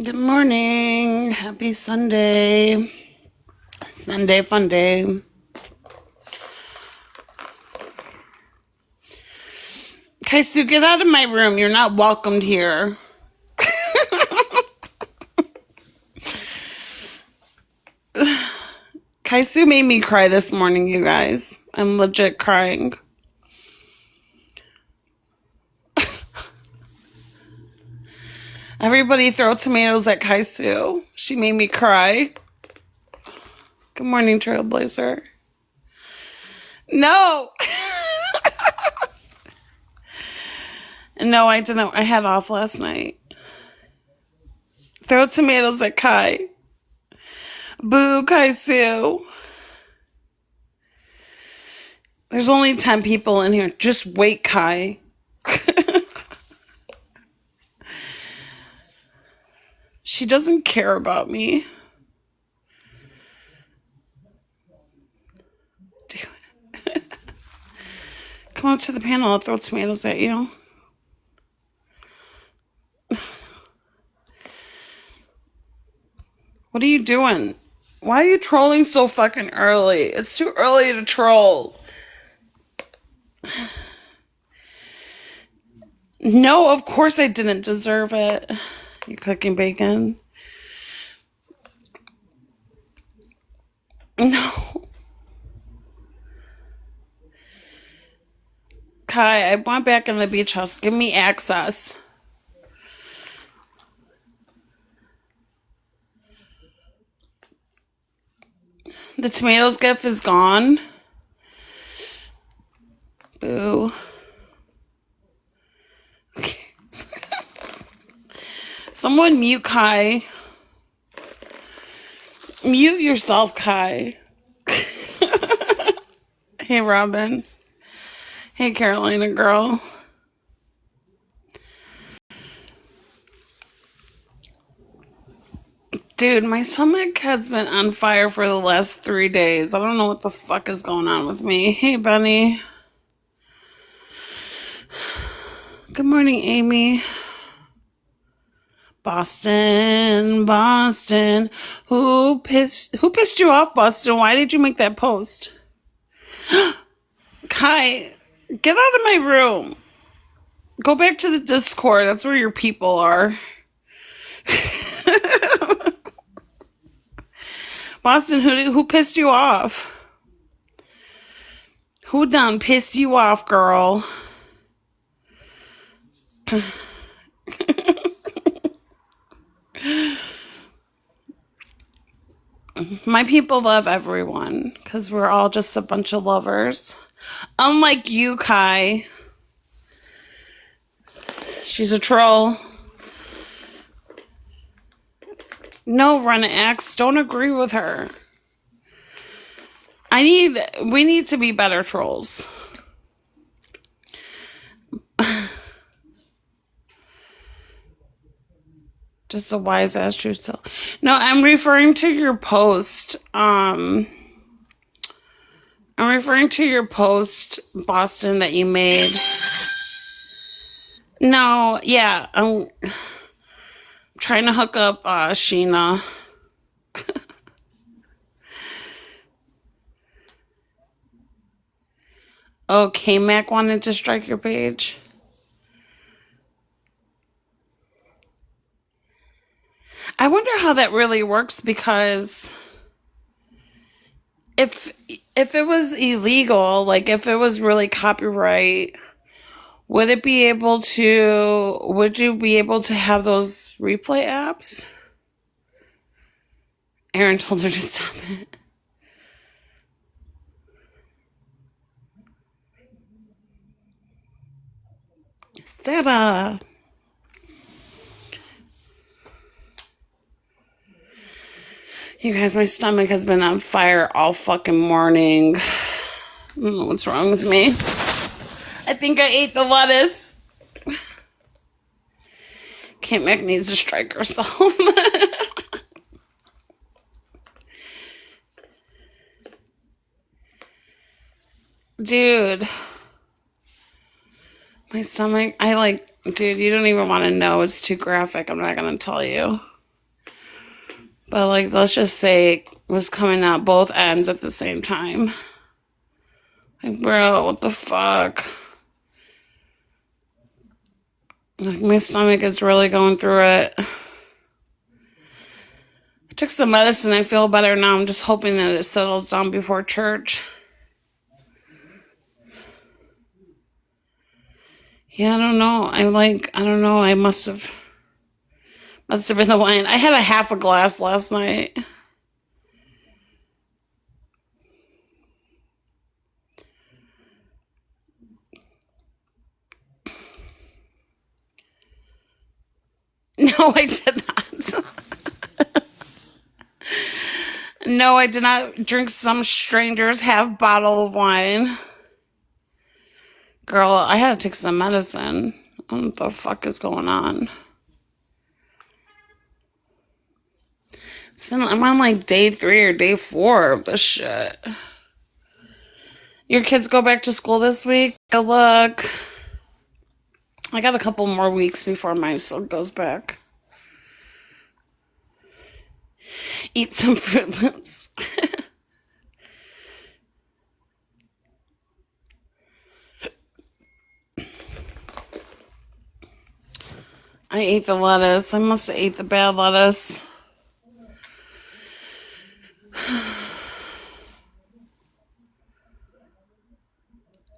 Good morning. Happy Sunday. Sunday fun day. Kaisu, get out of my room. You're not welcomed here. Kaisu made me cry this morning, you guys. I'm legit crying. Everybody throw tomatoes at Kaisu. She made me cry. Good morning, Trailblazer. No! No, I didn't. I had off last night. Throw tomatoes at Kai. Boo, Kaisu. There's only 10 people in here. Just wait, Kai. She doesn't care about me. Come up to the panel. I'll throw tomatoes at you. What are you doing? Why are you trolling so fucking early? It's too early to troll. No, of course I didn't deserve it. You cooking bacon? No. Kai, I want back in the beach house. Give me access. The tomatoes gift is gone. Boo. Okay. Someone mute Kai. Mute yourself, Kai. Hey, Robin. Hey, Carolina girl. Dude, my stomach has been on fire for the last 3 days. I don't know what the fuck is going on with me. Hey, Benny. Good morning, Amy. Boston. Who pissed you off, Boston? Why did you make that post? Kai, get out of my room. Go back to the Discord. That's where your people are. Boston, who pissed you off? Who done pissed you off, girl? My people love everyone because we're all just a bunch of lovers. Unlike you, Kai. She's a troll. No, Run X, don't agree with her. We need to be better trolls. Just a wise ass truth tell. No, I'm referring to your post. I'm referring to your post, Boston, that you made. No, yeah, I'm trying to hook up Sheena. Oh, K-Mac wanted to strike your page. I wonder how that really works, because if it was illegal, like if it was really copyright, would you be able to have those replay apps? Aaron told her to stop it. Sarah. You guys, my stomach has been on fire all fucking morning. I don't know what's wrong with me. I think I ate the lettuce. Kate Mac needs to strike herself. Dude. My stomach, dude, you don't even want to know. It's too graphic. I'm not going to tell you. But, like, let's just say it was coming out both ends at the same time. Like, bro, what the fuck? Like, my stomach is really going through it. I took some medicine. I feel better now. I'm just hoping that it settles down before church. Yeah, I don't know. I don't know. I must have been the wine. I had a half a glass last night. No, I did not. No, I did not drink some stranger's half bottle of wine. Girl, I had to take some medicine. I don't know what the fuck is going on. I'm on like day 3 or day 4 of this shit. Your kids go back to school this week? Good luck. I got a couple more weeks before my son goes back. Eat some Fruit Loops. I ate the lettuce. I must have ate the bad lettuce.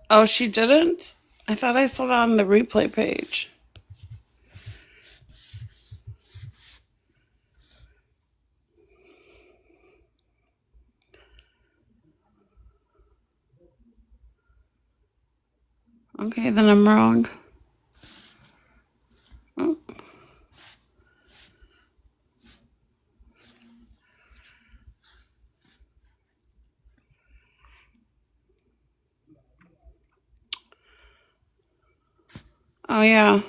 Oh, she didn't? I thought I saw it on the replay page. Okay, then I'm wrong. Oh. Oh, yeah.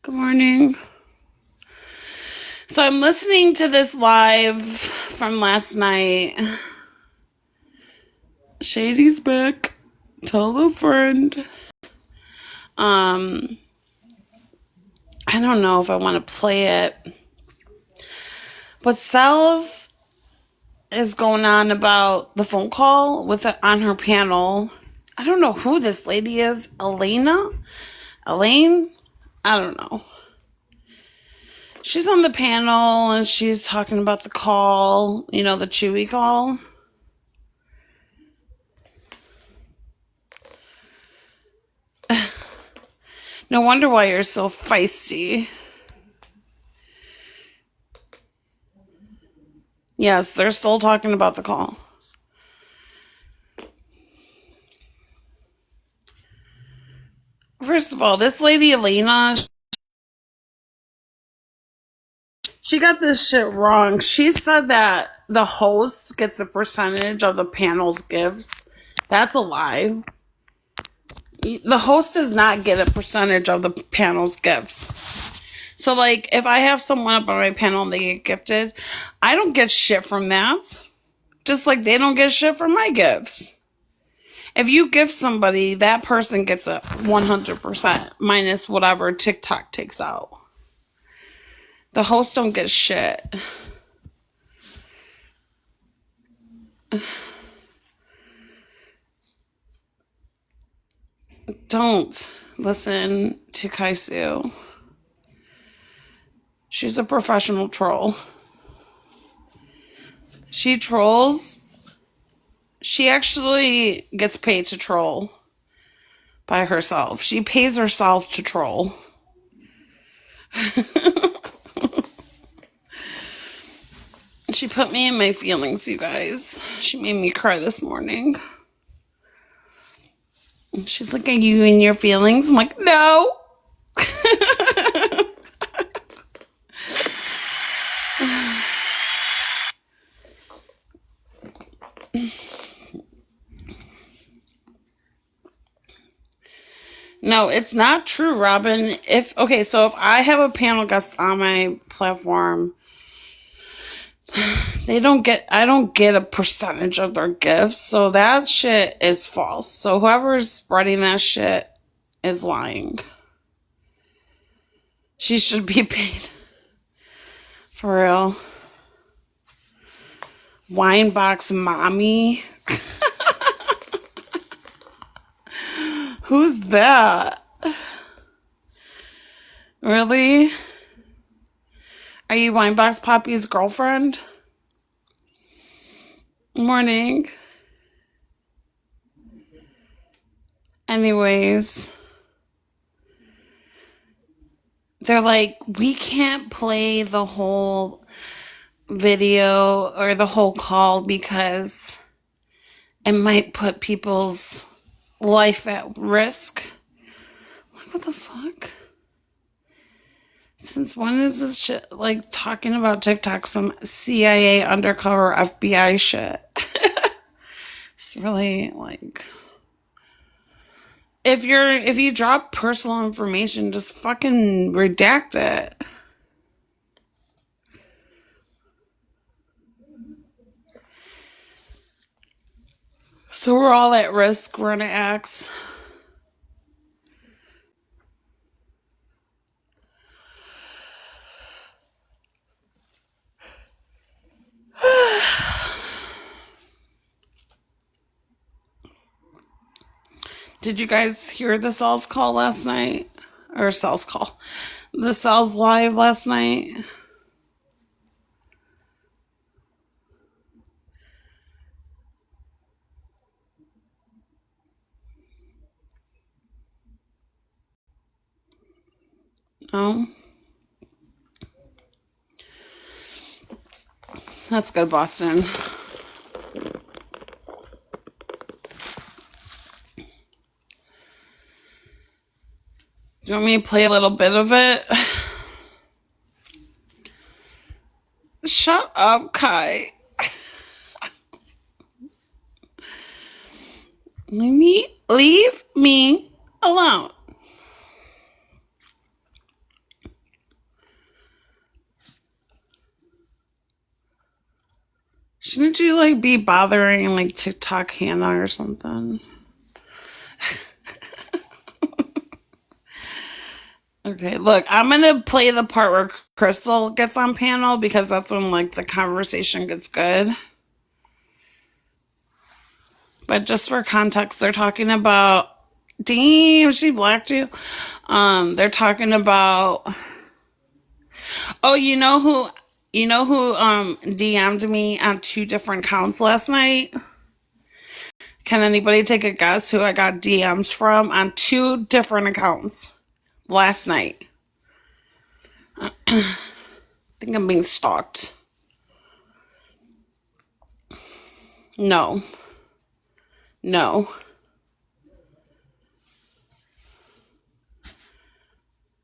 Good morning. So I'm listening to this live from last night. Shady's back. Tell a friend. I don't know if I want to play it. But Cells is going on about the phone call on her panel. I don't know who this lady is. Elaine? I don't know. She's on the panel and she's talking about the call, the Chewy call. No wonder why you're so feisty. Yes, they're still talking about the call. First of all, this lady, Elena, she got this shit wrong. She said that the host gets a percentage of the panel's gifts. That's a lie. The host does not get a percentage of the panel's gifts. So, like, if I have someone up on my panel and they get gifted, I don't get shit from that. Just like they don't get shit from my gifts. If you gift somebody, that person gets a 100% minus whatever TikTok takes out. The hosts don't get shit. Don't listen to Kaisu. She's a professional troll. She trolls. She actually gets paid to troll by herself. She pays herself to troll. She put me in my feelings, you guys. She made me cry this morning. And she's like, are you in your feelings? I'm like, no. No, it's not true, Robin. So if I have a panel guest on my platform, I don't get a percentage of their gifts. So that shit is false. So whoever's spreading that shit is lying. She should be paid. For real. Wine box mommy. Who's that? Really? Are you Winebox Poppy's girlfriend? Morning. Anyways, they're like, we can't play the whole video or the whole call because it might put people's life at risk. Like, what the fuck? Since when is this shit, like, talking about TikTok, some CIA undercover FBI shit? It's really, like, if you drop personal information, just fucking redact it. So we're all at risk, we're gonna axe. Did you guys hear the Cells call last night? Or Cells call. The Cells live last night? No? That's good, Boston. Do you want me to play a little bit of it? Shut up, Kai. Leave me alone. Shouldn't you, like, be bothering, like, TikTok Hannah or something? Okay, look, I'm gonna play the part where Crystal gets on panel because that's when, like, the conversation gets good. But just for context, they're talking about, damn, she blacked you. They're talking about, oh, you know who DM'd me on 2 different accounts last night? Can anybody take a guess who I got DMs from on 2 different accounts last night? I think I'm being stalked. No.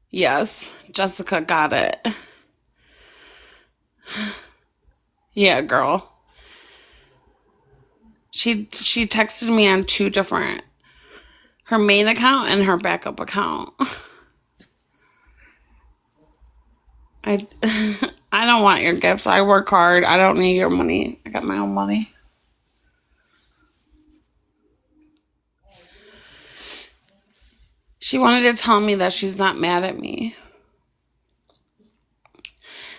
Yes, Jessica got it. Yeah, girl. She texted me on 2 different, her main account and her backup account. I don't want your gifts. I work hard. I don't need your money. I got my own money. She wanted to tell me that she's not mad at me.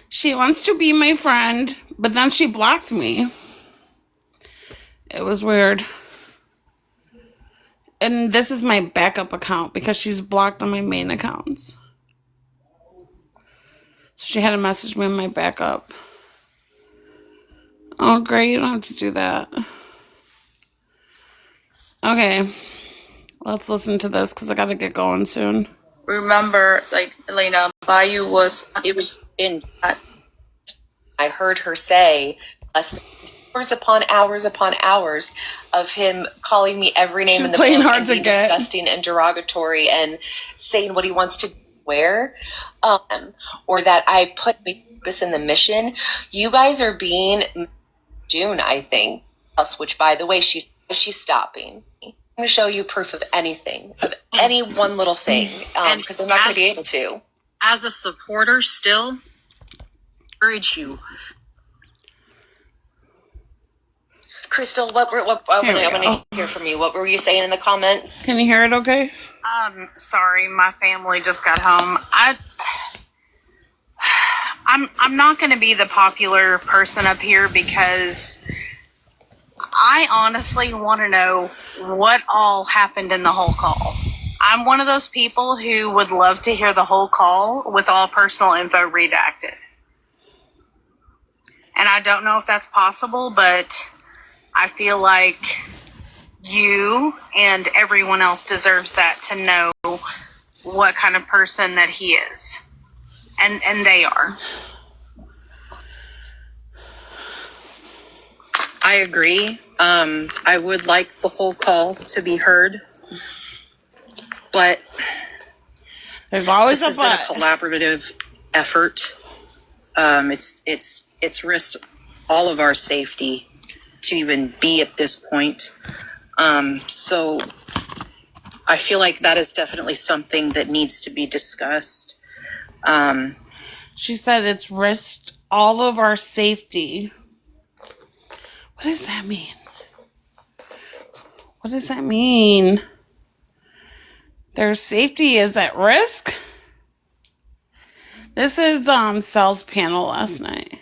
She wants to be my friend, but then she blocked me. It was weird. And this is my backup account because she's blocked on my main accounts. So she had to message me on my backup. Oh, great. You don't have to do that. Okay. Let's listen to this because I got to get going soon. Remember, like, Elena, Bayou was in. I heard her say hours upon hours of him calling me every name in the book and being disgusting and derogatory and saying what he wants to wear, or that I put this in the mission. You guys are being June, I think. Which, by the way, she's stopping. I'm going to show you proof of anything, of any one little thing, because I'm not going to be able to. As a supporter, still urge you. Crystal, I want to hear from you. What were you saying in the comments? Can you hear it okay? Sorry, my family just got home. I'm not going to be the popular person up here because I honestly want to know what all happened in the whole call. I'm one of those people who would love to hear the whole call with all personal info redacted. And I don't know if that's possible, but I feel like you and everyone else deserves that, to know what kind of person that he is. And they are. I agree. I would like the whole call to be heard, but There's always this has been a collaborative effort. It's risked all of our safety to even be at this point. So I feel like that is definitely something that needs to be discussed. She said it's risked all of our safety. What does that mean? What does that mean? Their safety is at risk? This is Cell's panel last night.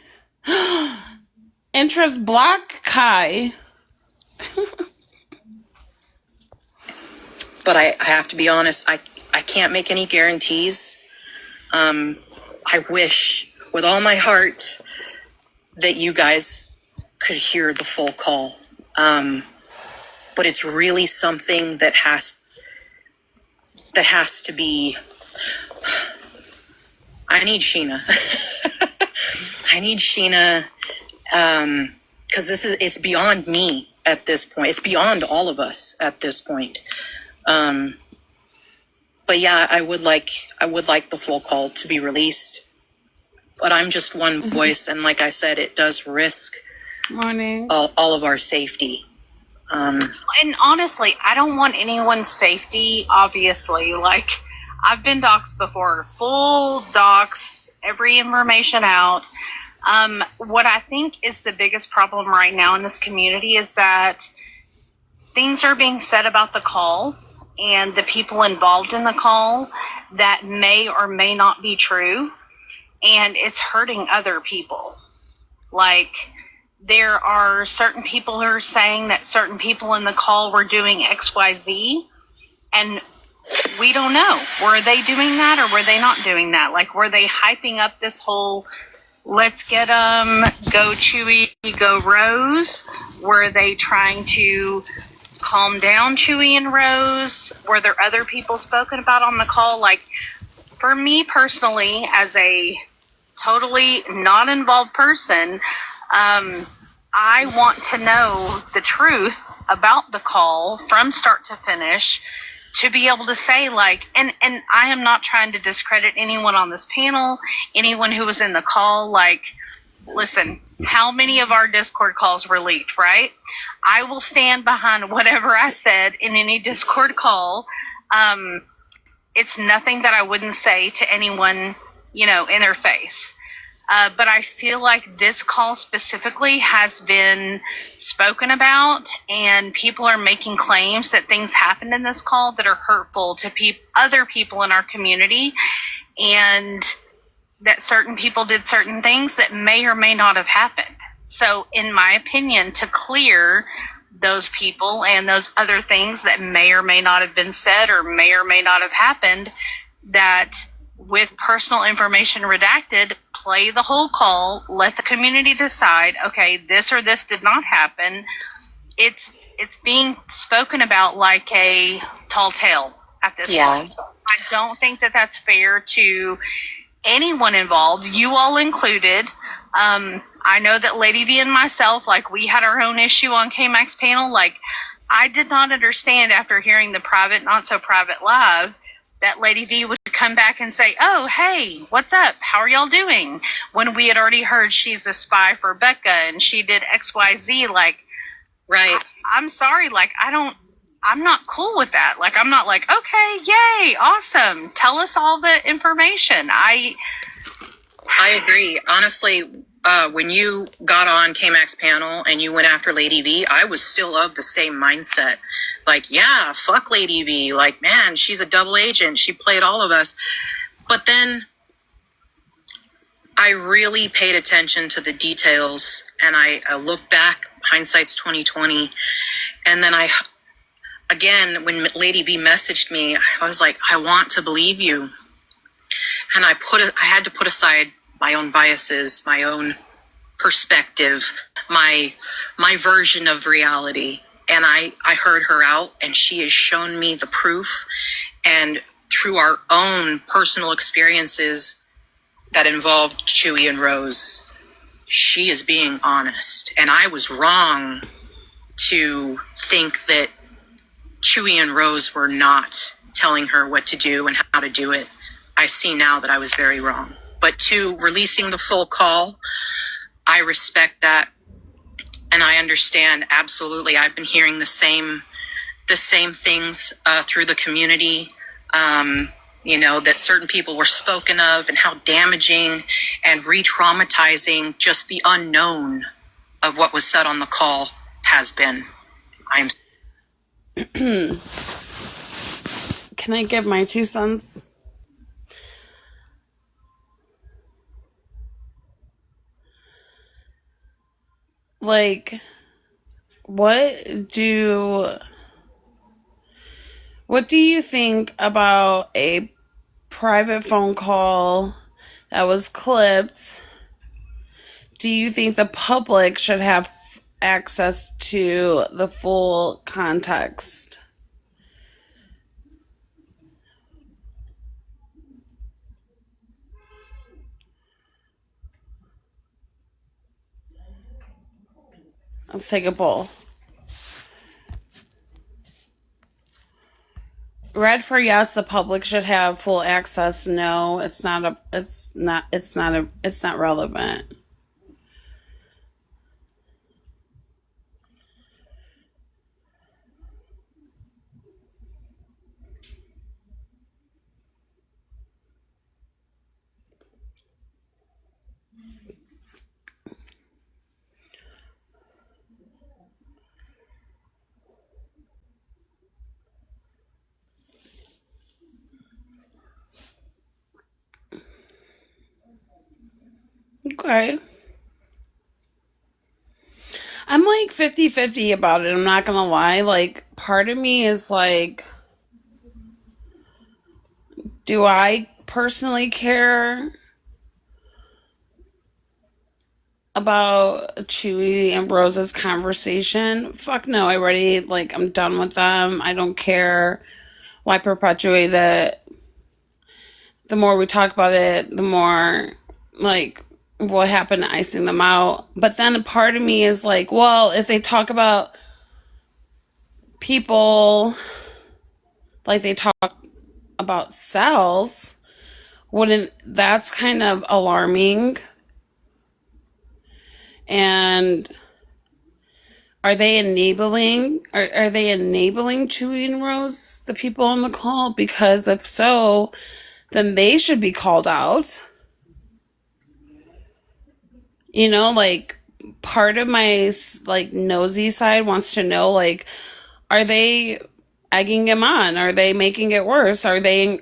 Interest Black Kai. But I have to be honest, I can't make any guarantees. I wish with all my heart that you guys could hear the full call. But it's really something that has to be. I need Sheena. I need Sheena, because it's beyond me at this point. It's beyond all of us at this point. But yeah, I would like the full call to be released. But I'm just one voice, and like I said, it does risk all of our safety. And honestly, I don't want anyone's safety, obviously. Like, I've been doxxed before, full dox, every information out. What I think is the biggest problem right now in this community is that things are being said about the call and the people involved in the call that may or may not be true, and it's hurting other people. Like, there are certain people who are saying that certain people in the call were doing XYZ, and we don't know. Were they doing that or were they not doing that? Like, were they hyping up this whole let's get go Chewy, go Rose? Were they trying to calm down Chewy and Rose? Were there other people spoken about on the call? Like, for me personally, as a totally not involved person, I want to know the truth about the call from start to finish, to be able to say, like, and I am not trying to discredit anyone on this panel, anyone who was in the call. Like, listen, how many of our Discord calls were leaked, right? I will stand behind whatever I said in any Discord call. It's nothing that I wouldn't say to anyone, in their face. But I feel like this call specifically has been spoken about, and people are making claims that things happened in this call that are hurtful to other people in our community, and that certain people did certain things that may or may not have happened. So in my opinion, to clear those people and those other things that may or may not have been said or may not have happened, that with personal information redacted, play the whole call, let the community decide, okay, this or this did not happen. It's being spoken about like a tall tale at this point. I don't think that that's fair to anyone involved, you all included. I know that Lady V and myself, like, we had our own issue on K-Max panel. Like, I did not understand after hearing the private, not so private live, that Lady V would come back and say, oh, hey, what's up? How are y'all doing? When we had already heard she's a spy for Becca and she did XYZ. Like, right. I'm sorry. Like, I'm not cool with that. Like, I'm not like, okay, yay, awesome. Tell us all the information. I agree. Honestly, when you got on K-Max panel and you went after Lady V, I was still of the same mindset. Like, yeah, fuck Lady V. Like, man, she's a double agent. She played all of us. But then I really paid attention to the details, and I look back, hindsight's 2020, and then again, when Lady B messaged me, I was like, I want to believe you. And I had to put aside my own biases, my own perspective, my version of reality. And I heard her out, and she has shown me the proof. And through our own personal experiences that involved Chewy and Rose, she is being honest. And I was wrong to think that Chewy and Rose were not telling her what to do and how to do it. I see now that I was very wrong. But to releasing the full call, I respect that, and I understand absolutely. I've been hearing the same things through the community. That certain people were spoken of, and how damaging and re-traumatizing just the unknown of what was said on the call has been. Can I give my 2 cents? Like, what do you think about a private phone call that was clipped? Do you think the public should have access to the full context? Let's take a poll. Red for yes, the public should have full access. No, it's not relevant. Okay. I'm like 50-50 about it. I'm not going to lie. Like, part of me is like, do I personally care about Chewy and Rose's conversation? Fuck no. I'm done with them. I don't care. Why perpetuate it? The more we talk about it, the more, like, what happened to icing them out. But then a part of me is like, well, if they talk about people like they talk about cells, that's kind of alarming. And are they enabling Chewy and Rose, the people on the call? Because if so, then they should be called out. Like, part of my, like, nosy side wants to know, like, are they egging him on? Are they making it worse? Are they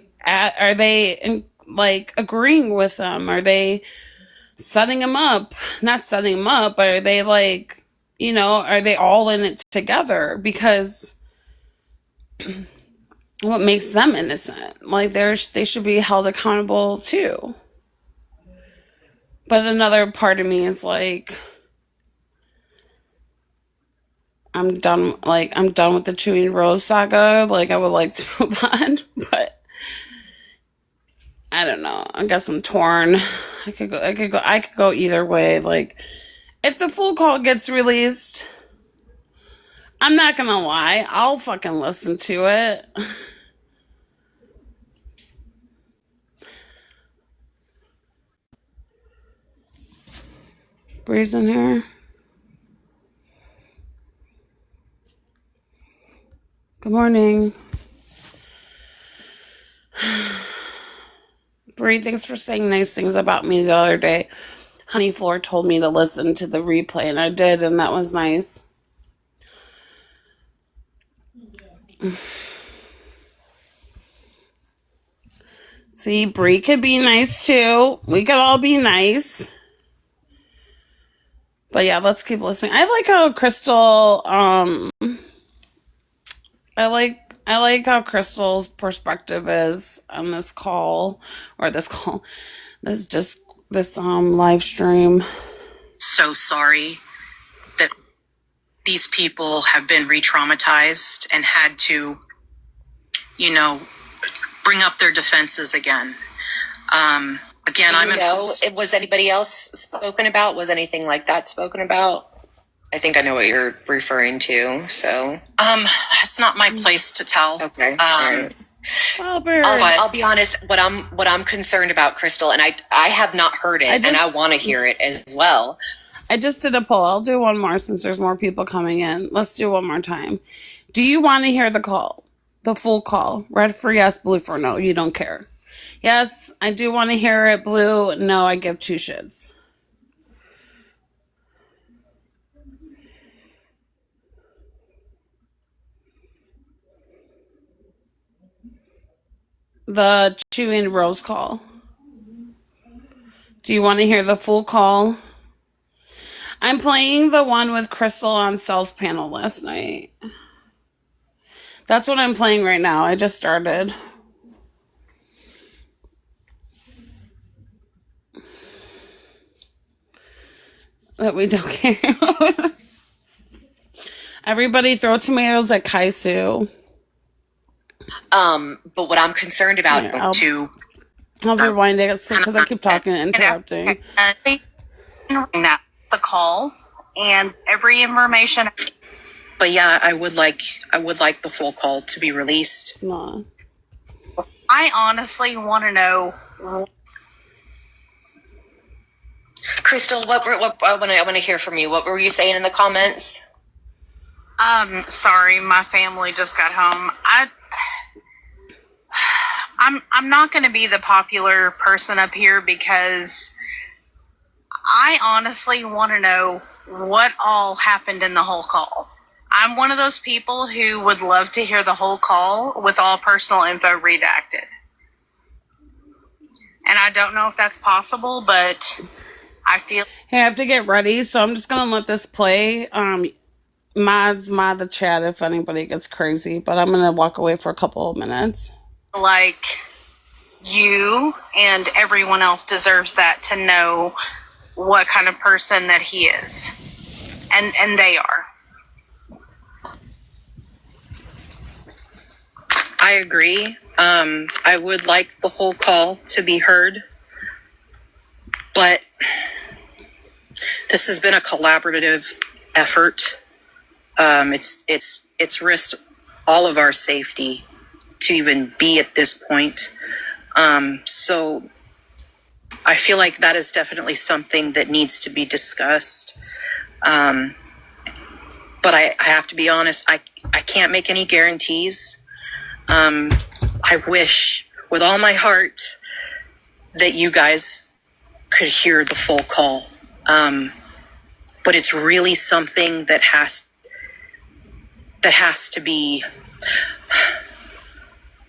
like, agreeing with them? Are they setting him up? Not setting him up, but are they, like, are they all in it together? Because what makes them innocent? Like, they should be held accountable too. But another part of me is like, I'm done with the Chewy and Rose saga. Like, I would like to move on, but I don't know. I guess I'm torn. I could go either way. Like, if the full call gets released, I'm not gonna lie, I'll fucking listen to it. Breeze in here. Good morning. Bree, thanks for saying nice things about me the other day. Honey Floor told me to listen to the replay, and I did, and that was nice. See, Bree could be nice too. We could all be nice. But yeah, let's keep listening. I like how Crystal, I like how Crystal's perspective is on this call, or this live stream. So sorry that these people have been re-traumatized and had to, bring up their defenses again. Again, was anybody else spoken about? Was anything like that spoken about? I think I know what you're referring to. So, that's not my place to tell. Okay. I'll be honest. What I'm concerned about, Crystal, and I have not heard it, and I want to hear it as well. I just did a poll. I'll do one more since there's more people coming in. Let's do one more time. Do you want to hear the call? The full call? Red for yes, blue for no. You don't care. Yes, I do want to hear it. Blue, no, I give two shits. The Chewy and Rose call. Do you want to hear the full call? I'm playing the one with Crystal on Cell's panel last night. That's what I'm playing right now. I just started. That we don't care. Everybody throw tomatoes at Kaisu. But what I'm concerned about I'll rewind it because I keep talking and interrupting. The call and every information. But yeah, I would like the full call to be released. No. I honestly want to know. Crystal, I want to hear from you. What were you saying in the comments? Sorry, my family just got home. I'm not going to be the popular person up here because I honestly want to know what all happened in the whole call. I'm one of those people who would love to hear the whole call with all personal info redacted. And I don't know if that's possible, but I feel... Hey, I have to get ready, so I'm just going to let this play. Mod the chat if anybody gets crazy, but I'm going to walk away for a couple of minutes. Like, you and everyone else deserves that, to know what kind of person that he is. And they are. I agree. I would like the whole call to be heard, but this has been a collaborative effort. It's risked all of our safety to even be at this point. So I feel like that is definitely something that needs to be discussed. But I have to be honest, I can't make any guarantees. I wish with all my heart that you guys could hear the full call. But it's really something that has to be...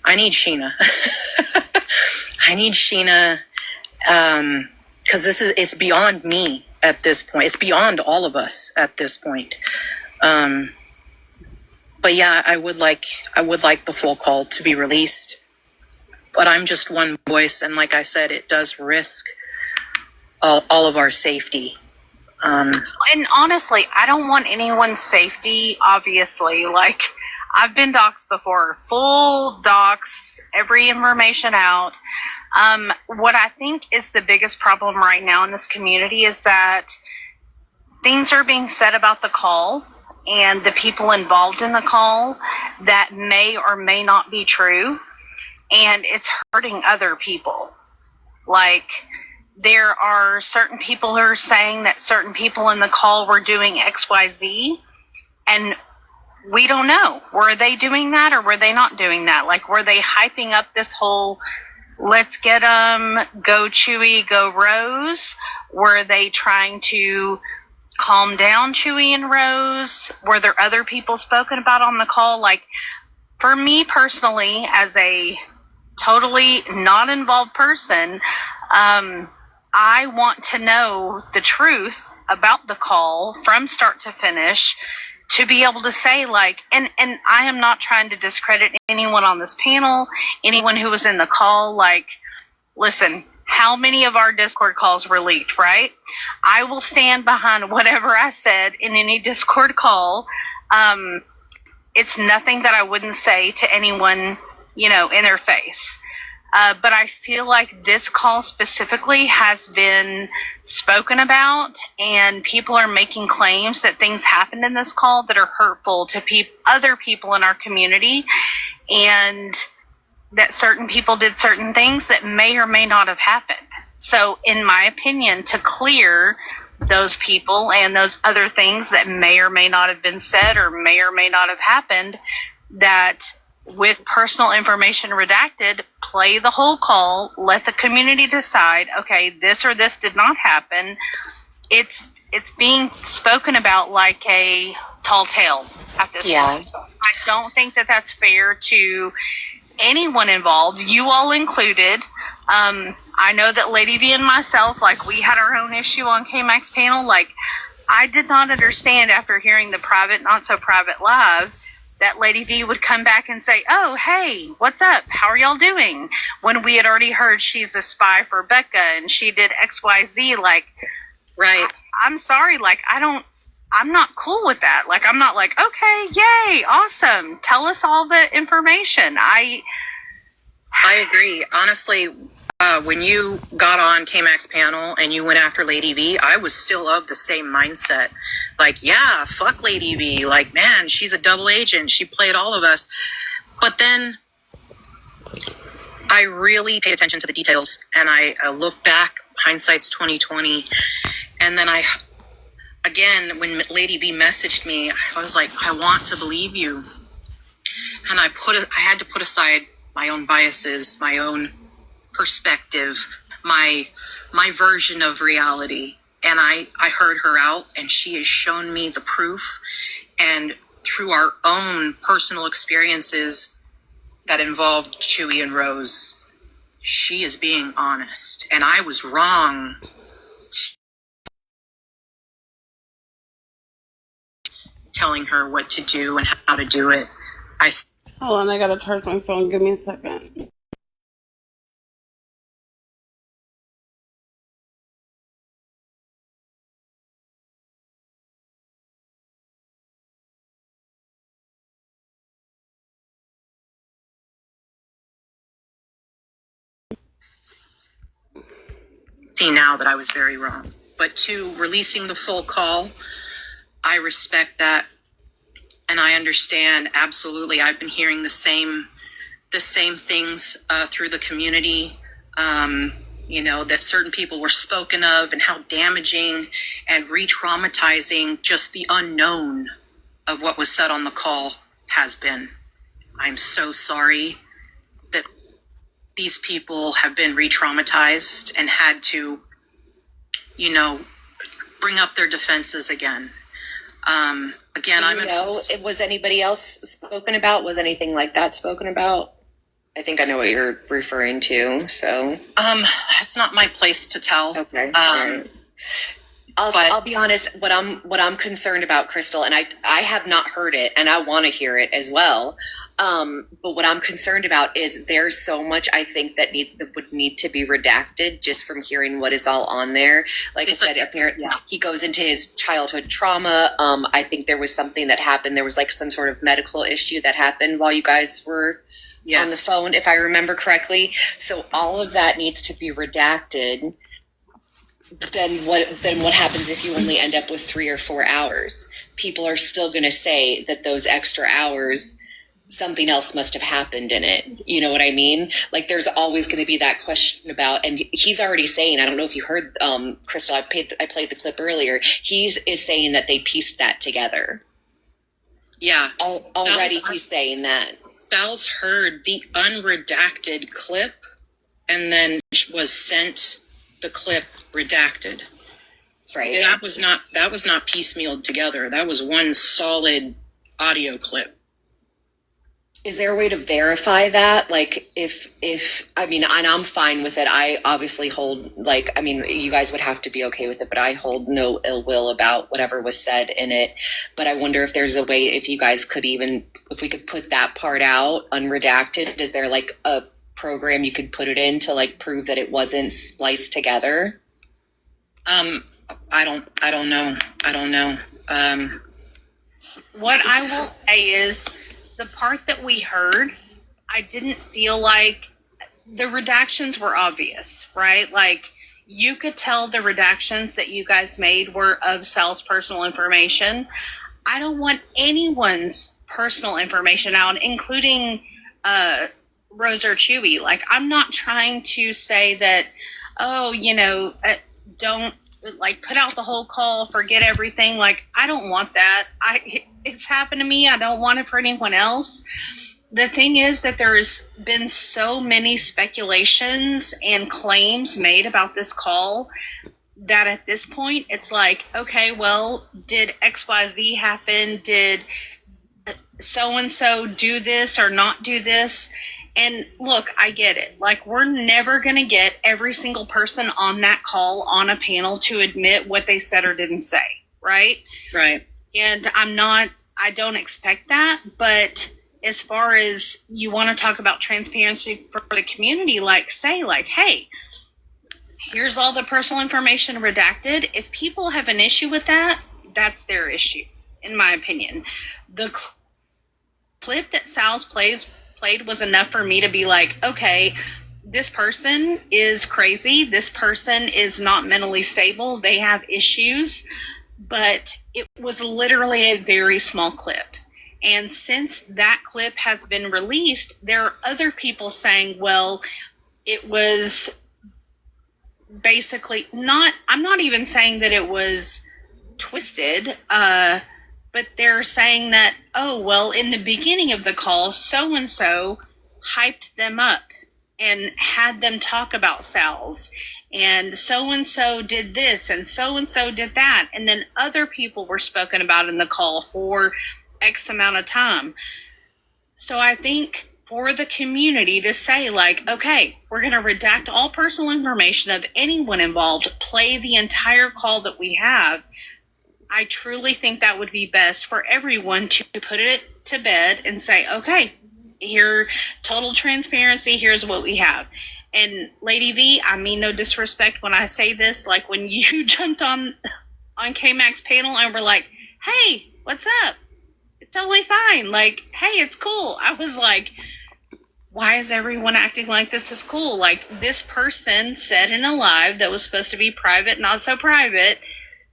I need Sheena. I need Sheena, because it's beyond me at this point. It's beyond all of us at this point. But yeah, I would like the full call to be released. But I'm just one voice, and like I said, it does risk all of our safety. And honestly, I don't want anyone's safety, obviously. Like, I've been doxxed before, full dox, every information out. What I think is the biggest problem right now in this community is that things are being said about the call and the people involved in the call that may or may not be true, and it's hurting other people. Like, there are certain people who are saying that certain people in the call were doing XYZ, and we don't know. Were they doing that or were they not doing that? Like, were they hyping up this whole let's get go Chewy, go Rose? Were they trying to calm down Chewy and Rose? Were there other people spoken about on the call? Like, for me personally, as a totally not involved person. I want to know the truth about the call from start to finish to be able to say, like, and I am not trying to discredit anyone on this panel, anyone who was in the call. Like, listen, how many of our Discord calls were leaked, right? I will stand behind whatever I said in any Discord call. It's nothing that I wouldn't say to anyone, in their face. But I feel like this call specifically has been spoken about, and people are making claims that things happened in this call that are hurtful to other people in our community, and that certain people did certain things that may or may not have happened. So in my opinion, to clear those people and those other things that may or may not have been said or may not have happened, that with personal information redacted, play the whole call, let the community decide, okay, this or this did not happen. It's being spoken about like a tall tale at this point. I don't think that that's fair to anyone involved, you all included. I know that Lady V and myself, like, we had our own issue on K-Max panel. Like, I did not understand after hearing the private, not so private live, that Lady V would come back and say, oh, hey, what's up? How are y'all doing? When we had already heard she's a spy for Becca and she did XYZ. Like, right. I'm sorry. Like, I'm not cool with that. Like, I'm not like, okay, yay, awesome. Tell us all the information. I agree. Honestly, when you got on K-Max panel and you went after Lady V, I was still of the same mindset. Like, yeah, fuck Lady V. Like, man, she's a double agent. She played all of us. But then I really paid attention to the details, and I look back, hindsight's 2020, and then again, when Lady V messaged me, I was like, I want to believe you. And I had to put aside my own biases, my own perspective, my version of reality. And I heard her out, and she has shown me the proof. And through our own personal experiences that involved Chewie and Rose, she is being honest. And I was wrong telling her what to do and how to do it. Hold on, I gotta charge my phone. Give me a second. See now that I was very wrong. But to releasing the full call, I respect that. And I understand absolutely. I've been hearing the same things through the community, that certain people were spoken of and how damaging and re-traumatizing just the unknown of what was said on the call has been. I'm so sorry that these people have been re-traumatized and had to, bring up their defenses again. Was anybody else spoken about? Was anything like that spoken about? I think I know what you're referring to. So, that's not my place to tell. Okay. Right. I'll be honest. What I'm concerned about, Crystal, and I have not heard it, and I want to hear it as well. But what I'm concerned about is there's so much I think that would need to be redacted just from hearing what is all on there. Like I said, apparently he goes into his childhood trauma. I think there was something that happened. There was like some sort of medical issue that happened while you guys were on the phone, if I remember correctly. So all of that needs to be redacted. Then what happens if you only end up with 3 or 4 hours? People are still going to say that those extra hours, something else must have happened in it. You know what I mean? Like, there's always going to be that question about, and he's already saying, I don't know if you heard, Crystal, I played the clip earlier. Is saying that they pieced that together. Yeah. Already he's saying that. Bells heard the unredacted clip and then was sent the clip redacted. Right. That was not piecemealed together. That was one solid audio clip. Is there a way to verify that? Like, I mean, and I'm fine with it. I obviously hold, like, I mean, you guys would have to be okay with it, but I hold no ill will about whatever was said in it. But I wonder if there's a way, if you guys could even, if we could put that part out unredacted. Is there like a program you could put it in to like prove that it wasn't spliced together? I don't know. What I will say is the part that we heard, I didn't feel like the redactions were obvious, right? Like you could tell the redactions that you guys made were of Sal's personal information. I don't want anyone's personal information out, including Rose or Chewy. Like I'm not trying to say that, oh, don't like put out the whole call, forget everything. Like I don't want that. It's happened to me. I don't want it for anyone else. The thing is that there's been so many speculations and claims made about this call that at this point it's like, okay, well, did XYZ happen? Did so-and-so do this or not do this? And look, I get it. Like, we're never going to get every single person on that call on a panel to admit what they said or didn't say, right? Right. And I don't expect that. But as far as you want to talk about transparency for the community, like, say, like, hey, here's all the personal information redacted. If people have an issue with that, that's their issue, in my opinion. The clip that Sal's played was enough for me to be like, okay, this person is crazy. This person is not mentally stable. They have issues. But it was literally a very small clip. And since that clip has been released, there are other people saying, well, it was basically I'm not even saying that it was twisted, but they're saying that, oh, well, in the beginning of the call, so-and-so hyped them up and had them talk about Sal's. And so-and-so did this and so-and-so did that. And then other people were spoken about in the call for X amount of time. So I think for the community to say, like, okay, we're going to redact all personal information of anyone involved, play the entire call that we have, I truly think that would be best for everyone to put it to bed and say, okay, here, total transparency, here's what we have. And Lady V, I mean no disrespect when I say this, like when you jumped on K-Mac's panel and were like, hey, what's up? It's totally fine. Like, hey, it's cool. I was like, why is everyone acting like this is cool? Like, this person said in a live that was supposed to be private, not so private,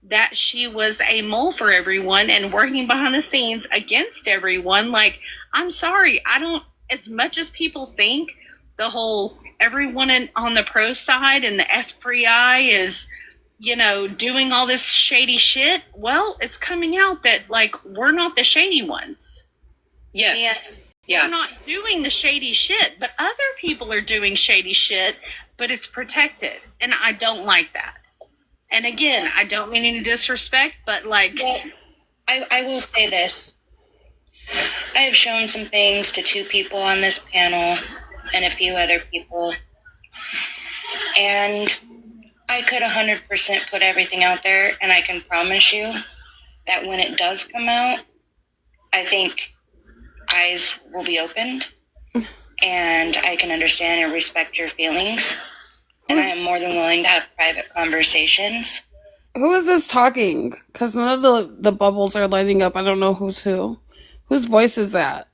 that she was a mole for everyone and working behind the scenes against everyone. Like, I'm sorry, I don't, as much as people think the whole everyone on the pro side and the FBI is, doing all this shady shit, well, it's coming out that, like, we're not the shady ones. Yes. And yeah. we're not doing the shady shit, but other people are doing shady shit, but it's protected. And I don't like that. And again, I don't mean any disrespect, but like... Well, I will say this. I have shown some things to 2 people on this panel and a few other people. And I could 100% put everything out there, and I can promise you that when it does come out, I think eyes will be opened, and I can understand and respect your feelings. And I am more than willing to have private conversations. Who is this talking? Because none of the bubbles are lighting up. I don't know who's who. Whose voice is that?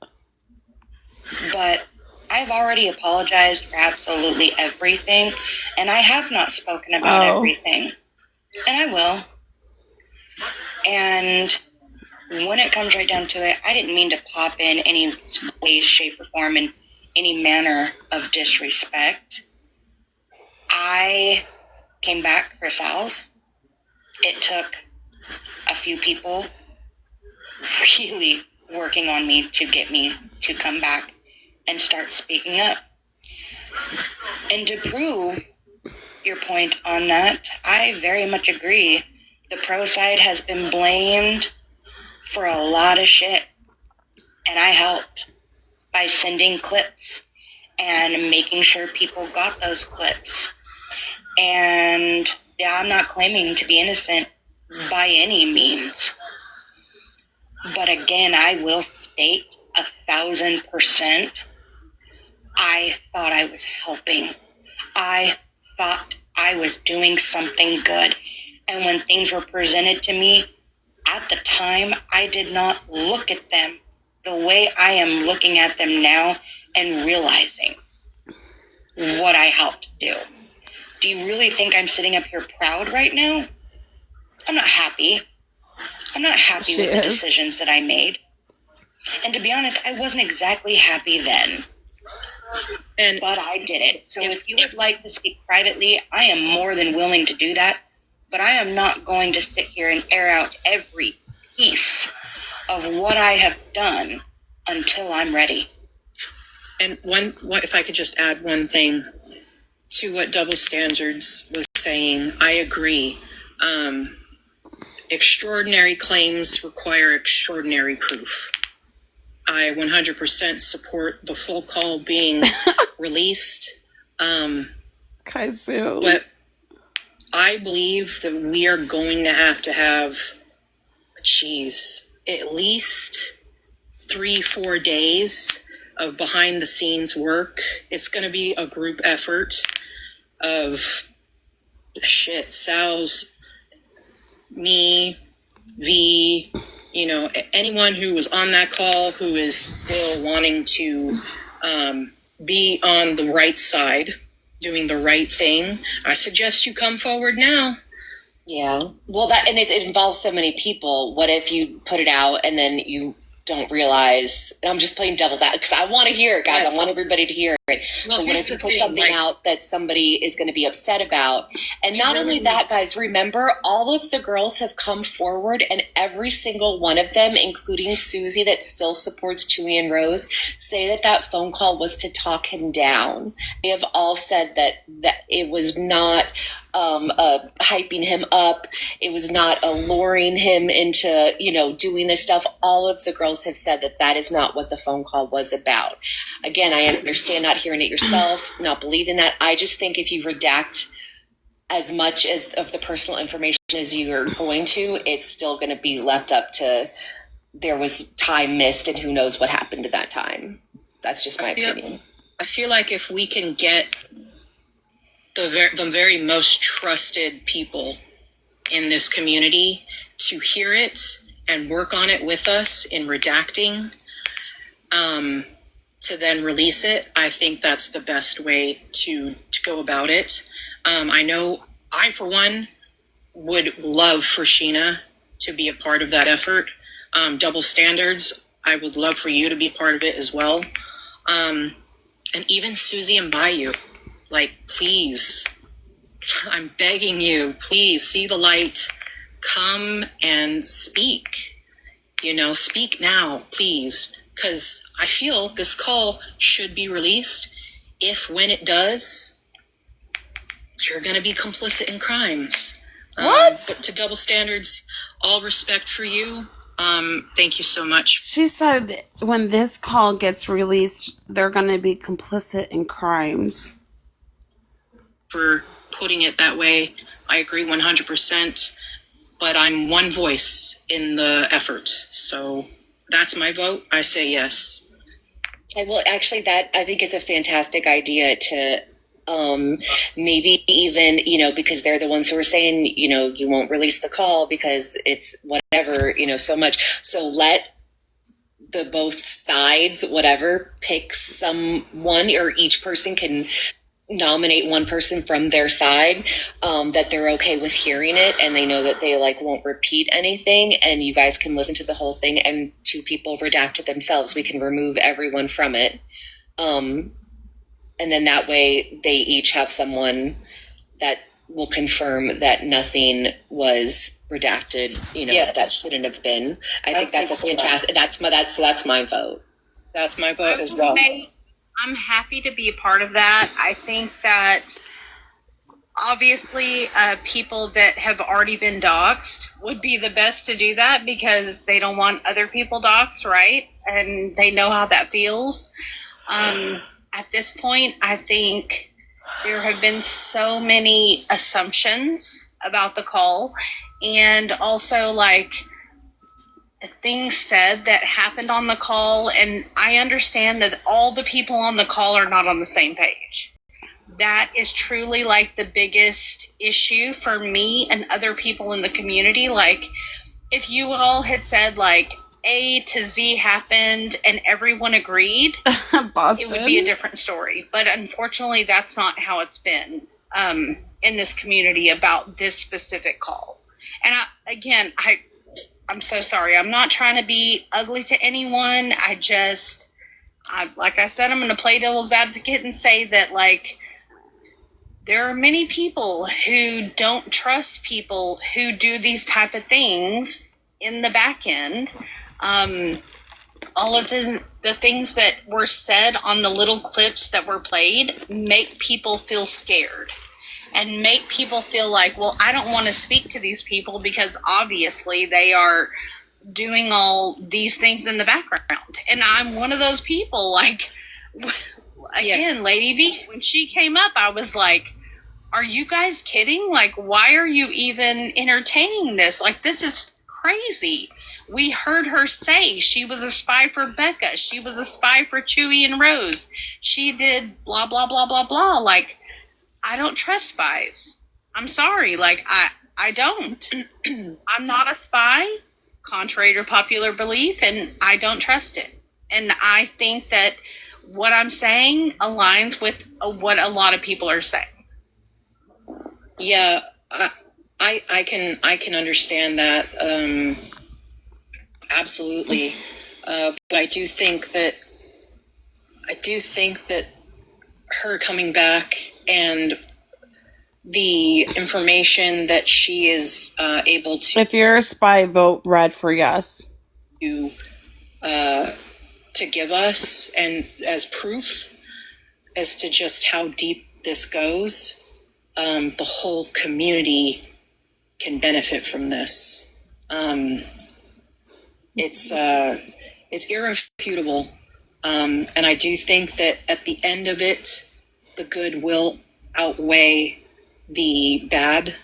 But I've already apologized for absolutely everything, and I have not spoken about everything. And I will. And when it comes right down to it, I didn't mean to pop in any way, shape, or form in any manner of disrespect. I came back for Sal's. It took a few people really working on me to get me to come back and start speaking up. And to prove your point on that, I very much agree. The pro side has been blamed for a lot of shit, and I helped. by sending clips and making sure people got those clips. And yeah, I'm not claiming to be innocent by any means. But again, I will state 1,000%, I thought I was helping. I thought I was doing something good. And when things were presented to me, at the time, I did not look at them the way I am looking at them now and realizing what I helped do. Do you really think I'm sitting up here proud right now? I'm not happy. I'm not happy with the decisions that I made. And to be honest, I wasn't exactly happy then. But I did it. So if you would like to speak privately, I am more than willing to do that. But I am not going to sit here and air out every piece of what I have done until I'm ready. And if I could just add one thing to what Double Standards was saying, I agree. Extraordinary claims require extraordinary proof. I 100% support the full call being released. Kaizu. But I believe that we are going to have, at least 3-4 days of behind the scenes work. It's going to be a group effort of Sal's, me, V, anyone who was on that call who is still wanting to be on the right side, doing the right thing. I suggest you come forward now. Yeah. Well, it involves so many people. What if you put it out and then you don't realize? I'm just playing devil's advocate because I want to hear it, guys. I want everybody to hear it. Well, but what if you put something out that somebody is going to be upset about? And not only that, guys, remember, all of the girls have come forward, and every single one of them, including Susie that still supports Chewy and Rose, say that phone call was to talk him down. They have all said that it was not hyping him up. It was not alluring him into, doing this stuff. All of the girls have said that is not what the phone call was about. Again, I understand not hearing it yourself, not believing that. I just think if you redact as much of the personal information as you are going to, it's still going to be left up to there was time missed and who knows what happened at that time. That's just my opinion. I feel like if we can get the very most trusted people in this community to hear it and work on it with us in redacting, to then release it, I think that's the best way to go about it. I know I, for one, would love for Sheena to be a part of that effort. Double Standards, I would love for you to be part of it as well. And even Susie and Bayou, please, I'm begging you, please see the light, come and speak, speak now, please. Because I feel this call should be released. When it does, you're going to be complicit in crimes. What? But to Double Standards, all respect for you. Thank you so much. She said when this call gets released, they're going to be complicit in crimes. For putting it that way. I agree 100%. But I'm one voice in the effort. So that's my vote. I say yes. Well, actually, that I think is a fantastic idea to maybe even, because they're the ones who are saying, you won't release the call because it's whatever, so much. So let the both sides, whatever, pick someone, or each person can nominate one person from their side that they're okay with hearing it and they know that they won't repeat anything, and you guys can listen to the whole thing, and 2 people redact it themselves. We can remove everyone from it, and then that way they each have someone that will confirm that nothing was redacted, yes. That shouldn't have been. I think that's a fantastic, that's my vote. That's my vote as well. I'm happy to be a part of that. I think that obviously people that have already been doxxed would be the best to do that because they don't want other people doxxed, right? and they know how that feels. At this point, I think there have been so many assumptions about the call, and also like things said that happened on the call, and I understand that all the people on the call are not on the same page. That is truly like the biggest issue for me and other people in the community. Like, if you all had said like A to Z happened and everyone agreed, Boston. it would be a different story. But unfortunately, that's not how it's been in this community about this specific call. And I'm so sorry. I'm not trying to be ugly to anyone. Like I said, I'm going to play devil's advocate and say that, like, there are many people who don't trust people who do these type of things in the back end. All of the things that were said on the little clips that were played make people feel scared and make people feel like, well, I don't want to speak to these people because obviously they are doing all these things in the background. And I'm one of those people. Like, again, Lady V, when she came up, I was like, are you guys kidding? Like, why are you even entertaining this? Like, this is crazy. We heard her say she was a spy for Becca. She was a spy for Chewie and Rose. She did blah, blah, blah, blah, blah. Like, I don't trust spies. I'm sorry. Like, I don't. I'm not a spy, contrary to popular belief, and I don't trust it. And I think that what I'm saying aligns with what a lot of people are saying. Yeah, I can understand that, absolutely. But I do think that her coming back and the information that she is able to. If you're a spy, vote red for yes. To give us and as proof as to just how deep this goes. The whole community can benefit from this. It's irrefutable. And I do think that at the end of it, the good will outweigh the bad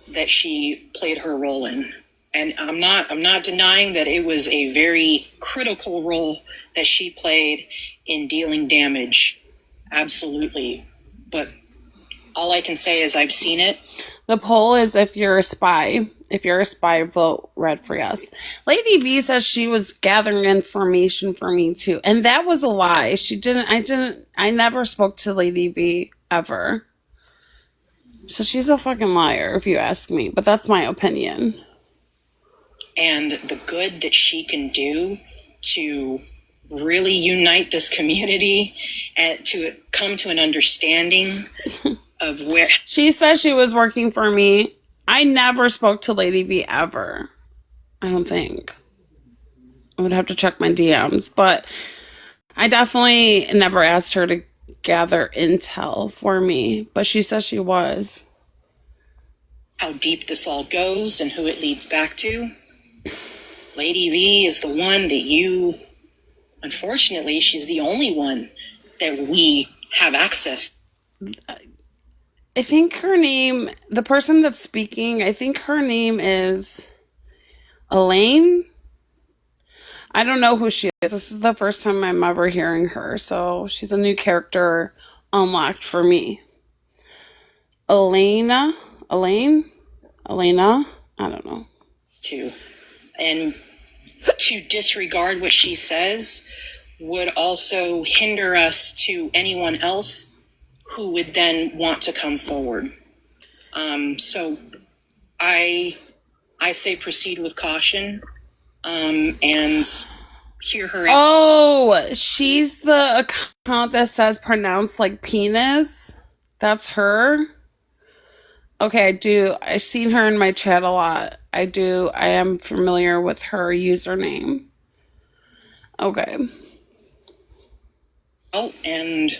that she played her role in. And I'm not denying that it was a very critical role that she played in dealing damage. Absolutely. But all I can say is I've seen it. The poll is if you're a spy. If you're a spy, vote red for yes. Lady V says she was gathering information for me too. And that was a lie. I never spoke to Lady V ever. So she's a fucking liar if you ask me. But that's my opinion. And the good that she can do to really unite this community and to come to an understanding of where she says she was working for me. I never spoke to Lady V ever. I don't think. I would have to check my DMs, but I definitely never asked her to gather intel for me, but she says she was. How deep this all goes and who it leads back to. Lady V is the one that unfortunately, she's the only one that we have access. I think her name, the person that's speaking, I think her name is Elaine. I don't know who she is. This is the first time I'm ever hearing her, so she's a new character unlocked for me. Elena, I don't know. And to disregard what she says would also hinder us to anyone else who would then want to come forward. So I say proceed with caution, and hear her out. Oh, she's the account that says pronounced like penis. That's her. Okay, I've seen her in my chat a lot. I am familiar with her username. Okay. Oh, and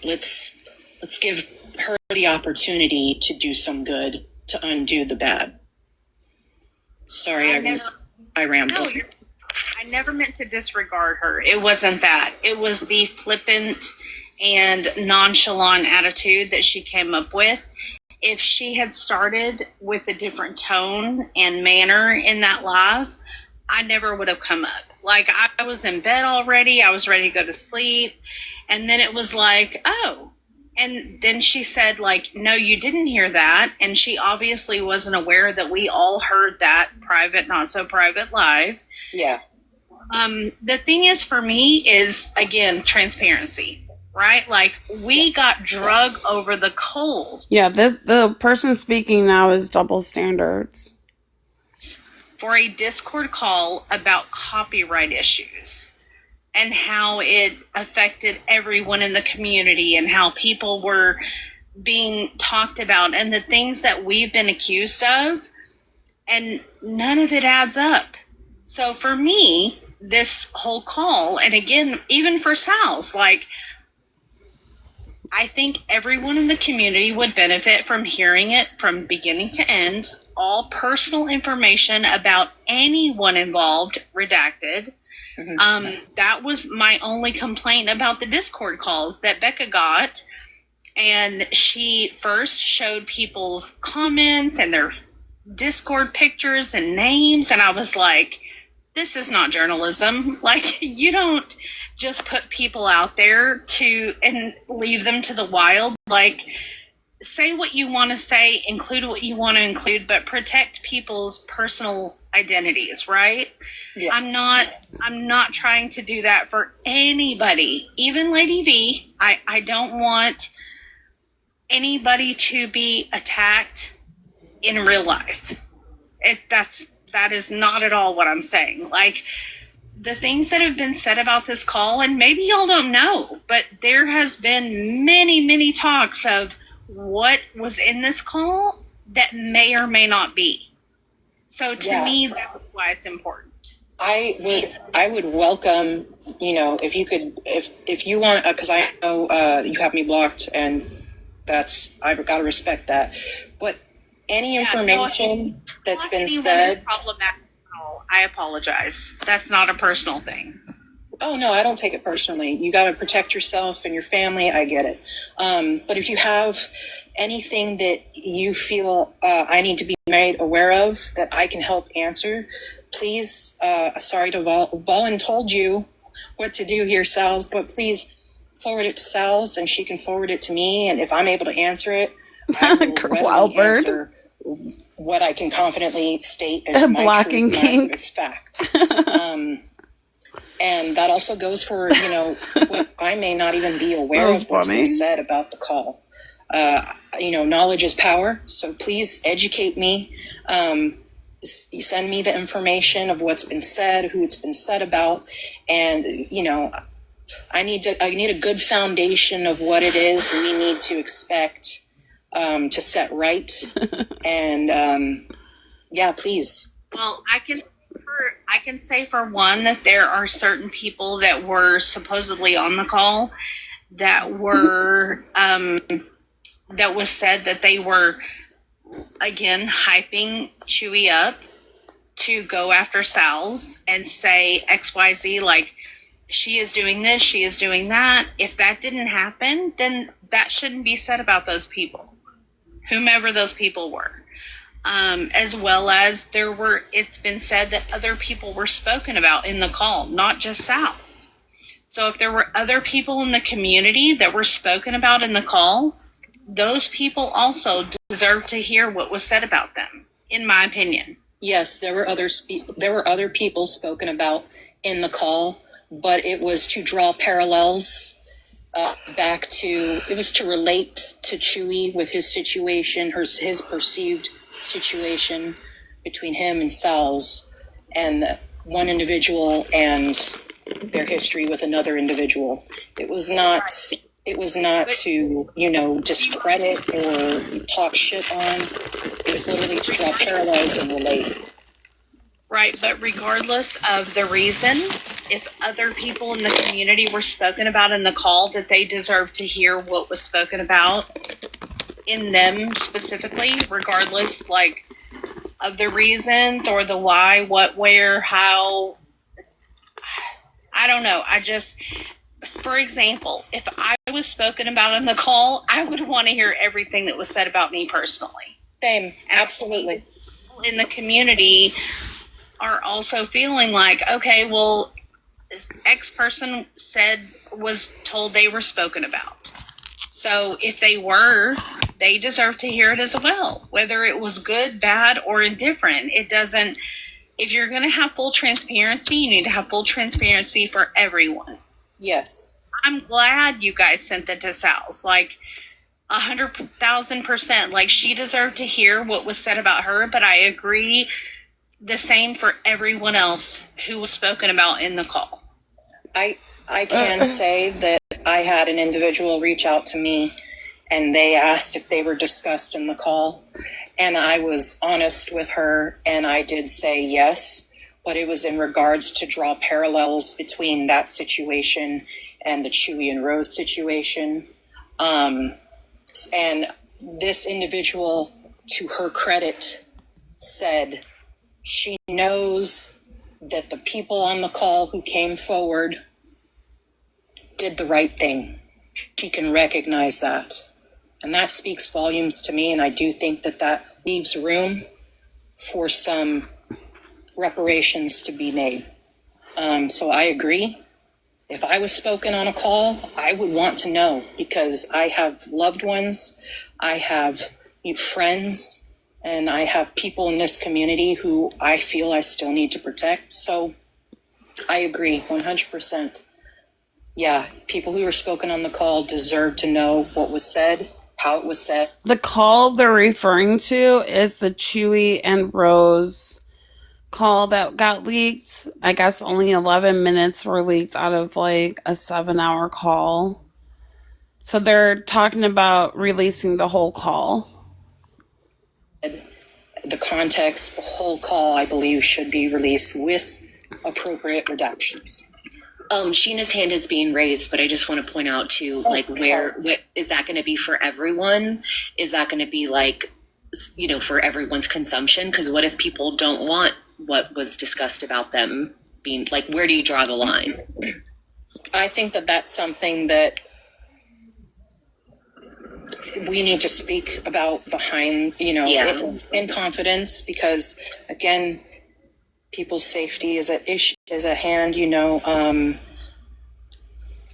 let's give her the opportunity to do some good, to undo the bad. Sorry, I rambled. No, I never meant to disregard her. It wasn't that. It was the flippant and nonchalant attitude that she came up with. If she had started with a different tone and manner in that live, I never would have come up. Like, I was in bed already. I was ready to go to sleep. And then it was like, oh. And then she said, like, no, you didn't hear that. And she obviously wasn't aware that we all heard that private, not so private live. Yeah. The thing is, for me, is, again, transparency, right? Like, we got drug over the coals. Yeah, the person speaking now is double standards. For a Discord call about copyright issues and how it affected everyone in the community and how people were being talked about and the things that we've been accused of, and none of it adds up. So for me, this whole call, and again, even for Sal's, like, I think everyone in the community would benefit from hearing it from beginning to end, all personal information about anyone involved redacted. Mm-hmm. That was my only complaint about the Discord calls that Becca got. And she first showed people's comments and their Discord pictures and names. And I was like, this is not journalism. Like, you don't just put people out there and leave them to the wild. Like, say what you want to say, include what you want to include, but protect people's personal identities, right? Yes. I'm not trying to do that for anybody, even Lady V. I don't want anybody to be attacked in real life. That is not at all what I'm saying. Like, the things that have been said about this call, and maybe y'all don't know, but there has been many, many talks of what was in this call that may or may not be. So to me, that's why it's important. I would welcome, if you want, because I know you have me blocked, and I've got to respect that. But any information that's been said, problematic. I apologize. That's not a personal thing. Oh, no, I don't take it personally. You got to protect yourself and your family. I get it. But if you have anything that you feel I need to be made aware of that I can help answer, please, sorry to Volin told you what to do here, Sal's, but please forward it to Sal's and she can forward it to me. And if I'm able to answer it, I will readily answer what I can confidently state as my blocking kink. It's fact. And that also goes for, what I may not even be aware of what's been said about the call. Knowledge is power. So please educate me. You send me the information of what's been said, who it's been said about. And, I need a good foundation of what it is we need to expect to set right. And, please. Well, I can say for one that there are certain people that were supposedly on the call that were that was said that they were, again, hyping Chewy up to go after Sal's and say XYZ, like, she is doing this, she is doing that. If that didn't happen, then that shouldn't be said about those people, whomever those people were. As well as it's been said that other people were spoken about in the call, not just Sal's. So if there were other people in the community that were spoken about in the call, those people also deserve to hear what was said about them, in my opinion. Yes, there were other people spoken about in the call, but it was to draw parallels back to, it was to relate to Chewy with his situation, his perceived situation between him and Sal's, and one individual and their history with another individual. It was not to, discredit or talk shit on. It was literally to draw parallels and relate. Right, but regardless of the reason, if other people in the community were spoken about in the call, that they deserve to hear what was spoken about in them specifically, regardless, like, of the reasons or the why, what, where, how, I don't know. For example, if I was spoken about in the call, I would want to hear everything that was said about me personally. Same, absolutely. In the community are also feeling like, okay, well, X person was told they were spoken about. So if they were, they deserve to hear it as well, whether it was good, bad, or indifferent. It doesn't, if you're going to have full transparency, you need to have full transparency for everyone. Yes. I'm glad you guys sent that to Sal's. Like, 100,000%. Like, she deserved to hear what was said about her, but I agree the same for everyone else who was spoken about in the call. I can say that I had an individual reach out to me and they asked if they were discussed in the call. And I was honest with her and I did say yes, but it was in regards to draw parallels between that situation and the Chewy and Rose situation. And this individual, to her credit, said she knows that the people on the call who came forward did the right thing. She can recognize that. And that speaks volumes to me, and I do think that that leaves room for some reparations to be made. So I agree. If I was spoken on a call, I would want to know, because I have loved ones, I have friends, and I have people in this community who I feel I still need to protect. So I agree 100%. Yeah, people who were spoken on the call deserve to know what was said, how it was said. The call they're referring to is the Chewy and Rose call that got leaked. I guess only 11 minutes were leaked out of like a 7-hour call. So they're talking about releasing the whole call. The context, the whole call, I believe, should be released with appropriate redactions. Sheena's hand is being raised, but I just want to point out too, like, where is that going to be for everyone? Is that going to be like, for everyone's consumption? Because what if people don't want what was discussed about them being, like, where do you draw the line? I think that that's something that we need to speak about behind, in confidence, because again, people's safety is at hand,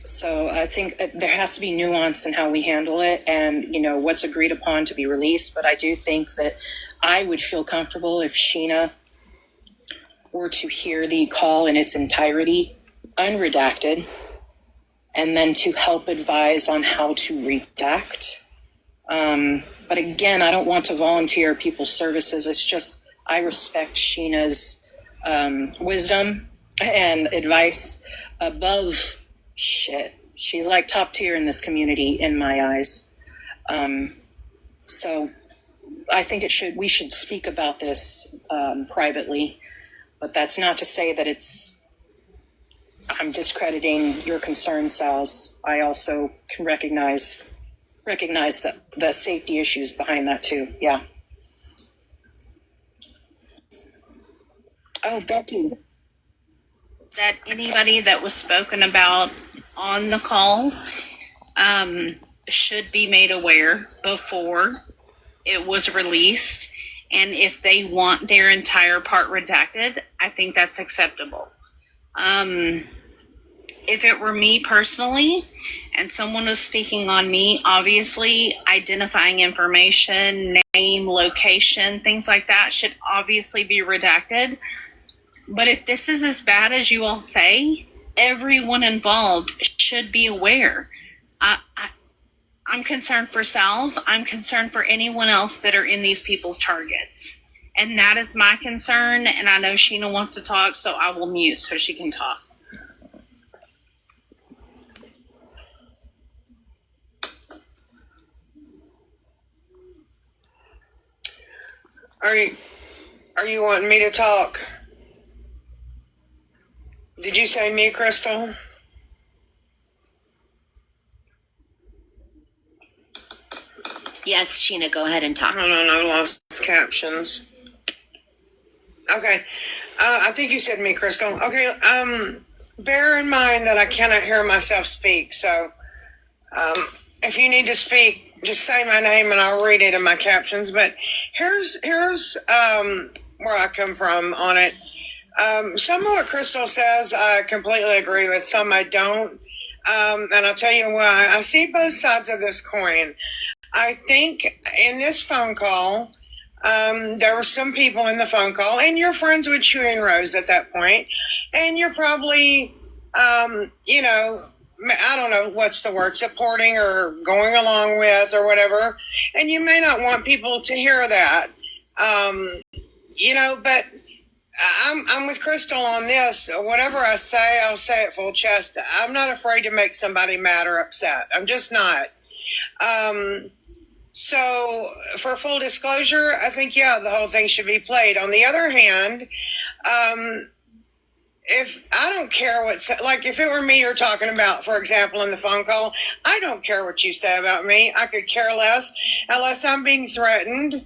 so I think there has to be nuance in how we handle it and, what's agreed upon to be released. But I do think that I would feel comfortable if Sheena were to hear the call in its entirety, unredacted, and then to help advise on how to redact. But again, I don't want to volunteer people's services. It's just, I respect Sheena's wisdom and advice above shit. She's like top tier in this community in my eyes. So I think we should speak about this privately, but that's not to say that I'm discrediting your concerns, Sal's. I also can recognize the safety issues behind that too. Yeah. Oh, Becky. That anybody that was spoken about on the call should be made aware before it was released. And if they want their entire part redacted, I think that's acceptable. If it were me personally and someone was speaking on me, obviously identifying information, name, location, things like that should obviously be redacted. But if this is as bad as you all say, everyone involved should be aware. I'm concerned for Sal's. I'm concerned for anyone else that are in these people's targets. And that is my concern. And I know Sheena wants to talk, so I will mute so she can talk. Are you wanting me to talk? Did you say me, Crystal? Yes, Sheena, go ahead and talk. No, I lost captions. Okay. I think you said me, Crystal. Okay. bear in mind that I cannot hear myself speak. So if you need to speak, just say my name and I'll read it in my captions. But here's where I come from on it. Some of what Crystal says, I completely agree with. Some I don't. And I'll tell you why. I see both sides of this coin. I think in this phone call, there were some people in the phone call, and you're friends with Chewy and Rose at that point, and you're probably, I don't know what's the word, supporting or going along with or whatever, and you may not want people to hear that, but I'm with Crystal on this. Whatever I say, I'll say it full chest. I'm not afraid to make somebody mad or upset. I'm just not. So, for full disclosure, I think, yeah, the whole thing should be played. On the other hand, if I don't care like if it were me you're talking about, for example, in the phone call, I don't care what you say about me. I could care less unless I'm being threatened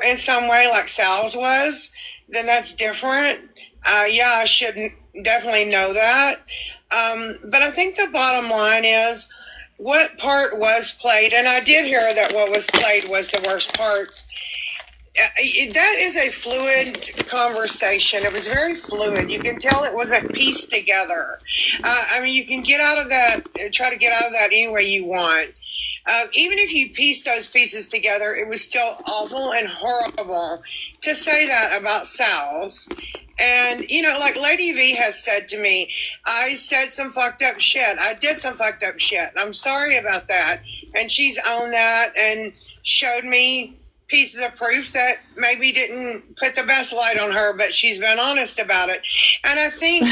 in some way like Sal's was, then that's different. I should definitely know that. But I think the bottom line is, what part was played, and I did hear that what was played was the worst parts. That is a fluid conversation. It was very fluid. You can tell it wasn't pieced together. You can get out of that, try to get out of that any way you want. Even if you piece those pieces together, it was still awful and horrible to say that about Sal's. And, like Lady V has said to me, I said some fucked up shit. I did some fucked up shit. I'm sorry about that. And she's owned that and showed me pieces of proof that maybe didn't put the best light on her, but she's been honest about it. And I think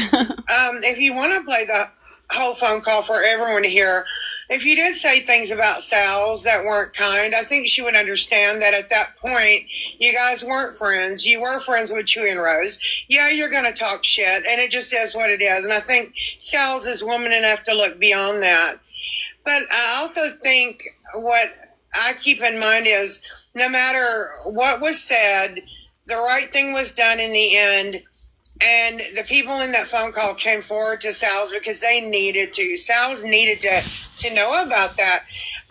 if you want to play the whole phone call for everyone to hear, if you did say things about Sal's that weren't kind, I think she would understand that at that point, you guys weren't friends. You were friends with Chewy and Rose. Yeah, you're going to talk shit, and it just is what it is. And I think Sal's is woman enough to look beyond that. But I also think what I keep in mind is no matter what was said, the right thing was done in the end. And the people in that phone call came forward to Sal's because they needed to. Sal's needed to know about that.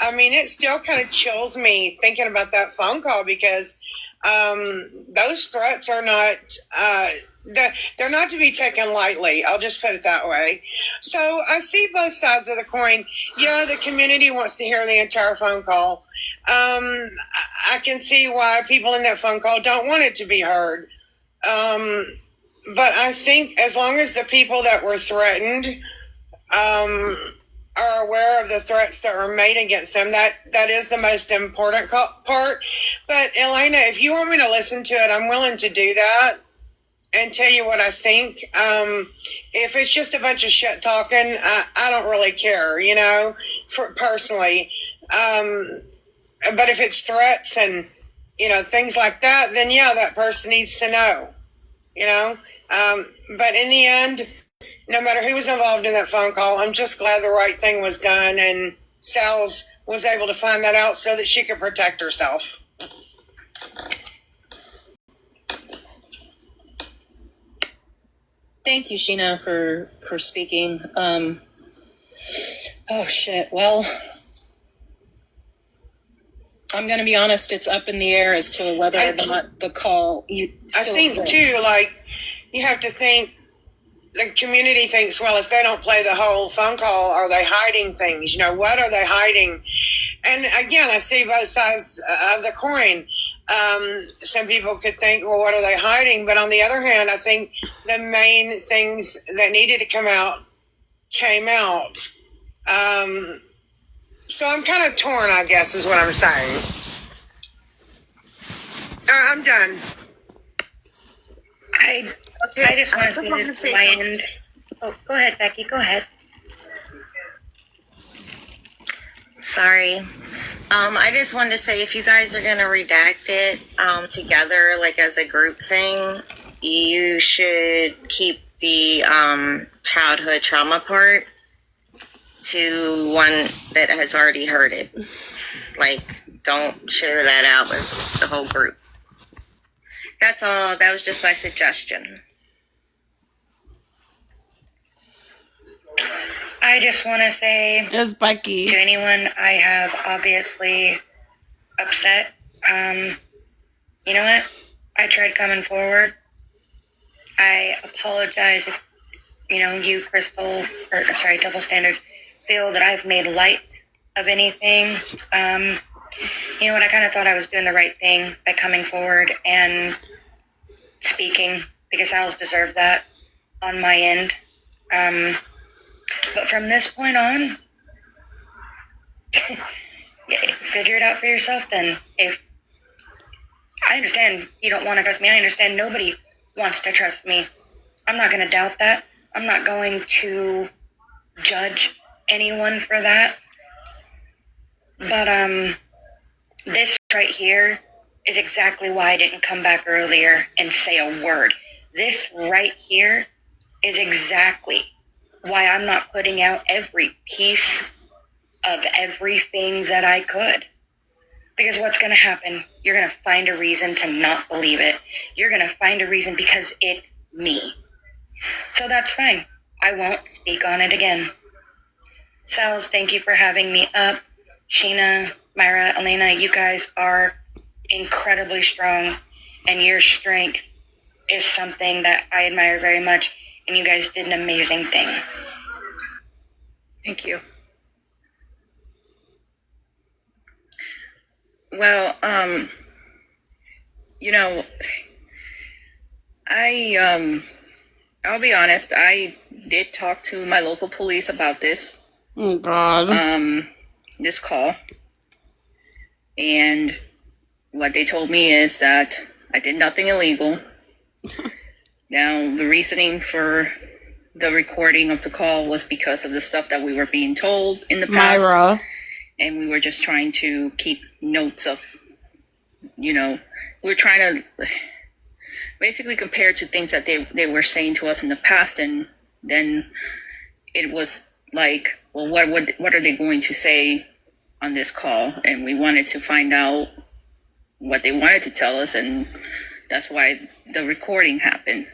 It still kind of chills me thinking about that phone call because those threats are not, they're not to be taken lightly. I'll just put it that way. So I see both sides of the coin. Yeah, the community wants to hear the entire phone call. I can see why people in that phone call don't want it to be heard. But I think as long as the people that were threatened are aware of the threats that were made against them, that is the most important part. But Elena, if you want me to listen to it, I'm willing to do that and tell you what I think. If it's just a bunch of shit talking, I don't really care, personally. But if it's threats and, things like that, then yeah, that person needs to know. But in the end, no matter who was involved in that phone call, I'm just glad the right thing was done and Sal's was able to find that out so that she could protect herself. Thank you, Sheena, for speaking. Oh shit. Well, I'm going to be honest. It's up in the air as to whether or not the call still exists. Too, like, you have to think, the community thinks, well, if they don't play the whole phone call, are they hiding things? What are they hiding? And again, I see both sides of the coin. Some people could think, well, what are they hiding? But on the other hand, I think the main things that needed to come out came out. So I'm kind of torn, I guess, is what I'm saying. I'm done. I just want to say this to my end. Oh, go ahead, Becky. Go ahead. Sorry. I just wanted to say, if you guys are going to redact it together, like as a group thing, you should keep the childhood trauma part to one that has already heard it. Like, don't share that out with the whole group. That's all. That was just my suggestion. I just want to say It's Becky. to anyone I have obviously upset, you know what? I tried coming forward. I apologize if, you, Crystal, Double Standards, feel that I've made light of anything. You know what? I kind of thought I was doing the right thing by coming forward and speaking, because Al's deserved that on my end. But from this point on, figure it out for yourself then. If I understand you don't want to trust me, I understand nobody wants to trust me. I'm not going to doubt that. I'm not going to judge anyone for that. But this right here is exactly why I didn't come back earlier and say a word. This right here is exactly why I'm not putting out every piece of everything that I could. Because what's going to happen? You're going to find a reason to not believe it. You're going to find a reason because it's me. So that's fine. I won't speak on it again. Sal's, thank you for having me up. Sheena, Myra, Elena, you guys are incredibly strong, and your strength is something that I admire very much, and you guys did an amazing thing. Thank you. Well, I'll be honest, I did talk to my local police about this. Oh, God. This call. And what they told me is that I did nothing illegal. Now, the reasoning for the recording of the call was because of the stuff that we were being told in the past. Myra. And we were just trying to keep notes of, we were trying to basically compare to things that they were saying to us in the past. And then it was like, well, what are they going to say on this call? And we wanted to find out what they wanted to tell us. And that's why the recording happened.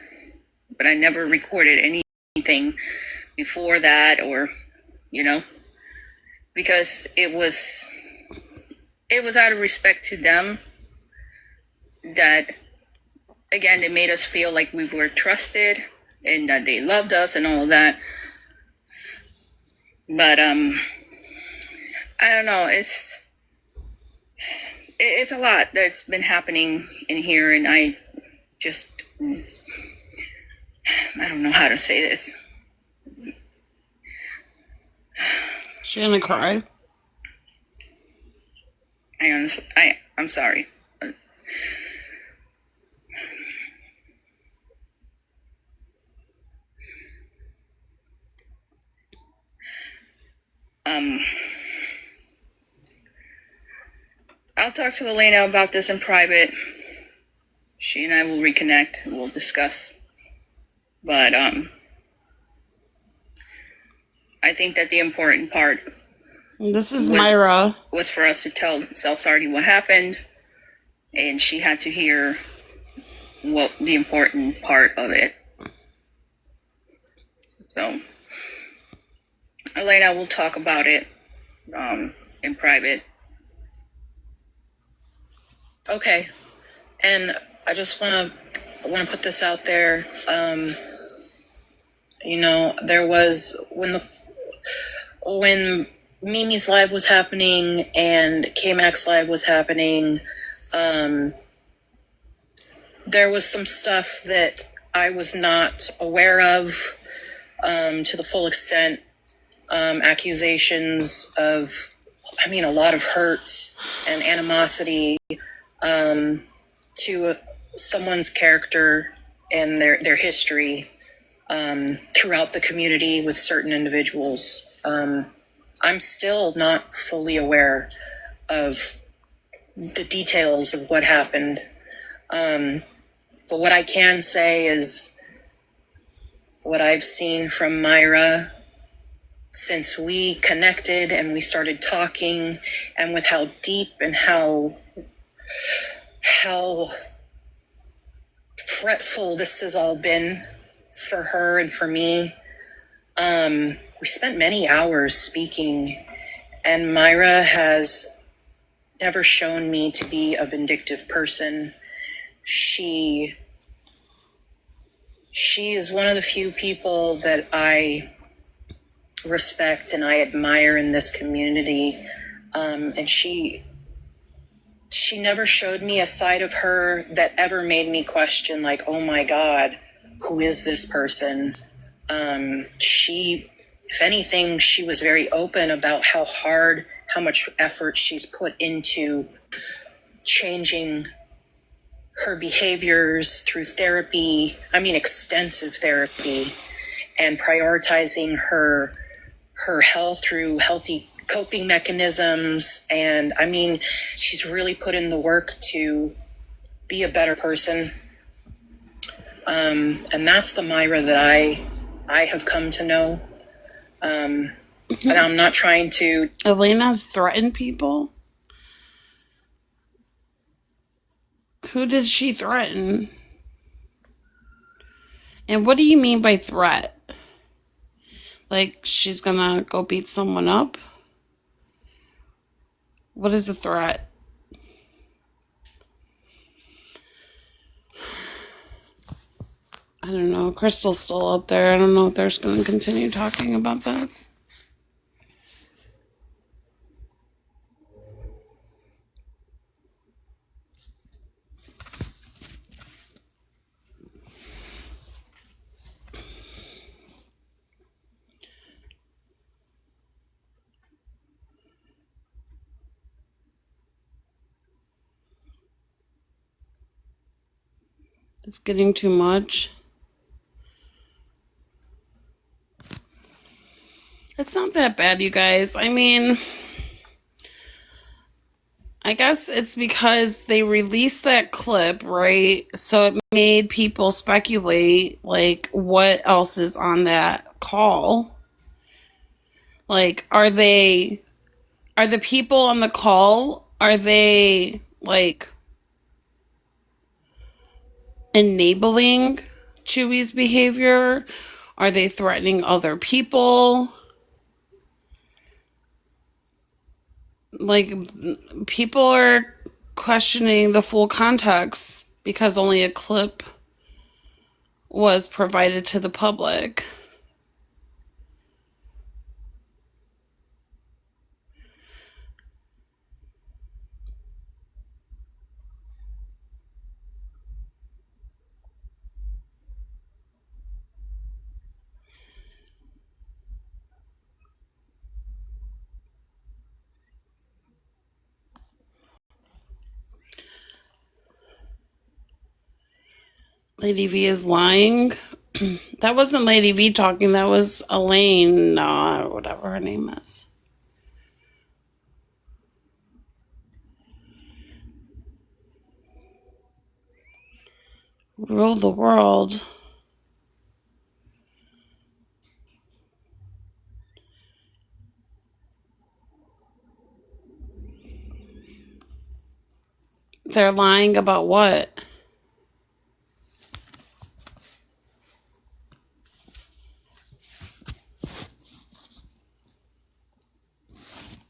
But I never recorded anything before that, or, because it was out of respect to them that, again, it made us feel like we were trusted and that they loved us and all of that. But I don't know, it's a lot that's been happening in here, and I don't know how to say this. She gonna cry? I'm sorry. I'll talk to Elena about this in private. She and I will reconnect and we'll discuss. But I think that the important part This is Myra. was for us to tell Sardi what happened, and she had to hear what the important part of it. So Elena will talk about it in private. Okay, and I just want to put this out there. There was when Mimi's live was happening and K-Max live was happening, there was some stuff that I was not aware of to the full extent. Accusations of, a lot of hurt and animosity to someone's character and their history throughout the community with certain individuals. I'm still not fully aware of the details of what happened. But what I can say is what I've seen from Myra since we connected and we started talking, and with how deep and how fretful this has all been for her and for me. We spent many hours speaking, and Myra has never shown me to be a vindictive person. She is one of the few people that I respect and I admire in this community. And she never showed me a side of her that ever made me question, like, oh my God, who is this person? If anything, she was very open about how much effort she's put into changing her behaviors through therapy. I mean, extensive therapy, and prioritizing her health through healthy coping mechanisms. And I mean, she's really put in the work to be a better person. And that's the Myra that I have come to know. And I'm not trying to. Elena's threatened people? Who did she threaten? And what do you mean by threat? Like, she's gonna go beat someone up? What is a threat? I don't know. Crystal's still up there. I don't know if they're going to continue talking about this. It's getting too much. It's not that bad, you guys. I mean, I guess it's because they released that clip, right? So it made people speculate, like, what else is on that call? Like, are the people on the call, are they, like, enabling Chewy's behavior? Are they threatening other people? Like, people are questioning the full context because only a clip was provided to the public. Lady V is lying. That wasn't Lady V talking. That was Elaine, whatever her name is. Rule the world. They're lying about what?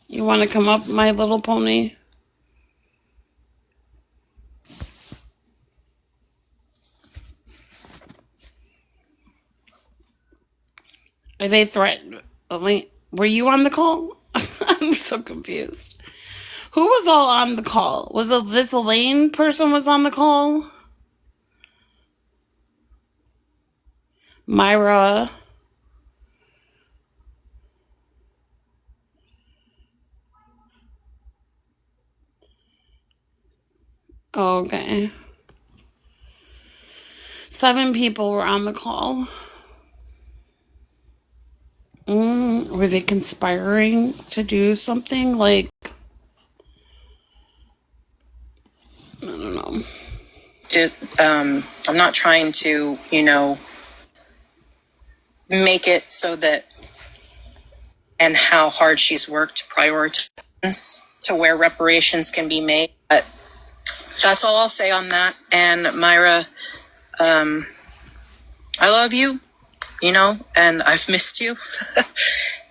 You want to come up, My Little Pony? Are they threatened? Were you on the call? I'm so confused. Who was all on the call? Was it this Elaine person was on the call? Myra. Okay. 7 people were on the call. Were they conspiring to do something? Like, I don't know. I'm not trying to, make it so that, and how hard she's worked to prioritize to where reparations can be made. But that's all I'll say on that. And Myra, I love you. and I've missed you.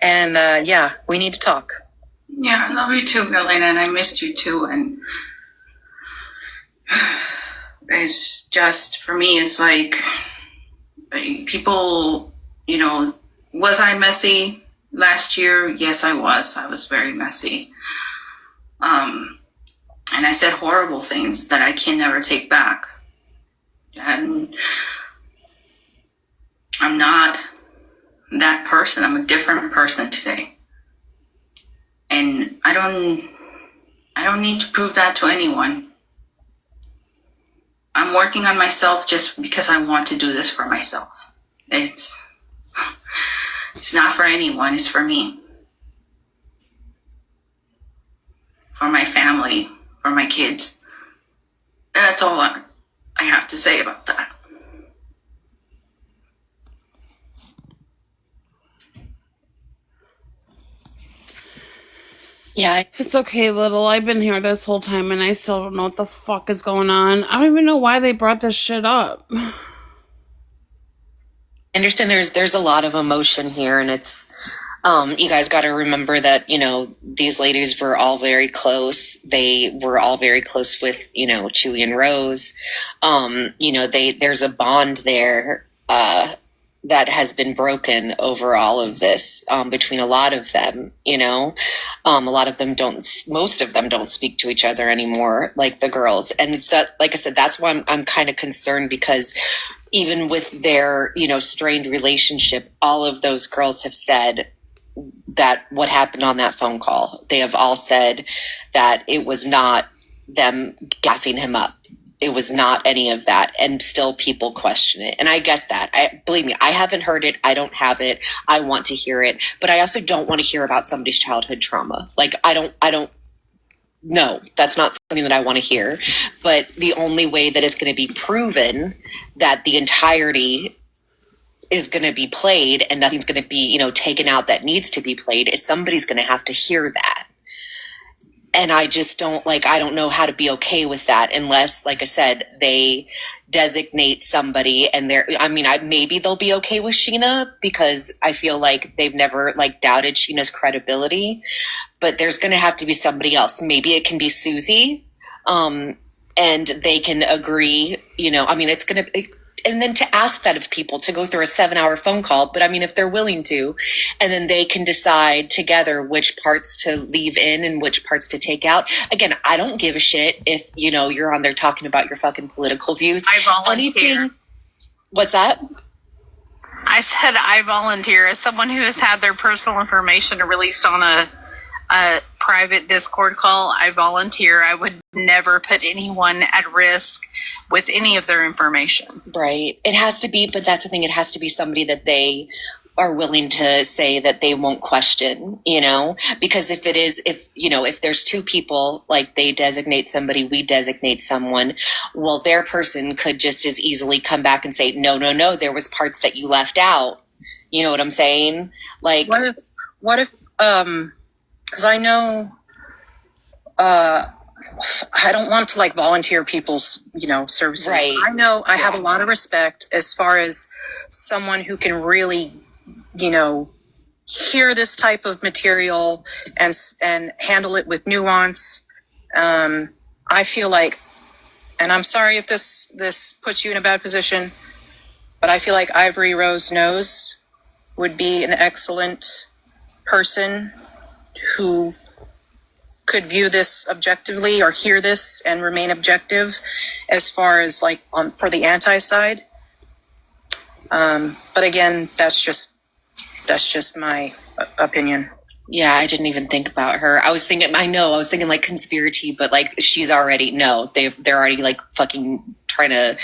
And yeah, we need to talk. Yeah, I love you too, Galena, and I missed you too. And it's just, for me, it's like, people, was I messy last year? Yes, I was. I was very messy. And I said horrible things that I can never take back. And I'm not that person. I'm a different person today. And I don't need to prove that to anyone. I'm working on myself just because I want to do this for myself. It's not for anyone, it's for me. For my family, for my kids. That's all I have to say about that. Yeah. It's okay, little. I've been here this whole time and I still don't know what the fuck is going on. I don't even know why they brought this shit up. I understand there's a lot of emotion here, and it's you guys got to remember that these ladies were all very close. They were all very close with Chewy and Rose. There's a bond there that has been broken over all of this between a lot of them. A lot of them most of them don't speak to each other anymore, like the girls, and it's that, like I said, that's why I'm kind of concerned, because even with their strained relationship, all of those girls have said that what happened on that phone call, they have all said that it was not them gassing him up. It was not any of that. And still people question it. And I get that. Believe me, I haven't heard it. I don't have it. I want to hear it. But I also don't want to hear about somebody's childhood trauma. Like, I don't no, that's not something that I want to hear. But the only way that it's going to be proven that the entirety is going to be played and nothing's going to be, taken out that needs to be played is somebody's going to have to hear that. And I just I don't know how to be okay with that unless, like I said, they designate somebody and maybe they'll be okay with Sheena, because I feel like they've never doubted Sheena's credibility, but there's going to have to be somebody else. Maybe it can be Susie, and they can agree, it's going to, and then to ask that of people, to go through a 7-hour phone call. But if they're willing to, and then they can decide together which parts to leave in and which parts to take out. Again, I don't give a shit if, you're on there talking about your fucking political views. I volunteer. What's that? I said I volunteer as someone who has had their personal information released on a private Discord call. I volunteer. I would never put anyone at risk with any of their information. Right. It has to be, but that's the thing. It has to be somebody that they are willing to say that they won't question, because if there's two people, they designate somebody, we designate someone, well, their person could just as easily come back and say, no, there was parts that you left out. You know what I'm saying? What if because I know, I don't want to volunteer people's, services. Right. I know I have a lot of respect as far as someone who can really, hear this type of material and handle it with nuance. I feel like, and I'm sorry if this puts you in a bad position, but I feel like Ivory Rose Nose would be an excellent person who could view this objectively or hear this and remain objective as far as for the anti side. But again, that's just my opinion. Yeah, I didn't even think about her. I was thinking conspiracy, but she's already, they're already fucking trying to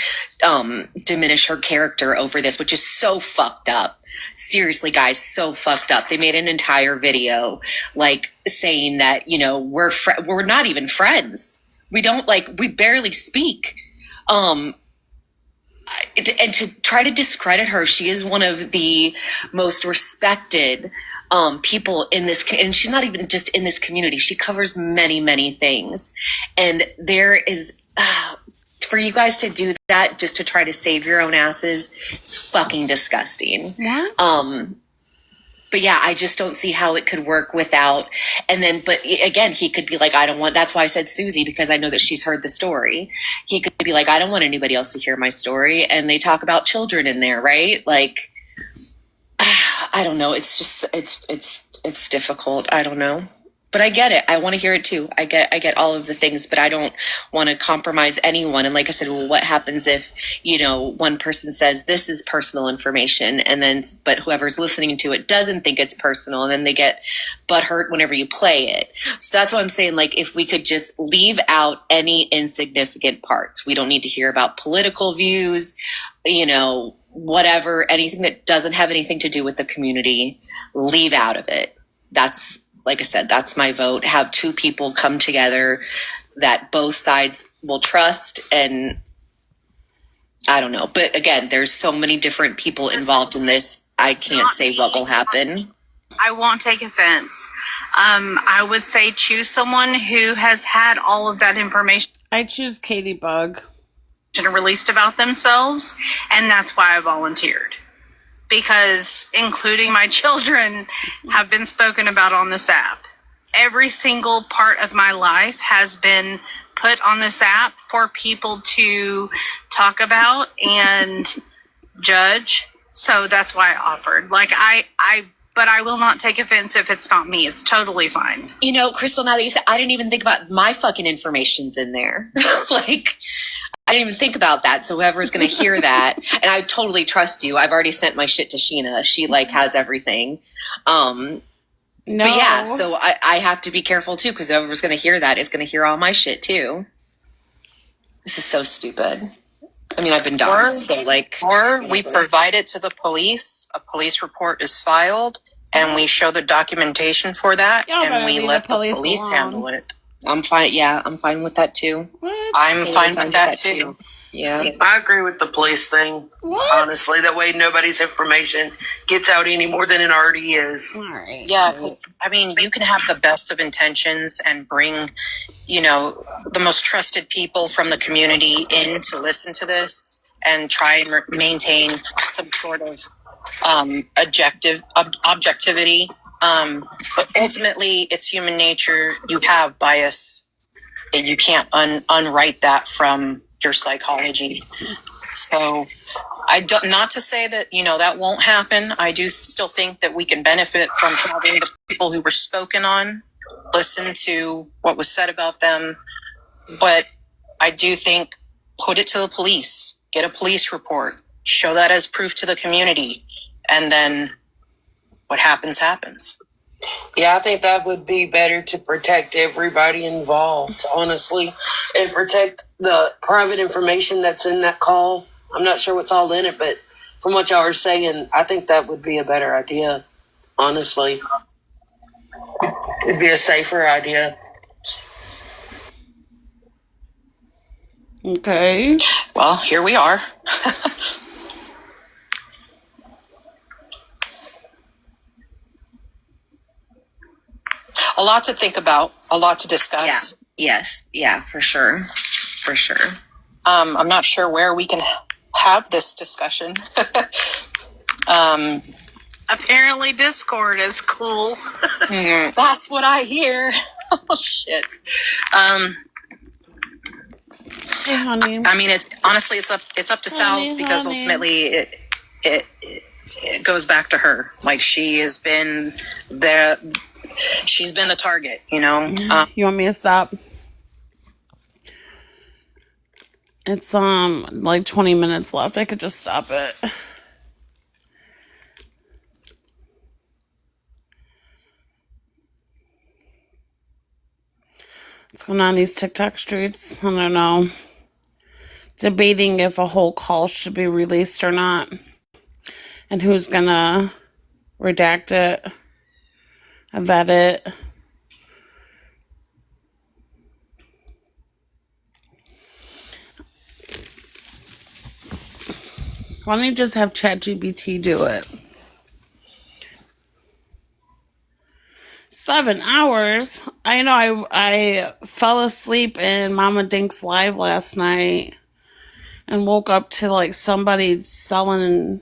diminish her character over this, which is so fucked up. Seriously, guys, so fucked up. They made an entire video saying that, we're not even friends. We don't we barely speak. And to try to discredit her, she is one of the most respected people in this, and she's not even just in this community. She covers many, many things. And there is, for you guys to do that just to try to save your own asses, it's fucking disgusting. What? But yeah, I just don't see how it could work without. And then, but again, he could be like, I don't want, that's why I said Susie, because I know that she's heard the story. He could be like, I don't want anybody else to hear my story. And they talk about children in there, right? Like, I don't know. It's just, it's difficult. I don't know. But I get it. I want to hear it too. I get all of the things, but I don't want to compromise anyone. And like I said, well, what happens if, one person says this is personal information but whoever's listening to it doesn't think it's personal, and then they get butthurt whenever you play it. So that's what I'm saying. Like, if we could just leave out any insignificant parts, we don't need to hear about political views, whatever, anything that doesn't have anything to do with the community, leave out of it. That's, like I said, that's my vote. Have two people come together that both sides will trust. And I don't know. But again, there's so many different people involved in this. I can't say what will happen. I won't take offense. I would say choose someone who has had all of that information I choose Katie Bug. released about themselves, and that's why I volunteered. Because including my children have been spoken about on this app. Every single part of my life has been put on this app for people to talk about and judge. So that's why I offered. But I will not take offense if it's not me. It's totally fine. Crystal, now that you said, I didn't even think about my fucking information's in there. I didn't even think about that. So whoever's going to hear that, and I totally trust you. I've already sent my shit to Sheena. She has everything. No. But yeah, so I have to be careful too, because whoever's going to hear that is going to hear all my shit too. This is so stupid. I mean, I've been doxxed, Or we provide it to the police. A police report is filed, and we show the documentation for that, and we let the police handle it. I'm fine. Yeah, I'm fine with that too. What? I'm fine with that too. Yeah. I agree with the police thing. What? Honestly, that way nobody's information gets out any more than it already is. All right. Yeah, because you can have the best of intentions and bring, the most trusted people from the community in to listen to this and try and maintain some sort of objectivity. But ultimately, it's human nature. You have bias, and you can't unwrite that from your psychology. So, not to say that that won't happen. I do still think that we can benefit from having the people who were spoken on listen to what was said about them. But I do think put it to the police, get a police report, show that as proof to the community, and then what happens. Yeah, I think that would be better to protect everybody involved, honestly, and protect the private information that's in that call. I'm not sure what's all in it, but from what y'all are saying, I think that would be a better idea, honestly. It'd be a safer idea. Okay. Well, here we are. A lot to think about, a lot to discuss. Yeah. Yes. Yeah, for sure. For sure. I'm not sure where we can have this discussion. Apparently Discord is cool. That's what I hear. Oh, shit. Hey, honey. It's up to Sal's, because ultimately it goes back to her. Like, she's been the target, You want me to stop? It's 20 minutes left. I could just stop it. What's going on in these TikTok streets? I don't know. Debating if a whole call should be released or not. And who's gonna redact it, vet it. Why don't you just have ChatGPT do it? 7 hours? I know I fell asleep in Mama Dink's live last night. and woke up to like somebody selling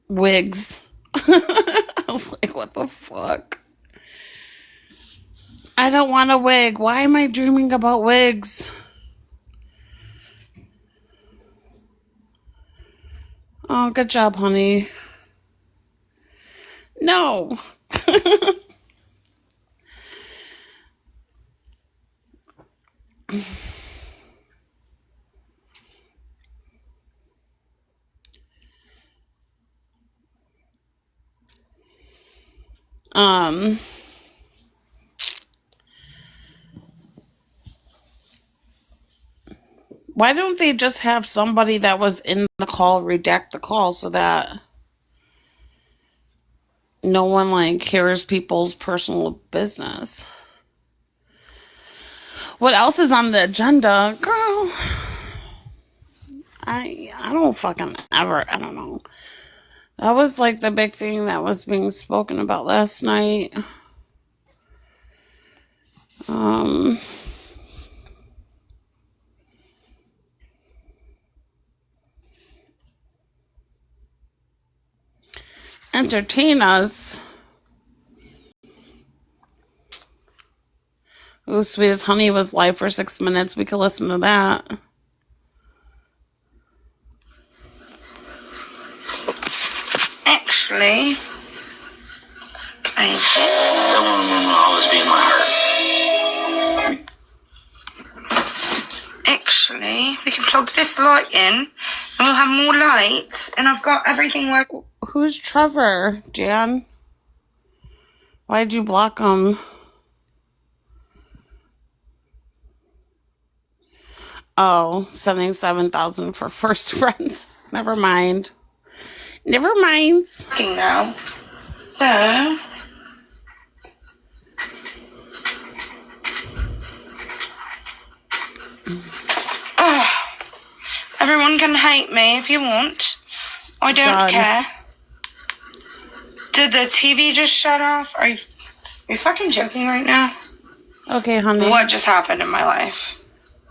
wigs. I was like, what the fuck? I don't want a wig. Why am I dreaming about wigs? Oh, good job, honey. No. Why don't they just have somebody that was in the call redact the call so that no one like hears people's personal business? What else is on the agenda, girl? I don't fucking ever. I don't know. That was like the big thing that was being spoken about last night. Entertain us. Ooh, Sweet as Honey was live for 6 minutes. We could listen to that. Actually, always be in my heart. Actually, we can plug this light in, and we'll have more lights, and I've got everything working. Who's Trevor, Jan? Why'd you block him? Oh, sending 7,000 for first friends. Never mind. Never mind. Now, so everyone can hate me if you want. I don't care. Did the TV just shut off? Are you fucking joking right now? Okay, honey. What just happened in my life?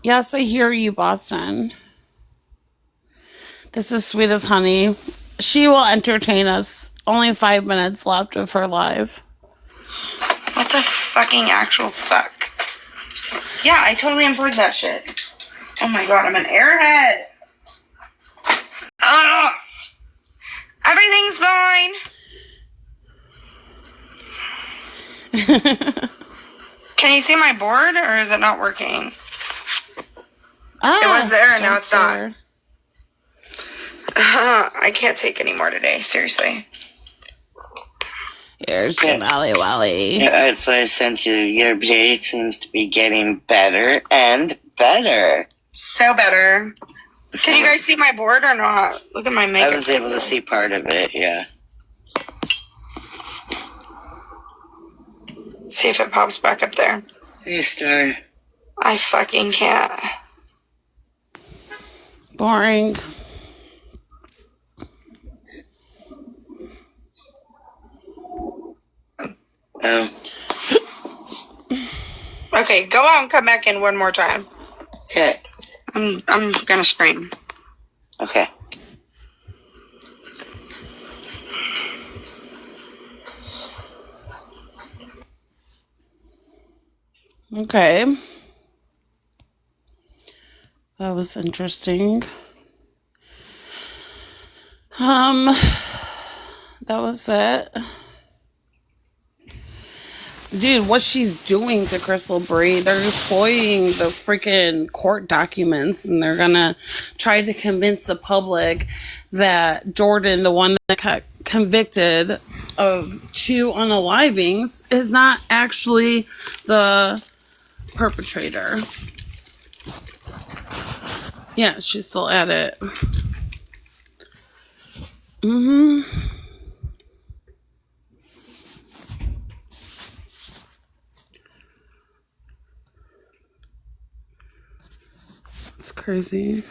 Yes, I hear you, Boston. This is Sweet as Honey. She will entertain us. Only 5 minutes left of her live. What the fucking actual fuck? Yeah, I totally unplugged that shit. Oh my god, I'm an airhead. Everything's fine. Can you see my board, or is it not working? It was there, and now it's not. I can't take any more today, seriously. Here's Jamali Wally. Yeah, so I sent you. Your day seems to be getting better and better. So better. Can you guys see my board or not? Look at my makeup. I was able to see part of it, yeah. See if it pops back up there. Hey, Star. I fucking can't. Boring. Oh. Okay, go out and come back in one more time. Okay. I'm gonna scream. Okay. Okay. That was interesting. That was it. Dude, what she's doing to Crystal Bree, they're deploying the freaking court documents, and they're gonna try to convince the public that Jordan, the one that got convicted of 2 unalivings, is not actually the perpetrator. Yeah, she's still at it. It's crazy.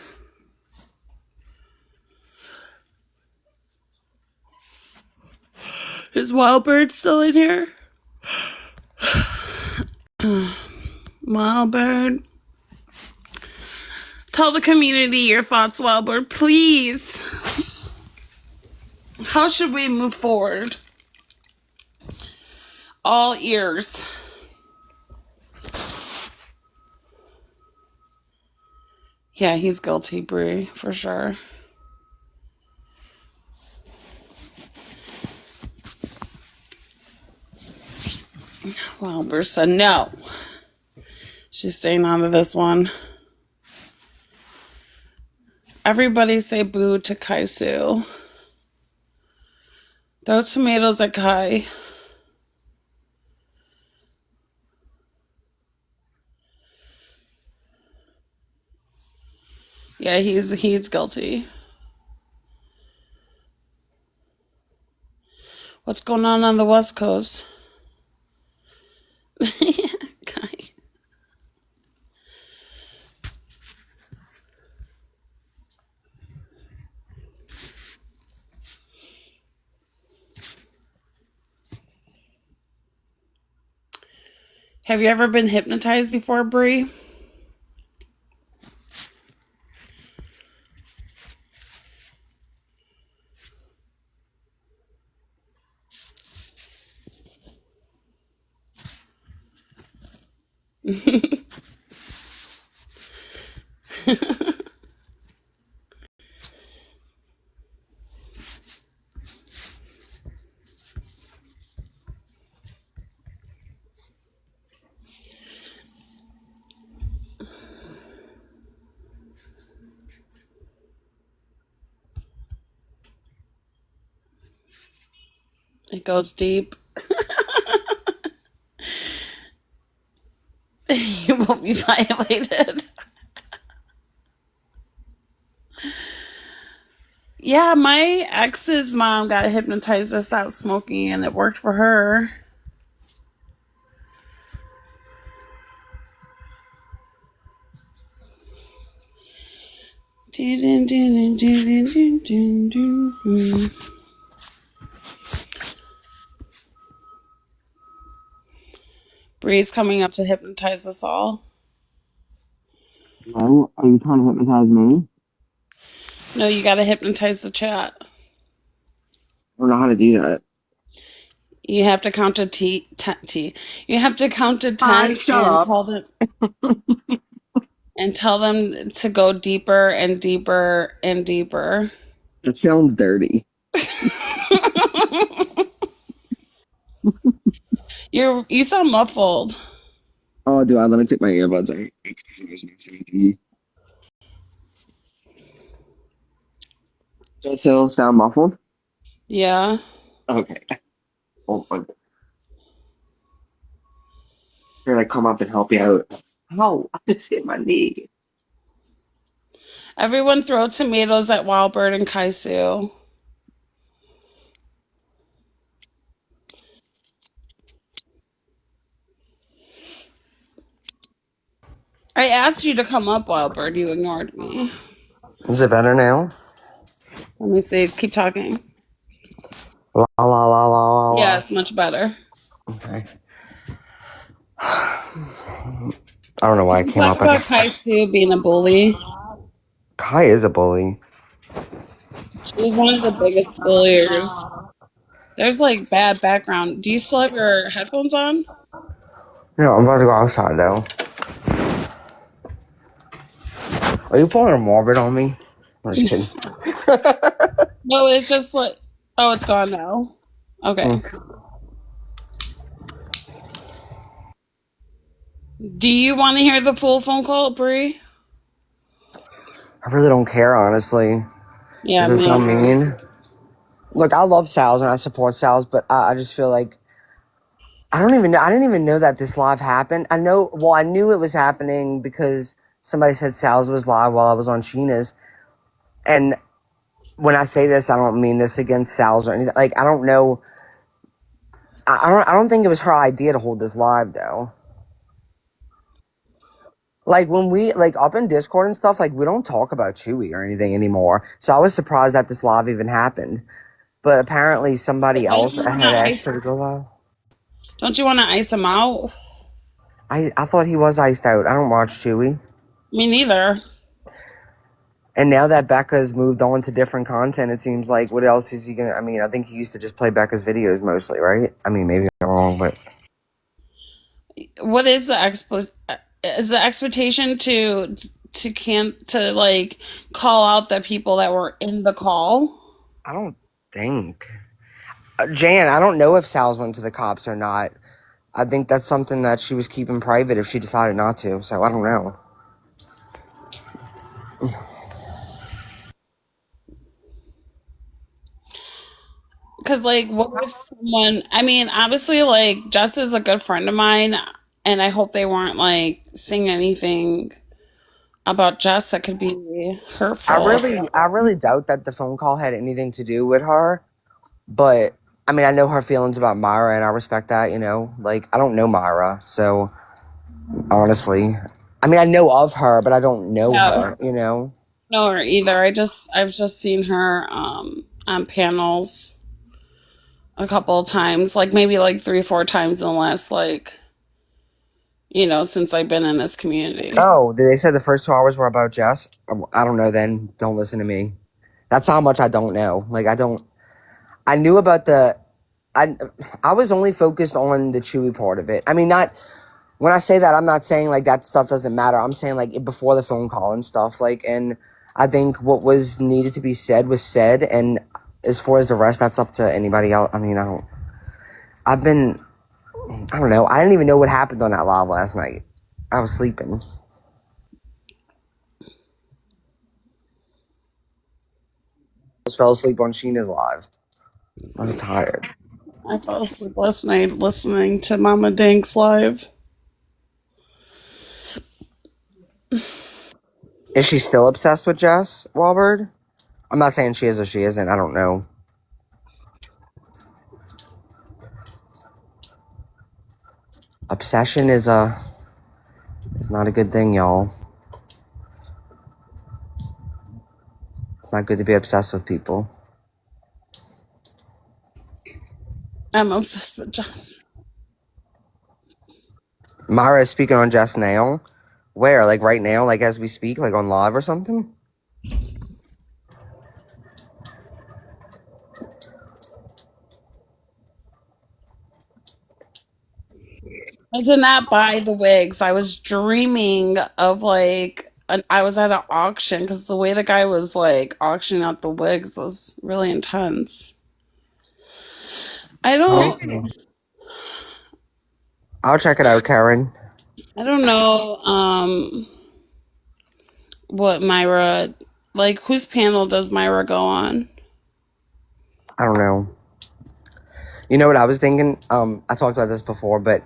Is Wildbird still in here? Wildbird. Tell the community your thoughts, Wilbur, please. How should we move forward? All ears. Yeah, he's guilty, Brie, for sure. Wilbur said no. She's staying on to this one. Everybody say boo to Kaisu. Throw tomatoes at Kai. Yeah, he's guilty. What's going on the West Coast? Kai. Have you ever been hypnotized before, Brie? It goes deep. You won't be violated. Yeah, my ex's mom got hypnotized to stop smoking, and it worked for her. Bree's coming up to hypnotize us all. No, are you trying to hypnotize me? No, you gotta hypnotize the chat. I don't know how to do that. You have to count to You have to count to 10 shut and up. tell them to go deeper and deeper and deeper. That sounds dirty. You sound muffled. Oh, do I? Let me take my earbuds out. Does it still sound muffled? Yeah. Okay. Hold on. Here, I come up and help you out. Ow, I just hit my knee. Everyone throw tomatoes at Wildbird and Kaisu. I asked you to come up, Wildbird. You ignored me. Is it better now? Let me see. Keep talking. La la la la la. Yeah, it's much better. Okay. I don't know why I came Talk up. about Kaisu being a bully. Kai is a bully. She's one of the biggest bulliers. There's like bad background. Do you still have your headphones on? No, I'm about to go outside though. Are you pulling a morbid on me? I'm just kidding. No, it's just like, oh, it's gone now. Okay. Do you want to hear the full phone call, Brie? I really don't care, honestly. Yeah, Does it sound mean? Look, I love Sal's and I support Sal's, but I just feel like I didn't even know that this live happened. I knew it was happening because somebody said Sal's was live while I was on Sheena's. And when I say this, I don't mean this against Sal's or anything. Like, I don't know. I don't think it was her idea to hold this live though. Like when we up in Discord and stuff, like we don't talk about Chewy or anything anymore. So I was surprised that this live even happened. But apparently somebody else had asked her to go live. Don't you want to ice him out? I thought he was iced out. I don't watch Chewy. Me neither. And now that Becca's moved on to different content, it seems like what else is he gonna? I mean, I think he used to just play Becca's videos mostly, right? I mean, maybe I'm wrong, but What is the expectation to like call out the people that were in the call? I don't think. Jan, I don't know if Sal's went to the cops or not. I think that's something that she was keeping private if she decided not to. So I don't know. Because, like, what if someone, I mean, obviously, like, Jess is a good friend of mine, and I hope they weren't, like, saying anything about Jess that could be I hurtful. really doubt that the phone call had anything to do with her. But I mean, I know her feelings about Myra, and I respect that. You know, like I don't know Myra, so honestly, I mean, I know of her, but I don't know Yeah, her. You know. no, her either. I've just seen her on panels a couple of times, like maybe like 3 or 4 times in the last, like, since I've been in this community. Oh, did they say the first 2 hours were about Jess? I don't know. Then don't listen to me. That's how much I don't know. Like I don't. I knew about the. I I was only focused on the Chewy part of it. I mean, not when I say that, I'm not saying like that stuff doesn't matter. I'm saying like before the phone call and stuff. Like, and I think what was needed to be said was said. And as far as the rest, that's up to anybody else. I mean, I don't. I've been. I don't know. I didn't even know what happened on that live last night. I was sleeping. I just fell asleep on Sheena's live. I was tired. I fell asleep last night listening to Mama Dank's live. Is she still obsessed with Jess Wahlberg? I'm not saying she is or she isn't. I don't know. Obsession is not a good thing, y'all. It's not good to be obsessed with people. I'm obsessed with Jess. Myra is speaking on Jess now. Where? Like right now? Like as we speak? Like on live or something? I did not buy the wigs. I was dreaming of like I was at an auction because the way the guy was like auctioning out the wigs was really intense. I don't I'll check it out, Karen. I don't know what Myra, like, whose panel does Myra go on? I don't know. You know what I was thinking? I talked about this before, but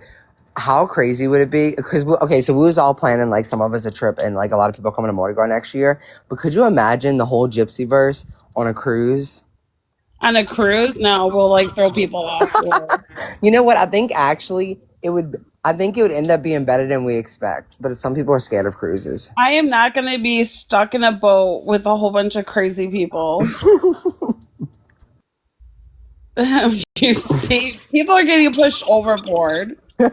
how crazy would it be? Because so we was all planning like some of us a trip, and like a lot of people coming to Mardi Gras next year. But could you imagine the whole Gypsy verse on a cruise? On a cruise? No, we'll like throw people off. You know what? I think actually it would. I think it would end up being better than we expect. But some people are scared of cruises. I am not going to be stuck in a boat with a whole bunch of crazy people. You see, people are getting pushed overboard. I'd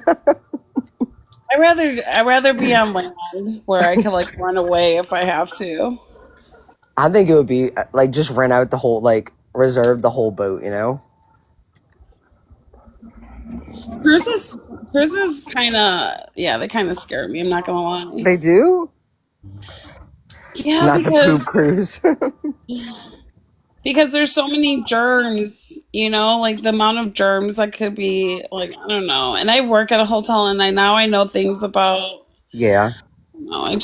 rather be on land where I can like run away if I have to. I think it would be like just rent out the whole, like reserve the whole boat, you know? Cruises kind of, yeah, they kind of scare me. I'm not gonna lie. They do? Yeah, Not because the poop cruise. because there's so many germs, like the amount of germs that could be, like, I don't know. And I work at a hotel, and I know things about. Yeah. I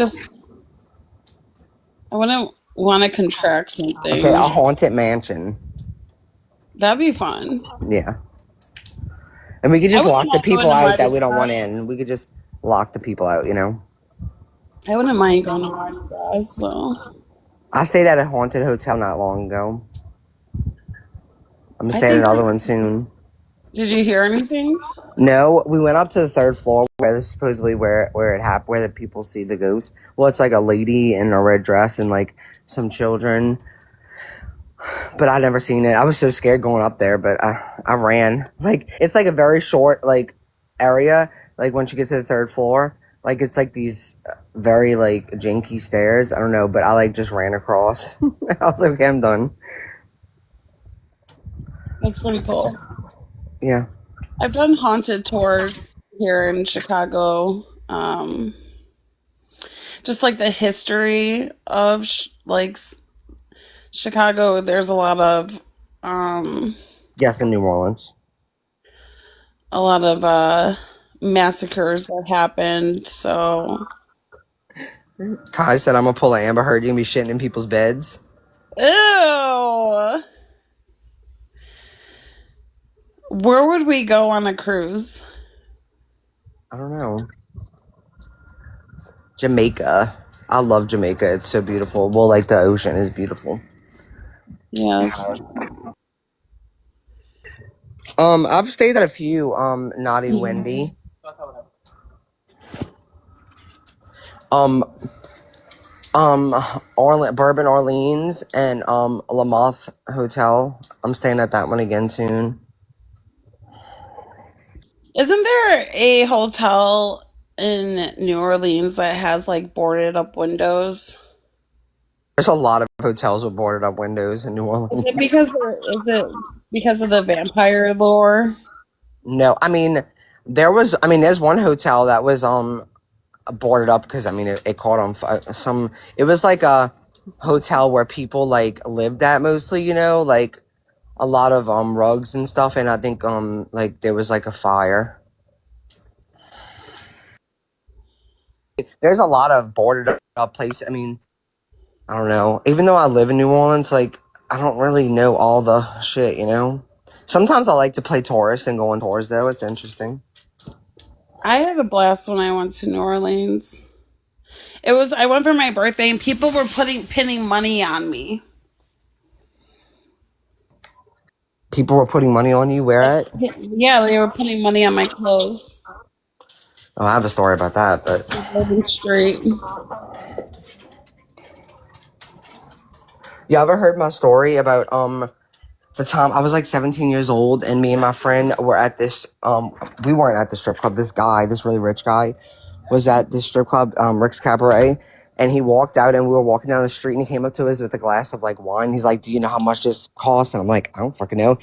wouldn't want to contract something. Okay, a haunted mansion. That'd be fun. Yeah. And we could just lock the people out that we don't want in. We could just lock the people out, you know? I wouldn't mind going to Mardi Gras, so. I stayed at a haunted hotel not long ago. I'm gonna stay at another one soon. Did you hear anything? No, we went up to the 3rd floor where this supposedly where it happened, where the people see the ghost. Well, it's like a lady in a red dress and like some children. But I never seen it. I was so scared going up there, but I ran. Like it's like a very short like area. Like once you get to the 3rd floor, Like it's like these very like janky stairs. I don't know, but I like just ran across. I was like, okay, I'm done. That's pretty cool. Yeah. I've done haunted tours here in Chicago. Just like the history of Chicago. There's Yes, in New Orleans. a lot of massacres that happened. So, Kai said, I'm gonna pull an Amber Heard. You gonna be shitting in people's beds. ew. Where would we go on a cruise? I don't know. Jamaica. I love Jamaica. It's so beautiful. Well, like the ocean is beautiful. Yeah. I've stayed at a few. Naughty Wendy. Bourbon Orleans and Lamothe Hotel. I'm staying at that one again soon. Isn't there a hotel in New Orleans that has like boarded up windows? There's a lot of hotels with boarded up windows in New Orleans. Is it because of the vampire lore? No, I mean there's one hotel that was boarded up because it caught on some. It was like a hotel where people like lived at mostly, like a lot of rugs and stuff, and I think like there was like a fire. There's a lot of boarded up places. I don't know. Even though I live in New Orleans, like I don't really know all the shit, Sometimes I like to play tourist and go on tours though. It's interesting. I had a blast when I went to New Orleans. I went for my birthday and people were pinning money on me. People were putting money on you. Where at? Yeah, they were putting money on my clothes. Oh, I have a story about that, but Bourbon Street. you ever heard my story about the time I was like 17 years old and me and my friend were at this we weren't at the strip club. This really rich guy was at this strip club, Rick's Cabaret, and he walked out and we were walking down the street and he came up to us with a glass of like wine. He's like, do you know how much this costs? And I'm like, I don't fucking know.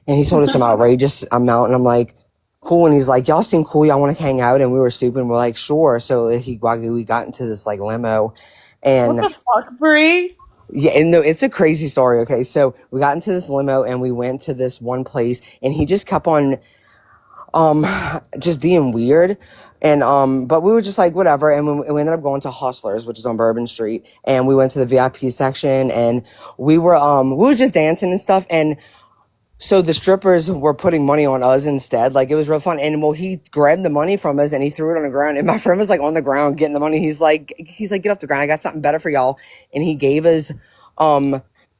And he told us some outrageous amount and I'm like, cool. And he's like, y'all seem cool, y'all want to hang out? And we were stupid and we're like, sure. So we got into this like limo and what the fuck, Brie? yeah, and no, it's a crazy story. Okay, so we got into this limo and we went to this one place, and he just kept on, just being weird, and but we were just like whatever, and we ended up going to Hustlers, which is on Bourbon Street, and we went to the VIP section, and we were just dancing and stuff, and so the strippers were putting money on us instead. Like it was real fun. And well, he grabbed the money from us and he threw it on the ground. And my friend was like on the ground getting the money. He's like, get off the ground. I got something better for y'all. And he gave us,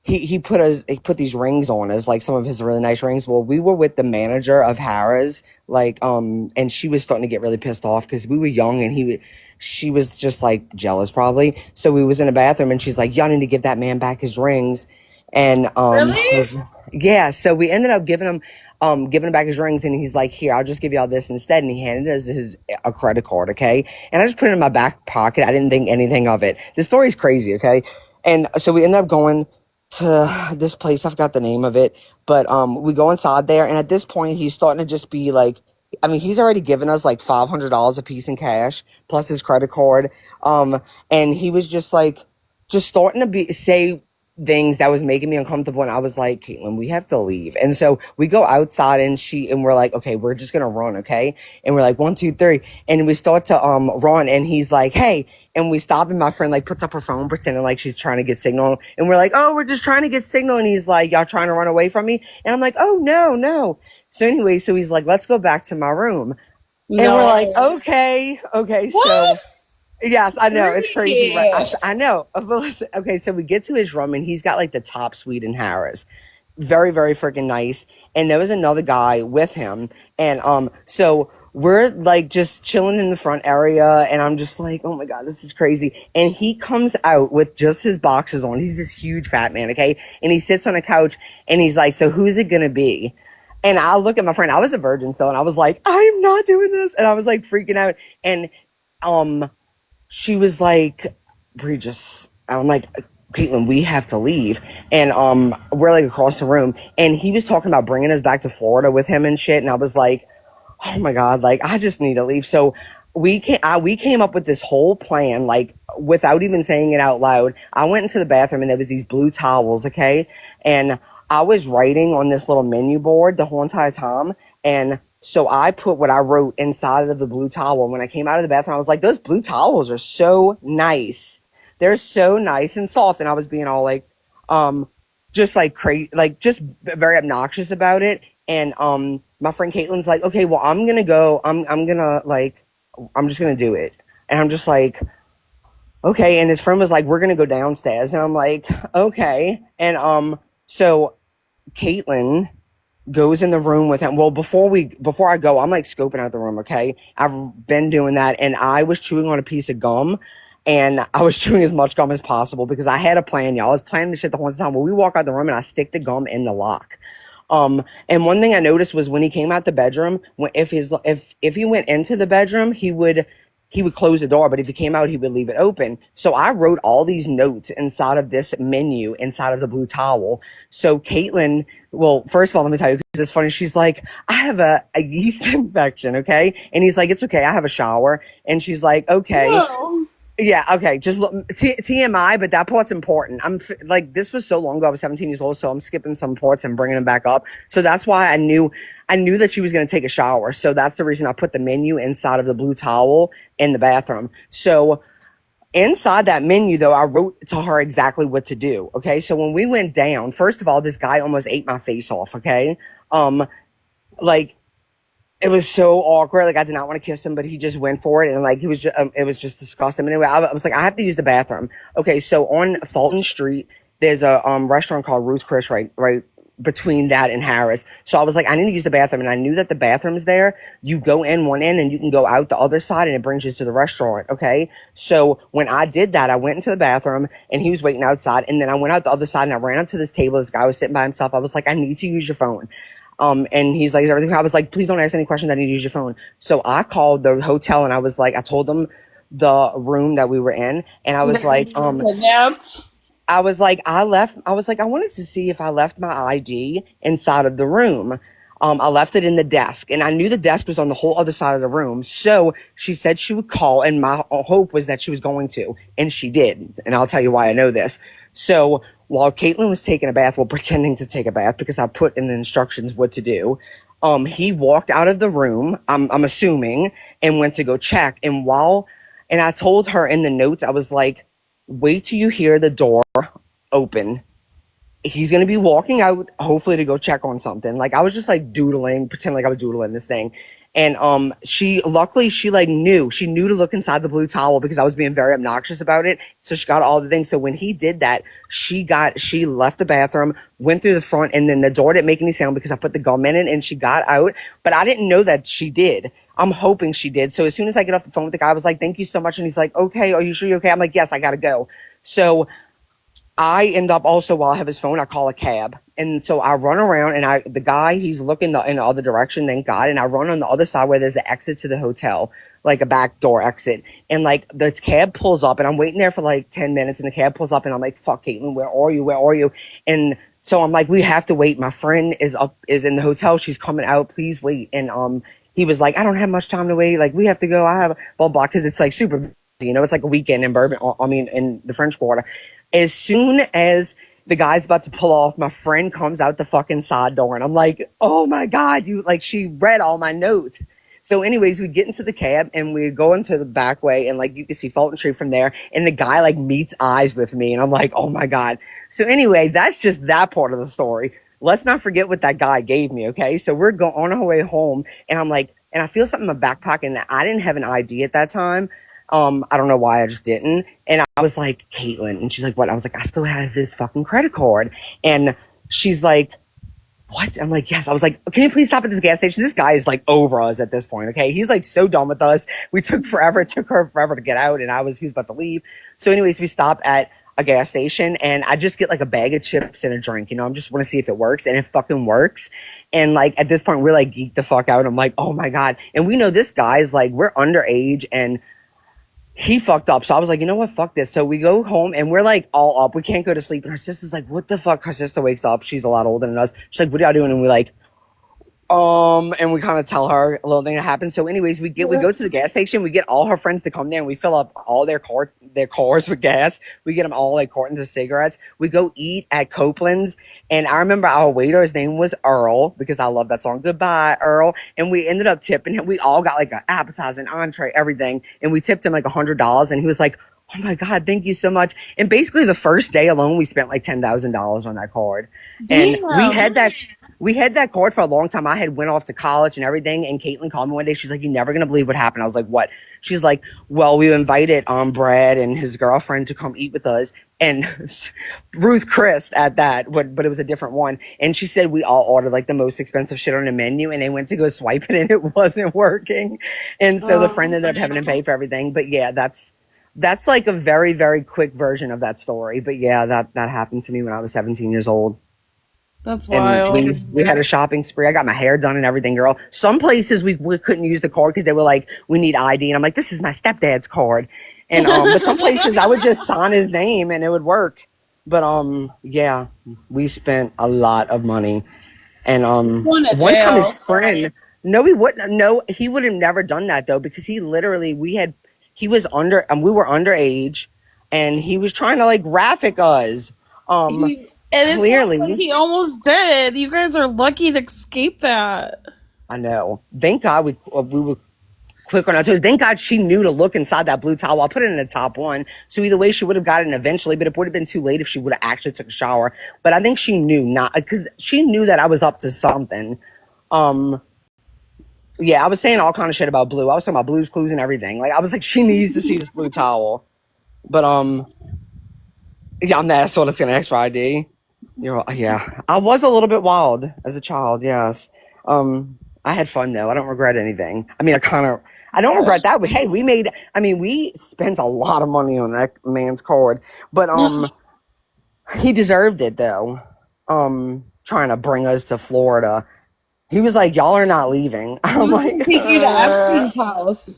he put these rings on us, like some of his really nice rings. Well, we were with the manager of Harrah's, like, and she was starting to get really pissed off because we were young and she was just like jealous probably. So we was in a bathroom and she's like, y'all need to give that man back his rings. And Really? yeah, so we ended up giving him back his rings, and he's like, "Here, I'll just give y'all this instead." And he handed us a credit card, okay? And I just put it in my back pocket. I didn't think anything of it. The story's crazy, okay? And so we ended up going to this place. I forgot the name of it, but we go inside there, and at this point, he's starting to just be like, he's already given us like $500 a piece in cash plus his credit card, and he was just like, just starting to say things that was making me uncomfortable, and I was like, Caitlin, we have to leave. And so we go outside and we're like, okay, we're just gonna run, okay? And we're like, 1, 2, 3, and we start to run, and he's like, hey, and we stop, and my friend like puts up her phone pretending like she's trying to get signal, and we're like, oh, we're just trying to get signal, and he's like, y'all trying to run away from me? And I'm like, oh no. So anyway, so he's like, let's go back to my room. And we're like, okay, What? so yes, I know. It's crazy, right? Really? I know. But listen, okay, so we get to his room and he's got like the top suite in Harris. Very, very freaking nice. And there was another guy with him. And so we're like just chilling in the front area and I'm just like, oh my God, this is crazy. And he comes out with just his boxes on. He's this huge fat man, okay? And he sits on a couch and he's like, so who's it gonna be? And I look at my friend, I was a virgin still, and I was like, I'm not doing this. And I was like freaking out. And she was like, Regis, I'm like, Caitlin, we have to leave. And we're like across the room. And he was talking about bringing us back to Florida with him and shit. And I was like, oh my God, like, I just need to leave. So we came up with this whole plan, like, without even saying it out loud. I went into the bathroom and there was these blue towels, okay? And I was writing on this little menu board the whole entire time. And so I put what I wrote inside of the blue towel. And when I came out of the bathroom, I was like, those blue towels are so nice. They're so nice and soft. And I was being all like, just like crazy, like just very obnoxious about it. And my friend Caitlin's like, okay, well, I'm gonna go. I'm gonna like, I'm just gonna do it. And I'm just like, okay. And his friend was like, we're gonna go downstairs. And I'm like, okay. And so Caitlin goes in the room with him. Well, before I go, I'm like scoping out the room. Okay, I've been doing that, and I was chewing on a piece of gum. And I was chewing as much gum as possible because I had a plan, y'all. I was planning this shit the whole time. When we walk out the room and I stick the gum in the lock. And one thing I noticed was when he came out the bedroom, if he went into the bedroom, he would close the door, but if he came out, he would leave it open. So I wrote all these notes inside of this menu, inside of the blue towel. So Caitlin, well, first of all, let me tell you, because it's funny. She's like, I have a yeast infection, okay? And he's like, it's okay, I have a shower. And she's like, okay. Whoa. Yeah, okay. Just look, TMI, but that part's important. Like, this was so long ago. I was 17 years old, so I'm skipping some parts and bringing them back up. So that's why I knew that she was going to take a shower. So that's the reason I put the menu inside of the blue towel in the bathroom. So inside that menu, though, I wrote to her exactly what to do. Okay. So when we went down, first of all, this guy almost ate my face off. Okay. Like, it was so awkward. Like, I did not want to kiss him, but he just went for it. And like, it was just disgusting. Anyway, I was like, I have to use the bathroom. Okay. So on Fulton Street, there's a, restaurant called Ruth Chris right between that and Harris. So I was like, I need to use the bathroom. And I knew that the bathroom's there. You go in one end and you can go out the other side and it brings you to the restaurant. Okay. So when I did that, I went into the bathroom and he was waiting outside. And then I went out the other side and I ran up to this table. This guy was sitting by himself. I was like, I need to use your phone. And he's like, is everything? I was like, please don't ask any questions. I need to use your phone. So I called the hotel and I was like, I told them the room that we were in. And I was like, Kidnapped. I was like, I wanted to see if I left my ID inside of the room. I left it in the desk and I knew the desk was on the whole other side of the room. So she said she would call and my hope was that she was going to, and she did. And I'll tell you why I know this. So while Caitlin was taking a bath, well, pretending to take a bath because I put in the instructions what to do, he walked out of the room, I'm assuming, and went to go check. And I told her in the notes, I was like, wait till you hear the door open. He's going to be walking out, hopefully to go check on something. Like, I was just like doodling, pretend like I was doodling this thing. And she like knew to look inside the blue towel because I was being very obnoxious about it. So she got all the things. So when he did that, she left the bathroom, went through the front, and then the door didn't make any sound because I put the gum in it, and she got out. But I didn't know that she did. I'm hoping she did. So as soon as I get off the phone with the guy, I was like, thank you so much. And he's like, okay, are you sure you're okay? I'm like, yes, I got to go. So I end up also, while I have his phone, I call a cab. And so I run around and the guy, he's looking in the other direction, thank God. And I run on the other side where there's an exit to the hotel, like a back door exit. And like the cab pulls up and I'm waiting there for like 10 minutes and the cab pulls up and I'm like, fuck, Caitlin, where are you? Where are you? And so I'm like, we have to wait. My friend is in the hotel. She's coming out. Please wait. And, he was like, I don't have much time to wait. Like, we have to go. I have blah, blah, cause it's like super, it's like a weekend in Bourbon. In the French Quarter. As soon as the guy's about to pull off, my friend comes out the fucking side door and I'm like, oh my God, she read all my notes. So anyways, we get into the cab and we go into the back way and like you can see Fulton Street from there. And the guy like meets eyes with me and I'm like, oh my God. So anyway, that's just that part of the story. Let's not forget what that guy gave me. Okay. So we're going on our way home and I'm like, and I feel something in my back pocket and I didn't have an ID at that time. I don't know why I just didn't. And I was like, Caitlin. And she's like, what? I was like, I still have his fucking credit card. And she's like, what? I'm like, yes. I was like, can you please stop at this gas station? This guy is like over us at this point. Okay. He's like so done with us. We took forever. It took her forever to get out. And he was about to leave. So anyways, we stop at a gas station and I just get like a bag of chips and a drink. I just want to see if it works, and it fucking works. And like at this point, we're like geeked the fuck out. I'm like, oh my God. And we know this guy is like, we're underage and he fucked up. So I was like, you know what? Fuck this. So we go home and we're like all up. We can't go to sleep. And her sister's like, what the fuck? Her sister wakes up. She's a lot older than us. She's like, what are y'all doing? And we're like, and we kind of tell her a little thing that happened. So anyways, we go to the gas station. We get all her friends to come there and we fill up all their cars with gas. We get them all like cartons of cigarettes. We go eat at Copeland's. And I remember our waiter, his name was Earl, because I love that song. Goodbye, Earl. And we ended up tipping him. We all got like an appetizer, an entree, everything. And we tipped him like $100. And he was like, oh my God, thank you so much. And basically the first day alone, we spent like $10,000 on that card. And we had that card for a long time. I had went off to college and everything. And Caitlin called me one day. She's like, you're never going to believe what happened. I was like, what? She's like, well, we invited Brad and his girlfriend to come eat with us. And Ruth Chris at that, but it was a different one. And she said we all ordered like the most expensive shit on the menu. And they went to go swipe it and it wasn't working. And so the friend ended up having to pay for everything. But yeah, that's like a very, very quick version of that story. But yeah, that happened to me when I was 17 years old. That's And wild. we had a shopping spree. I got my hair done and everything, girl. Some places we couldn't use the card because they were like, we need ID. And I'm like, this is my stepdad's card. And but some places I would just sign his name and it would work. But yeah, we spent a lot of money. And one time his friend, no, he would have never done that though, because he literally he was under we were underage and he was trying to like graphic us. And Clearly. like he almost did. You guys are lucky to escape that. I know. Thank God we were quick on our toes. Thank God she knew to look inside that blue towel. I put it in the top one. So either way, she would have gotten it eventually, but it would have been too late if she would have actually took a shower. But I think she knew not, because she knew that I was up to something. Yeah, I was saying all kind of shit about Blue. I was talking about Blue's Clues and everything. Like, I was like, she needs to see this blue towel. But, yeah, I'm the asshole that's going to ask for ID. Yeah. I was a little bit wild as a child, yes. I had fun, though. I don't regret anything. I mean, I don't regret that. We spent a lot of money on that man's card. But, he deserved it, though. Trying to bring us to Florida. He was like, y'all are not leaving. I'm like, take you to Epstein's house.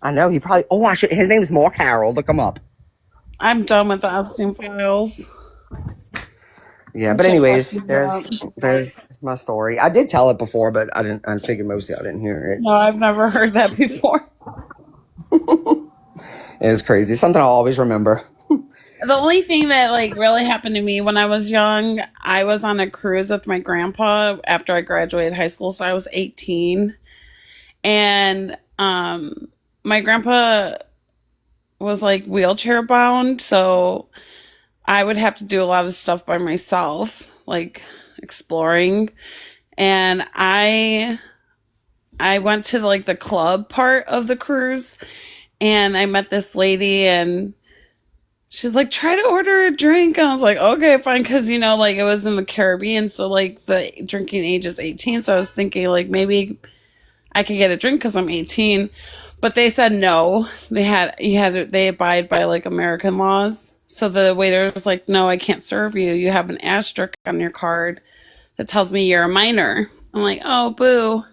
I know, he probably, his name's Mark Harold. Look him up. I'm done with the Epstein files. Yeah, but anyways, there's my story. I did tell it before, but I figured most of y'all didn't hear it. No, I've never heard that before. It was crazy. Something I'll always remember. The only thing that like really happened to me when I was young, I was on a cruise with my grandpa after I graduated high school, so I was 18. And my grandpa was like wheelchair bound, so I would have to do a lot of stuff by myself, like exploring. And I went to like the club part of the cruise, and I met this lady, and she's like, try to order a drink. And I was like, okay, fine. Because, like it was in the Caribbean. So like the drinking age is 18. So I was thinking like maybe I could get a drink because I'm 18. But they said no. They abide by like American laws. So the waiter was like, no, I can't serve you. You have an asterisk on your card that tells me you're a minor. I'm like, oh, boo.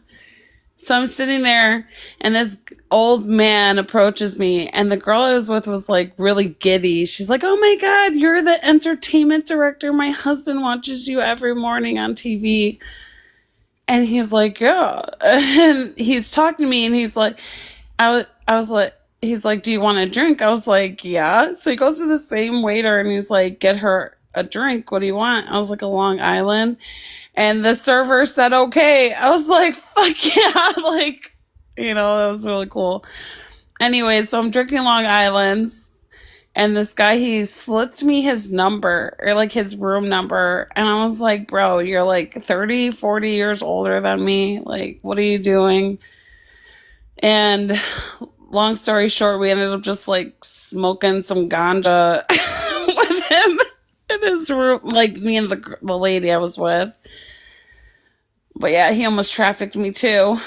So I'm sitting there, and this old man approaches me, and the girl I was with was like really giddy. She's like, oh my God, you're the entertainment director. My husband watches you every morning on TV. And he's like, yeah. And he's talking to me, and he's like, I was like, he's like, do you want a drink? I was like, yeah. So he goes to the same waiter, and he's like, get her a drink. What do you want? I was like, a Long Island. And the server said, okay. I was like, fuck yeah. Like, that was really cool. Anyway, so I'm drinking Long Islands. And this guy, he slipped me his number, or like his room number. And I was like, bro, you're like 30, 40 years older than me. Like, what are you doing? And long story short, we ended up just like smoking some ganja with him in his room. Like me and the lady I was with. But yeah, he almost trafficked me too.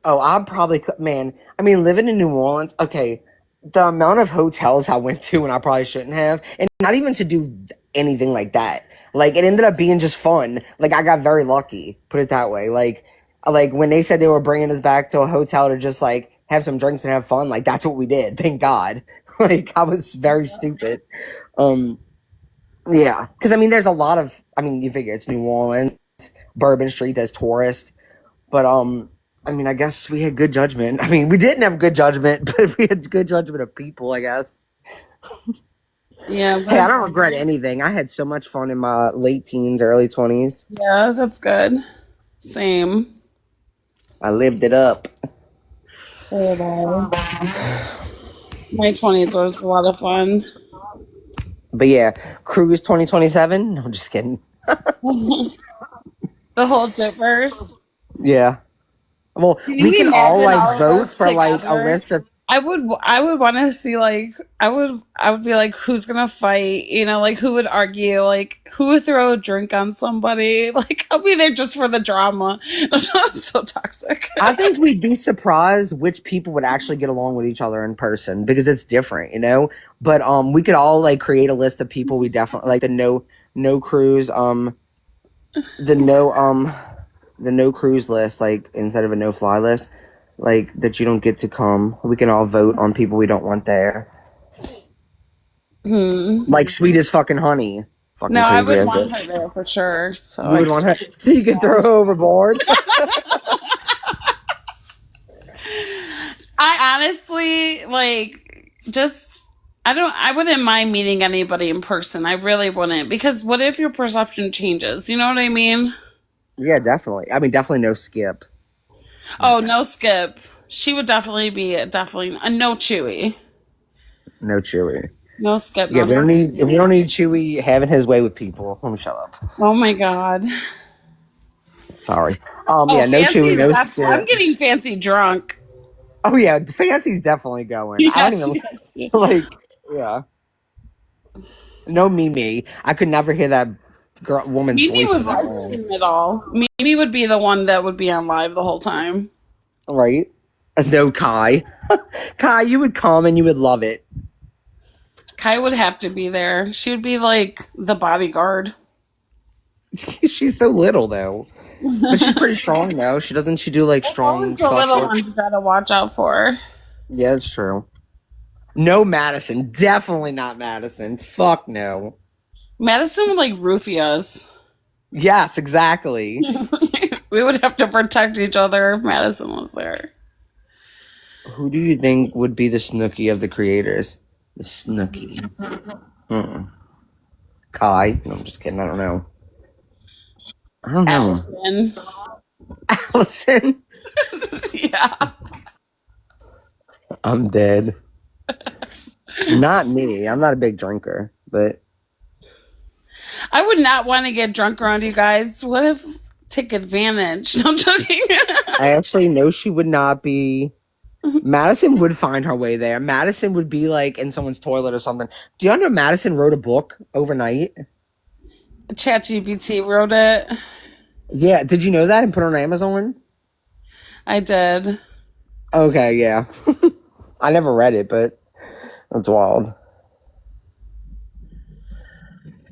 Oh, I probably could, man. I mean, living in New Orleans, okay, the amount of hotels I went to and I probably shouldn't have, and not even to do anything like that. Like, it ended up being just fun. Like, I got very lucky, put it that way. Like when they said they were bringing us back to a hotel to just like have some drinks and have fun. Like that's what we did. Thank God. Like I was very stupid. Yeah, because I mean, there's a lot of. I mean, you figure it's New Orleans, Bourbon Street, there's tourists, but I mean, I guess we had good judgment. I mean, we didn't have good judgment, but we had good judgment of people, I guess. Yeah. Hey, I don't regret anything. I had so much fun in my late teens, early 20s. Yeah, that's good. Same. I lived it up. My 20s was a lot of fun. But yeah, Cruise 2027. No, I'm just kidding. The whole Dippers. Yeah. Well, Can we you can all imagine like all of vote us for like a together? list of. I would want to see like I would be like who's gonna fight, you know, like who would argue, like who would throw a drink on somebody. Like I'll be there just for the drama. I'm so toxic. I think we'd be surprised which people would actually get along with each other in person because it's different, you know. But we could all like create a list of people we definitely like the no cruise the no cruise list, like instead of a no fly list, like that you don't get to come. We can all vote on people we don't want there. Like sweet as fucking honey. Fucking No, I crazy would want idea. her there for sure. So You would want her so you can throw her overboard. I honestly like just I wouldn't mind meeting anybody in person. I really wouldn't because what if your perception changes? You know what I mean? Yeah, definitely. I mean, definitely no Skip. Oh, no Skip. She would definitely be a no Chewy. No Chewy. No Skip. Yeah, No we don't need Chewy having his way with people. Let me shut up. Oh my god. Sorry. Yeah, no Fancy, Chewy, no Skip. I'm getting fancy drunk. Oh yeah, Fancy's definitely going. Yeah, I don't even like. Yeah. No Mimi. I could never hear that woman's Mimi voice. would like it all. Mimi would be the one that would be on live the whole time. Right. No Kai. Kai, you would come and you would love it. Kai would have to be there. She would be like the bodyguard. She's so little though, but she's pretty strong though. She do like strong The little stuff. ones you gotta watch out for. Yeah, it's true. No Madison, definitely not Madison. Fuck no. Madison would like roofie us. Yes, exactly. We would have to protect each other if Madison was there. Who do you think would be the Snooki of the creators? The Snooki. Kai? No, I'm just kidding. I don't know. Allison. Allison? Yeah. I'm dead. Not me. I'm not a big drinker, but I would not want to get drunk around you guys. What if take advantage? No, I'm joking. I actually know she would not be. Madison would find her way there. Madison would be like in someone's toilet or something. Do you know Madison wrote a book overnight? ChatGPT wrote it. Yeah, did you know that and put it on Amazon? I did. Okay, yeah. I never read it, but that's wild.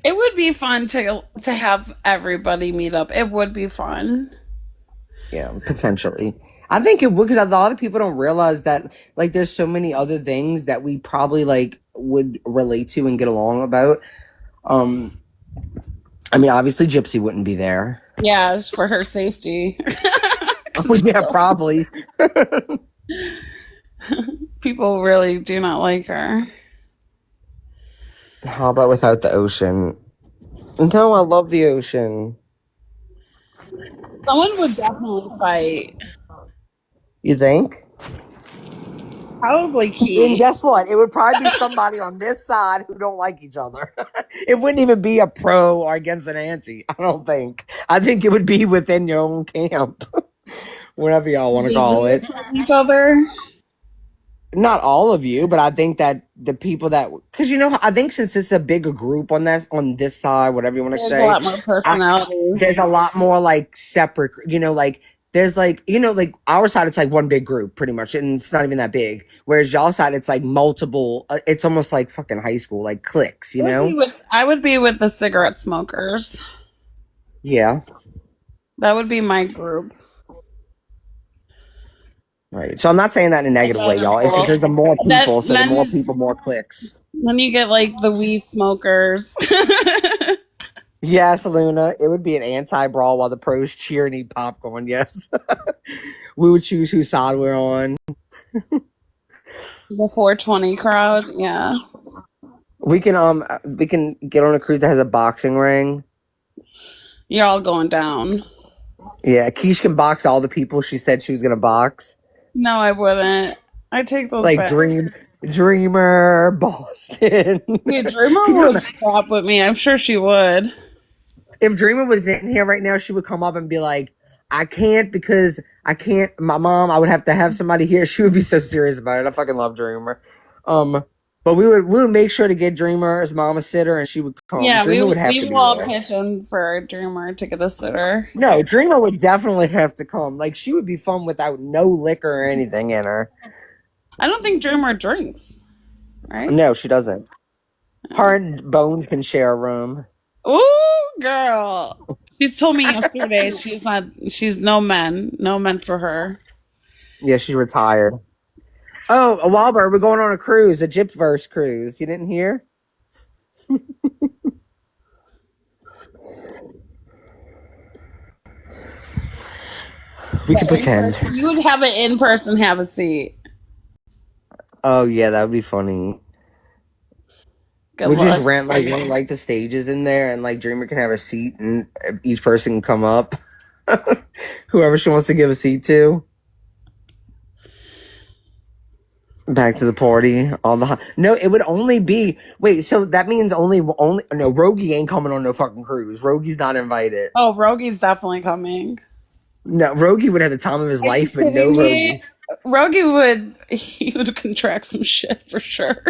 It would be fun to have everybody meet up. It would be fun. Yeah, potentially. I think it would because a lot of people don't realize that like there's so many other things that we probably like would relate to and get along about. I mean, obviously Gypsy wouldn't be there. Yeah, it's for her safety. Oh, yeah, probably. People really do not like her. How about without the ocean? No, I love the ocean. Someone would definitely fight. You think? Probably Keith. And guess what? It would probably be somebody on this side who don't like each other. It wouldn't even be a pro or against an anti. I don't think. I think it would be within your own camp. Whatever y'all want to call it. Each other. Not all of you, but I think that the people that, because you know, I think since it's a bigger group on this side, whatever you want to say, There's a lot more personalities. There's a lot more like separate, you know, like there's like, you know, like our side, it's like one big group pretty much, and it's not even that big. Whereas y'all side, it's like multiple. It's almost like fucking high school, like cliques, you know. I would be with the cigarette smokers. Yeah, that would be my group. Right. So I'm not saying that in a negative way, y'all. It's just there's more people, so the more people, more clicks. Then you get like the weed smokers. Yes, Luna. It would be an anti-brawl while the pros cheer and eat popcorn. Yes. We would choose whose side we're on. The 420 crowd, yeah. We can get on a cruise that has a boxing ring. You're all going down. Yeah, Kesh can box all the people she said she was gonna box. No, I wouldn't. I take those Like back. Dreamer, Boston. Yeah, Dreamer would stop with me. I'm sure she would. If Dreamer was in here right now, she would come up and be like, I can't because I can't. My mom, I would have to have somebody here. She would be so serious about it. I fucking love Dreamer. But we would make sure to get Dreamer's mom a sitter, and she would come. Yeah, Dreamer would have to we be will all there. pitch in for Dreamer to get a sitter. No, Dreamer would definitely have to come. Like, she would be fun without no liquor or anything in her. I don't think Dreamer drinks, right? No, she doesn't. Her and Bones can share a room. Ooh, girl. She's told me yesterday she's no men for her. Yeah, she's retired. Oh, a Wahlberg, we're going on a cruise, a Gypverse cruise. You didn't hear? We can pretend. You would have an in-person have a seat. Oh, yeah, that would be funny. Good We luck. just rent like the stages in there, and like Dreamer can have a seat, and each person can come up. Whoever she wants to give a seat to. Back to the party. No, it would only be so that means only no, Rogie ain't coming on no fucking cruise. Rogie's not invited. Oh, Rogie's definitely coming. No, Rogie would have the time of his life, but no Rogie. Rogie would contract some shit for sure.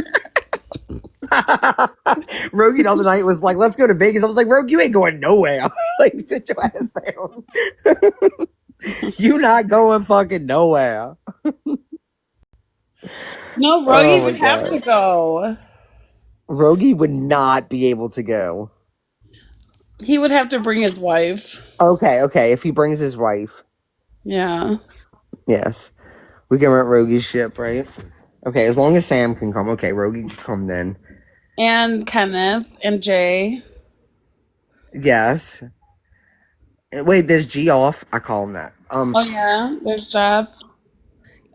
Rogie the other night was like, let's go to Vegas. I was like, Rogue, you ain't going nowhere. Like, sit your ass down. You not going fucking nowhere. No, Rogie would have to go. Rogie would not be able to go. He would have to bring his wife. Okay. If he brings his wife. Yeah. Yes. We can rent Rogie's ship, right? Okay, as long as Sam can come. Okay, Rogie can come then. And Kenneth and Jay. Yes. Wait, there's G off. I call him that. Oh yeah, there's Jeff.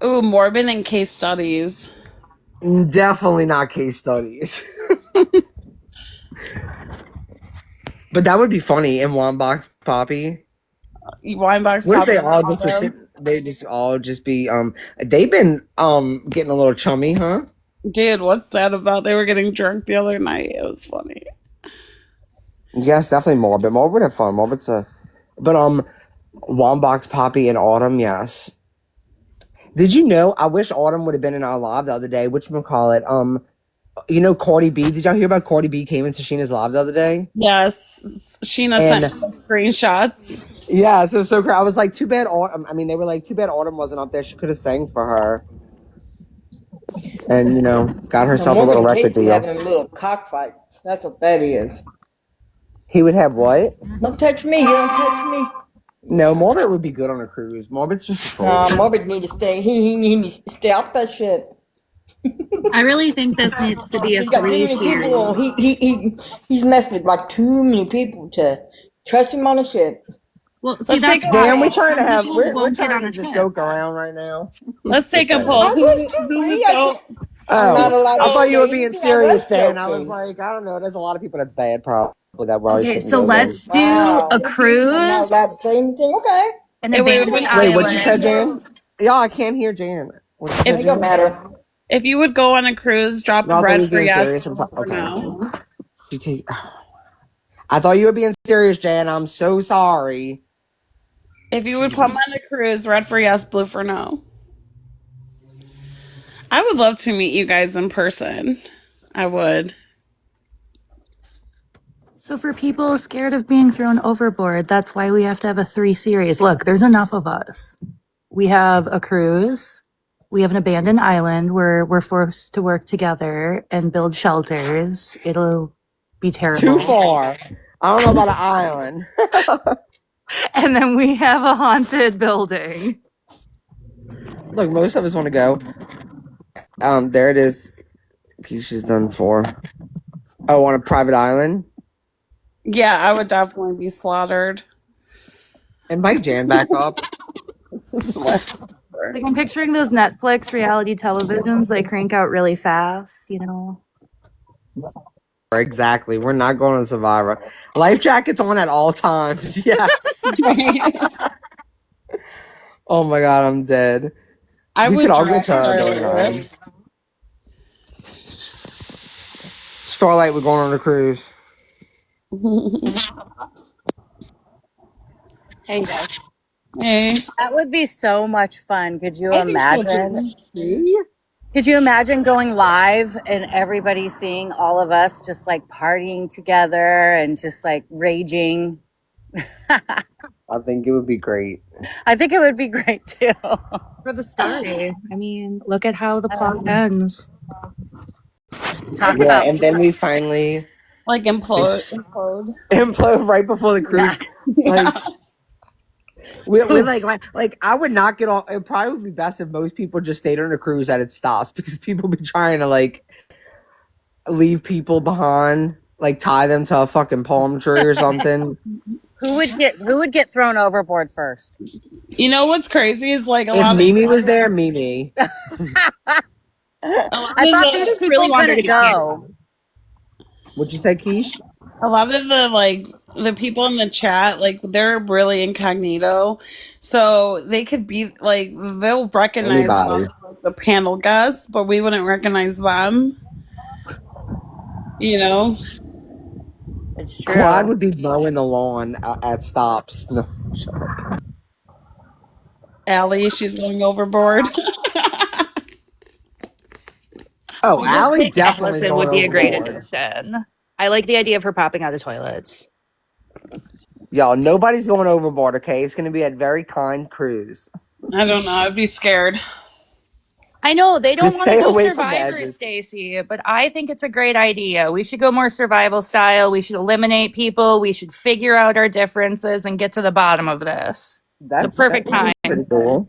Ooh, Morbid and case studies. Definitely not case studies. But that would be funny in Winebox Poppy. Winebox What if Poppy. they all just all just be they've been getting a little chummy, huh? Dude, what's that about? They were getting drunk the other night. It was funny. Yes, definitely Morbid. Morbid would have fun. Morbid's Winebox Poppy and Autumn, yes. Did you know? I wish Autumn would have been in our live the other day. Whatchamacallit? You know Cardi B? Did y'all hear about Cardi B came into Sheena's live the other day? Yes. Sheena sent me screenshots. Yeah, so I was like, too bad Autumn. I mean, they were like, too bad Autumn wasn't up there. She could have sang for her. And, got herself a little record deal. Having little cockfights. That's what that is. He would have what? Don't touch me. You don't touch me. No, Morbid would be good on a cruise. Morbid's just a troll. Morbid need to stay. He needs to stay off that shit. I really think this needs to be a 3 series. He's messed with like too many people to trust him on a ship. Well, see, that's why we're trying to just joke around right now. Let's take a poll. I'm not allowed I to thought you were say being anything. serious, I was Jan. I was like, I don't know. There's a lot of people that's bad, probably. Okay, so let's do a cruise. I'm not allowed to say anything. Okay. And then Wait, what you said, Jan? Yeah, I can't hear Jan. It don't matter. If you would go on a cruise, drop the red for yes. Okay. I thought you were being serious, Jan. I'm so sorry. If you would come on a cruise, red for yes, blue for no. I would love to meet you guys in person. I would. So for people scared of being thrown overboard, that's why we have to have a 3 series. Look, there's enough of us. We have a cruise. We have an abandoned island where we're forced to work together and build shelters. It'll be terrible. Too far. I don't know about an island. And then we have a haunted building. Look, most of us want to go. There it is. Keisha's done for. Oh, on a private island? Yeah, I would definitely be slaughtered. And Mike Jan back up. Like I'm picturing those Netflix reality televisions they crank out really fast, you know. Exactly. We're not going on Survivor. Life jackets on at all times. Yes. Oh my god, I'm dead. I We would could all go drive to a day Starlight. ride. Starlight, we're going on a cruise. Hey guys. Hey. That would be so much fun. Could you I think so imagine? too. Could you imagine going live and everybody seeing all of us just like partying together and just like raging? I think it would be great. I think it would be great too. For the story. I mean, look at how the plot ends. Talk Yeah, about and then we finally like implode right before the cruise. Like we like I would not get off. It probably would be best if most people just stayed on a cruise at it stops because people be trying to like leave people behind, like tie them to a fucking palm tree or something. Who would get thrown overboard first? You know what's crazy is like a If lot Mimi of was there, Mimi. I thought these people couldn't go. What'd you say, Keish? A lot of the people in the chat, like they're really incognito, so they could be like they'll recognize the panel guests, but we wouldn't recognize them. You know, it's true. Quad would be mowing the lawn at stops. No, Allie, she's going overboard. Oh, Allie definitely Allison would be a great addition. I like the idea of her popping out of toilets. Y'all, nobody's going overboard, okay? It's going to be a very kind cruise. I don't know. I'd be scared. I know they don't want to go away from the Survivor, edges. Stacy, but I think it's a great idea. We should go more survival style. We should eliminate people. We should figure out our differences and get to the bottom of this. It's a perfect time. Pretty cool.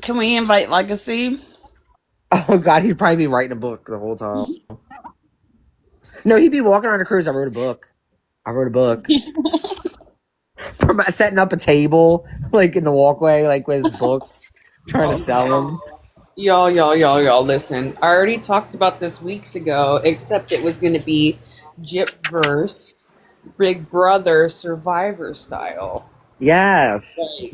Can we invite Legacy? Oh God, he'd probably be writing a book the whole time. No, he'd be walking on a cruise. I wrote a book. Setting up a table like in the walkway, like with his books, trying to sell them. Y'all, listen. I already talked about this weeks ago, except it was going to be Jipverse, Big Brother, Survivor style. Yes. Like,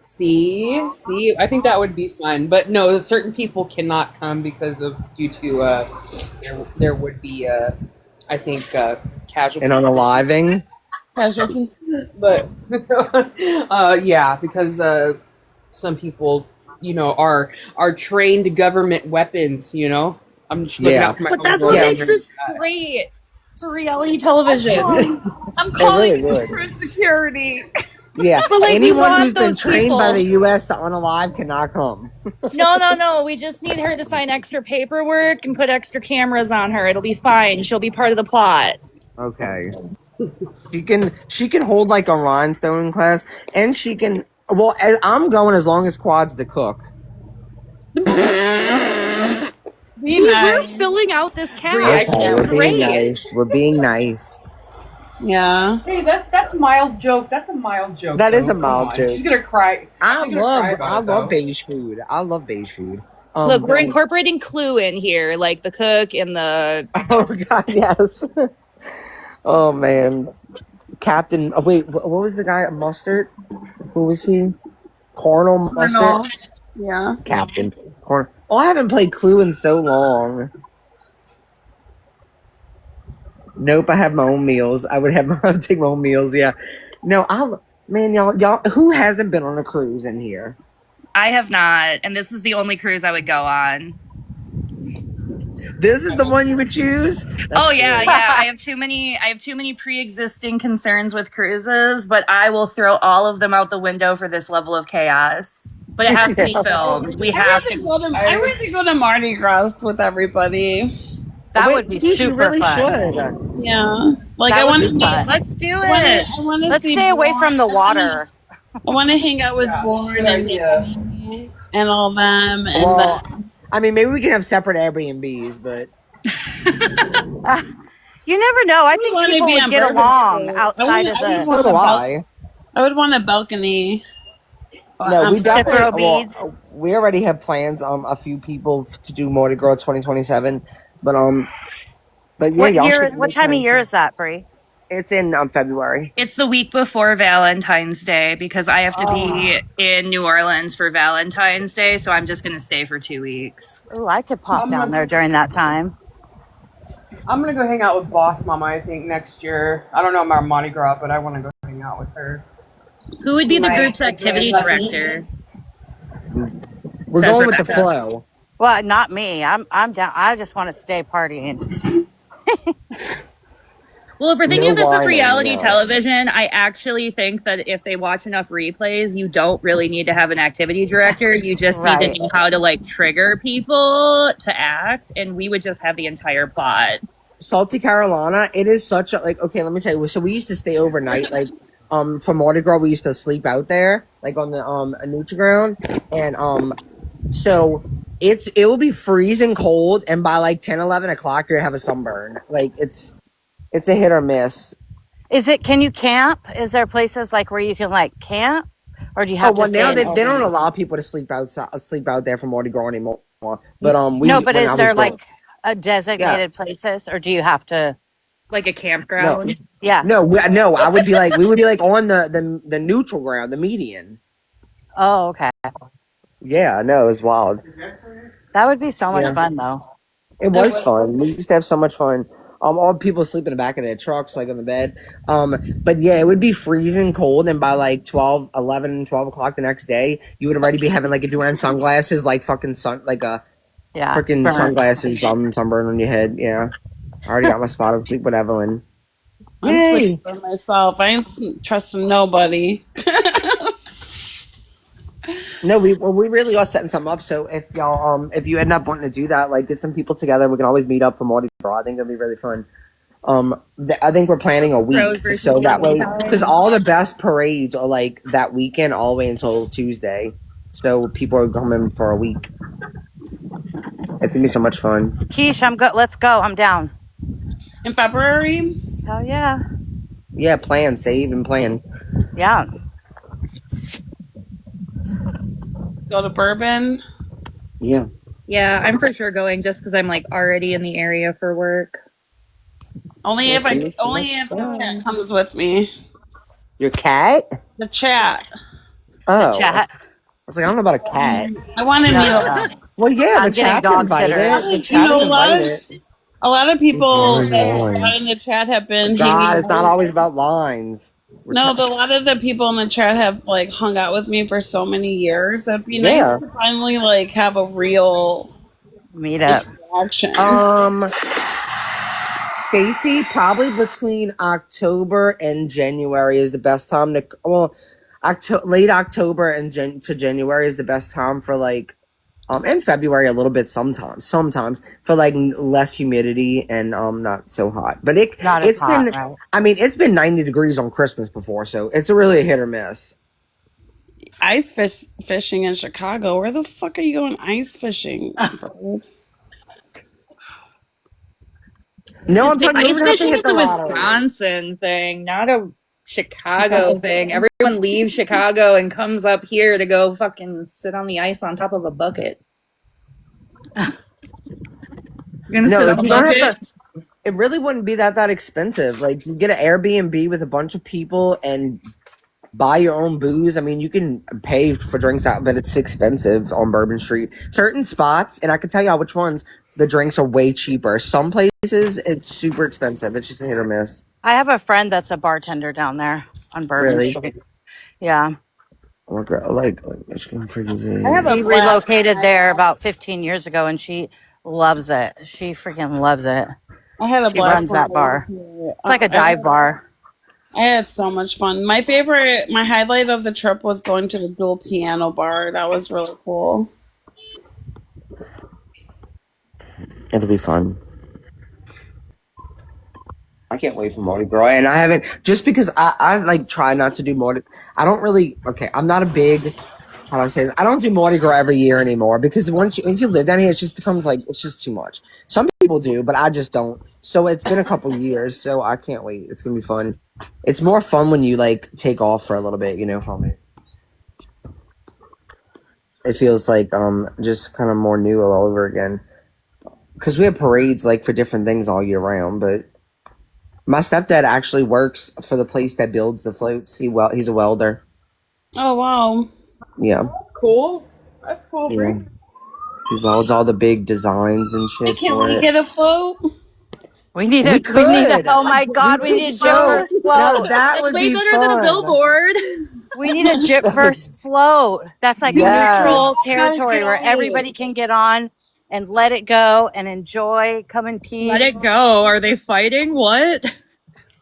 see, I think that would be fun. But no, certain people cannot come because of due to there would be I think casualty and unaliving. Casualty, but yeah, because some people, you know, are trained government weapons. You know, I'm just looking out for my. But that's what makes this great for reality television. I'm calling really for security. Yeah, But, like, anyone who's been those trained by people. the U.S. to unalive cannot come. No. We just need her to sign extra paperwork and put extra cameras on her. It'll be fine. She'll be part of the plot. Okay. She can hold like a rhinestone class, and she can. Well, I'm going as long as Quad's the cook. We're filling out this cast. Okay, It's we're being great. nice. We're being nice. Yeah. Hey, that's a mild joke. That's a mild joke. That is though. a mild Come on. joke. She's gonna cry. I She's gonna cry love about it, though. beige food. I love beige food. Look, we're incorporating Clue in here, like the cook and the. Oh God, yes. Oh man, Captain. Oh, wait, what was the guy? Mustard. Who was he? Colonel Mustard. Yeah. Captain. Colonel. Oh, I haven't played Clue in so long. Nope, I have my own meals. I would take my own meals. Yeah. No, y'all. Who hasn't been on a cruise in here? I have not, and this is the only cruise I would go on. This is the one you would choose? Oh yeah. I have too many pre-existing concerns with cruises, but I will throw all of them out the window for this level of chaos. But it has to be filmed. We have to. I wish to go to Mardi Gras with everybody. That would be super fun. Should. Yeah. Like That I would want be to fun. Let's do it. I want to Let's stay away from the water. I want to hang out with Born and Amy. and all them, and Well, then I mean, maybe we can have separate Airbnbs, but You never know. I we think want to people be would on get Bourbon along Street. outside of I would the so want do a I. I would want a balcony. No, we to definitely. throw beads. Well, we already have plans. A few people to do Mardi Gras 2027, but yeah, What y'all year? should What make time of time. year is that, Brie? It's in February. It's the week before Valentine's Day because I have to be Oh, in New Orleans for Valentine's Day, so I'm just going to stay for 2 weeks. ooh, I could pop I'm down there gonna during that time. I'm gonna go hang out with Boss Mama. I think next year. I don't know about Mardi Gras, but I want to go hang out with her. Who would be the My group's activity director? We're Says going with the Rebecca. flow. Well, not me. I'm down. I just want to stay partying. Well, if we're thinking No of this as whining, reality no. television, I actually think that if they watch enough replays, you don't really need to have an activity director. You just need to Right. know how to like trigger people to act, and we would just have the entire plot. Salty Carolina, it is such a like. Okay, let me tell you. So we used to stay overnight. Like, for Mardi Gras, we used to sleep out there, like on the Anucha ground, and so it will be freezing cold, and by like 10, 11 o'clock, you have a sunburn. Like it's a hit or miss. Is it? Can you camp? Is there places like where you can like camp, or do you Oh have to well, stay now in they don't Airbnb? allow people to sleep out there for Mardi Gras anymore. But No, we but when I is was there going, like a yeah, designated places, or do you have to? Like a no, campground. Yeah. no, I would be like we would be like on the neutral ground, the median. Oh, okay. Yeah, no, it was wild. That would be so much Yeah, fun, though. it It was was fun. We used to have so much fun. All people sleep in the back of their trucks, like on the bed. But yeah, it would be freezing cold, and by like 12, 11, 12 o'clock the next day, you would already be having like if you're wearing sunglasses, like fucking sun, like a Yeah, freaking burnt. sunglasses, sunburn on your head. Yeah, I already got my spot. I'm sleep with Evelyn. I'm sleeping Yay! for myself. I ain't trusting nobody. No, we really are setting something up. So if y'all if you end up wanting to do that, like get some people together, we can always meet up for Mardi Gras. I think it'll be really fun. I think we're planning a Pros week, versus so that cons way, because time. all the best parades are like that weekend, all the way until Tuesday. So people are coming for a week. It's gonna be so much fun. Keish, I'm good. Let's go. I'm down. In February, Hell yeah. Yeah, plan, save, and plan. Yeah. go to Bourbon. Yeah. Yeah, I'm for sure going just because I'm like already in the area for work. Only if It's gonna be so only much if the cat fun. comes with me. Your cat? The chat. The Oh, I chat. was like, I don't know about a cat. I want to No, meet no, no. Well, yeah, the I'm getting chat's dog sitter. invited. The chat is invited. A lot of people Very that got in nice. the chat have been hanging God, it's not out. always about lines. No, but a lot of the people in the chat have like hung out with me for so many years. It'd be Yeah. nice to finally like have a real Meet up. interaction. Stacy, probably between October and January is the best time to. Well, late October and to January is the best time for like, and February a little bit sometimes for like less humidity and not so hot. But Not as it's hot, been. right? I mean, it's been 90 degrees on Christmas before, so it's really a hit or miss. Ice fishing in Chicago. Where the fuck are you going ice fishing, bro? No, I'm The telling you, you ice don't have to fishing hit is the a lottery. Wisconsin thing, not a Chicago thing. Everyone leaves Chicago and comes up here to go fucking sit on the ice on top of a bucket. You're gonna No, sit if on a you don't have bucket? to. It really wouldn't be that expensive. Like you get an Airbnb with a bunch of people and buy your own booze. I mean, you can pay for drinks out, but it's expensive on Bourbon Street. Certain spots, and I can tell you which ones, the drinks are way cheaper. Some places it's super expensive. It's just a hit or miss. I have a friend that's a bartender down there on Bourbon Really? Street. Yeah. Like Michigan freaking I have a She blast. relocated there about 15 years ago and she loves it. She freaking loves it. I had a She blast runs when I that was bar. here. It's like a dive bar. I had so much fun. My highlight of the trip was going to the dual piano bar. That was really cool. It'll be fun. I can't wait for Mardi Gras, and I haven't just because I like try not to do Mardi. I don't really. Okay, I'm not a big how do I say this? I don't do Mardi Gras every year anymore because once you live down here, it just becomes like it's just too much. Some people do, but I just don't. So it's been a couple years, so I can't wait. It's gonna be fun. It's more fun when you like take off for a little bit, from it. It feels like just kind of more new all over again. Because we have parades like for different things all year round, but my stepdad actually works for the place that builds the floats. He's a welder. Oh wow. Yeah. That's cool. That's cool. Yeah. He welds all the big designs and Hey, shit can for we it. get a float? We could. Oh my God, we could need a so. Jip first Now float. that would be fun. We need a Jip first float. That's like Yes. neutral territory where everybody can get on and let it go and enjoy, come in peace. Let it go. Are they fighting? What?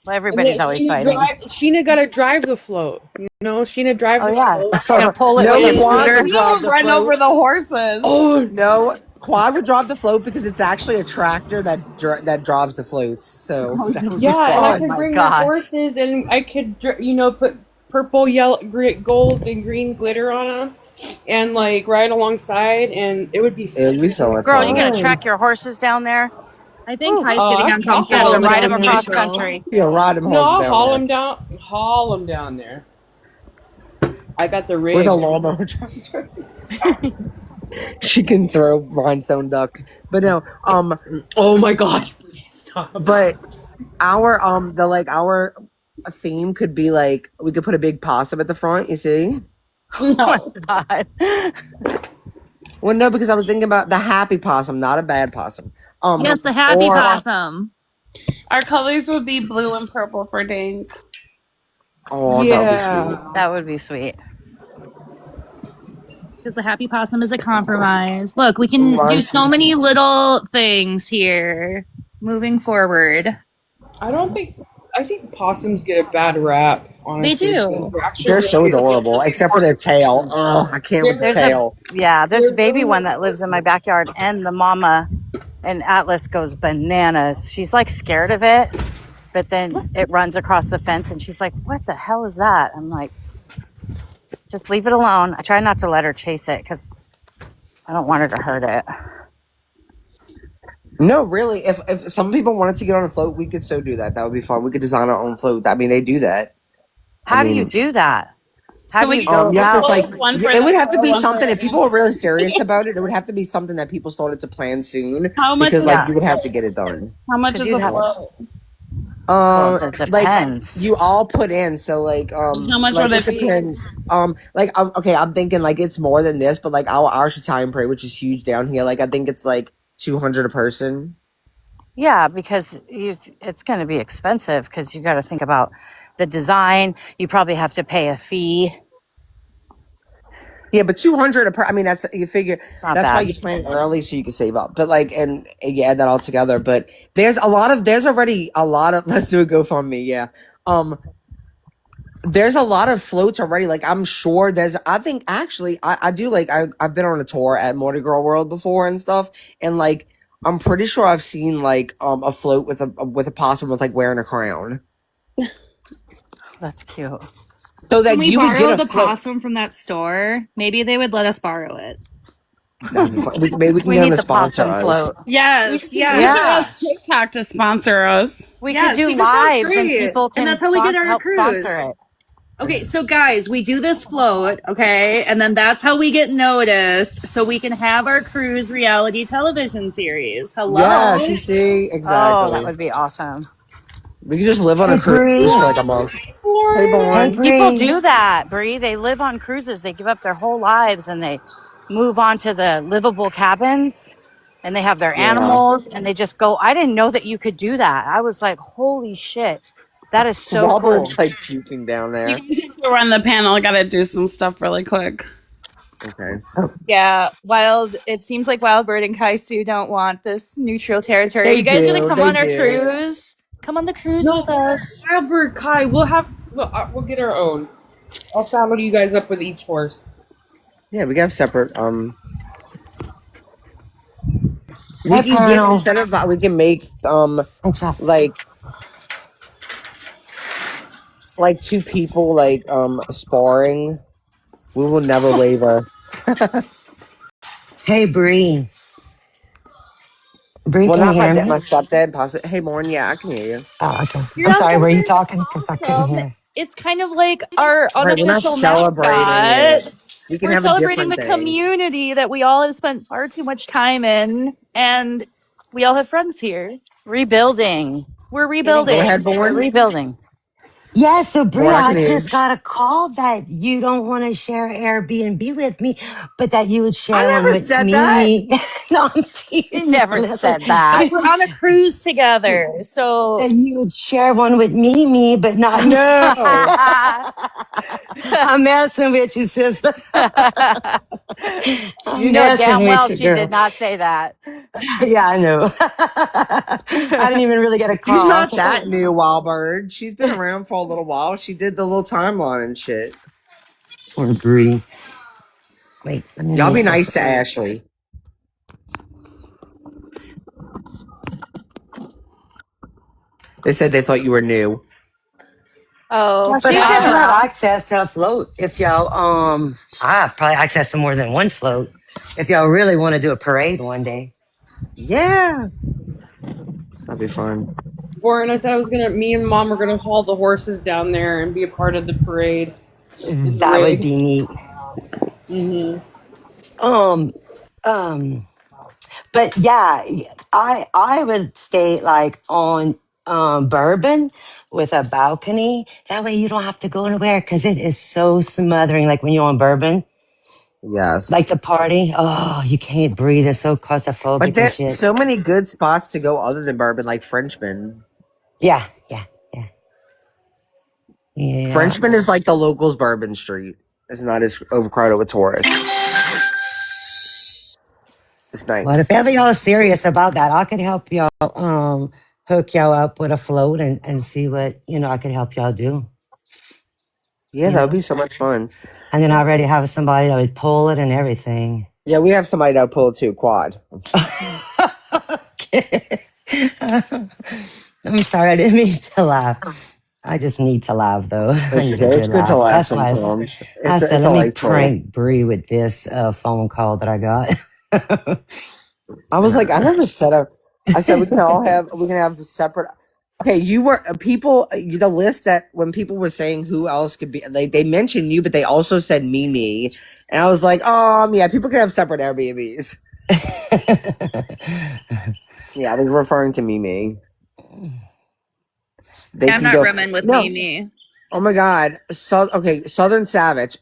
Well, everybody's always fighting. Sheena gotta drive the float. Sheena drive the float. Yeah, pull it No, with a Quad scooter. would drive the Run float. over the horses. Oh no, Quad would drive the float because it's actually a tractor that drives the floats. So that would be Yeah, and I fun. could bring the horses, and I could, put purple, yellow, gold, and green glitter on them, and like ride alongside, and it would be fun. It would be so much Girl, fun. you gonna track your horses down there? I think Kai's Oh, getting I'll uncomfortable. to in the ride them damn across neutral. country. Yeah, ride them No, horses I'll down haul them down there. I got the rig with a lawnmower tractor. She can throw rhinestone ducks, but no. Oh my god! Stop. But our our theme could be like we could put a big possum at the front. You see? Oh my God. Well, no, because I was thinking about the happy possum, not a bad possum. Yes, the happy or- possum. Our colors would be blue and purple for Dink. Oh, Yeah. that would be sweet. That would be sweet. Because the happy possum is a compromise. Look, we can do so many little things here moving forward. I think possums get a bad rap, honestly. They do. because They're so adorable, except for their tail. Oh, I can't with the tail. There's a baby one that lives in my backyard, and the mama and Atlas goes bananas. She's like scared of it, but then it runs across the fence, and she's like, "What the hell is that?" I'm like, "Just leave it alone." I try not to let her chase it because I don't want her to hurt it. No, really. If some people wanted to get on a float, we could so do that. That would be fun. We could design our own float. I mean, they do that. How do you do that? How do you go you have to, about like, One for it would the have to girl, be one for something. the If people were really serious about it, it would have to be something that people started to plan soon. How much Because is like that? you would have to get it done. How much is you a have- float? it Like depends. you all put in. So like How much like would it it be? depends. Okay, I'm thinking like it's more than this, but like our Italian parade, which is huge down here, like I think it's like 200 a person. Yeah, because it's going to be expensive because you got to think about the design. You probably have to pay a fee. Yeah, but 200 a per. I mean, that's you figure. Not That's why bad. you plan early so you can save up. But like, and you add that all together. But there's already a lot of. Let's do a GoFundMe. Yeah. There's a lot of floats already. Like I'm sure I think actually I do like I've been on a tour at Mardi Gras World before and stuff, and like I'm pretty sure I've seen like a float with a possum with like wearing a crown. That's cute. So that Can we you could borrow get a the float. possum from that store? Maybe they would let us borrow it. Maybe we can We get them need to the sponsor possum us. float. Yes, We yes. could ask TikTok to sponsor us. We Yeah, could do see, this sounds lives and great. people can And that's how we get our help cruise. sponsor it. Okay, so guys, we do this float, okay? And then that's how we get noticed so we can have our cruise reality television series. Hello? Yes, you see, exactly. Oh, that would be awesome. We can just live on a cruise for like a month. Hey, Born. People do that, Bree. They live on cruises. They give up their whole lives and they move on to the livable cabins and they have their animals and they just go. I didn't know that you could do that. I was like, holy shit. That is so cool. Robert's like puking down there. You guys have to run the panel. I gotta do some stuff really quick. Okay. Yeah, it seems like Wildbird and Kaisu don't want this neutral territory. They you guys do, gonna come they on our do. cruise? Come on the cruise with us. Albert, Kai, we'll get our own. I'll saddle you guys up with each horse. Yeah, we got separate. We Hey, can panel. instead of we can make like two people like sparring We will never waver. Hey, Bree. Bree, Well, can you not hear my me? stepdad, possibly. Hey, Morn, yeah, I can hear you. Oh, okay. You're I'm not sorry. Were you building talking? Because I couldn't awesome. hear. It's kind of like our Right, we're not unofficial celebrating mascot. it. We can We're have a celebrating different the thing. community that we all have spent far too much time in, and we all have friends here. Rebuilding. We're Go rebuilding. ahead, We're Morn. rebuilding. Yeah, so Brie, Morn, I I can hear just you. got a call that you don't want to share Airbnb with me, but that you would share I one never with said that. Mimi. No, I'm He teasing. never Listen, said that. We're on a cruise together, so that you would share one with Mimi, but not me. No. I'm messing with you, sister. You I'm know messing damn with well you, she did girl. not say that. Yeah, I know. I didn't even really get a She's call. not So, that new, Wildbird. She's been around for a little while. She did the little timeline and shit. poor Brie. Wait, let me Y'all be mute nice this. to Ashley. They said they thought you were new. oh, But She's I been have yeah. around. access to a float. If y'all, I have probably access to more than one float. If y'all really want to do a parade one day. Yeah. That'd be fun. Warren, I said me and Mom were gonna haul the horses down there and be a part of the parade in the That would rig. be neat. Mm-hmm. Um, um, but yeah, I would stay like on Bourbon with a balcony. That way you don't have to go anywhere because it is so smothering. Like when you're on Bourbon, Yes. like the party. Oh, you can't breathe. It's so But claustrophobic and there shit. so many good spots to go other than Bourbon, like Frenchman. Yeah, yeah, yeah, yeah. Frenchman is like the locals' Bourbon Street. It's not as overcrowded with tourists. It's But if nice. ever y'all are serious about that, I could help y'all hook y'all up with a float and see what, I could help y'all do. Yeah, that would be so much fun. And then I already have somebody that would pull it and everything. Yeah, we have somebody that pull it too, quad. I'm sorry, I didn't mean to laugh. I just need to laugh though. I It's need a okay. It's good good to laugh. laugh That's why sometimes. I said, It's a let me light tool. prank Bree with this phone call that I got. I was like, I never said I said we can have separate. Okay, you were people. The list that when people were saying who else could be, they mentioned you, but they also said Mimi, and I was like, yeah, people can have separate Airbnbs. Yeah, I was referring to Mimi. They I'm can not go. rooming with No, Mimi. oh my God. Southern Savage.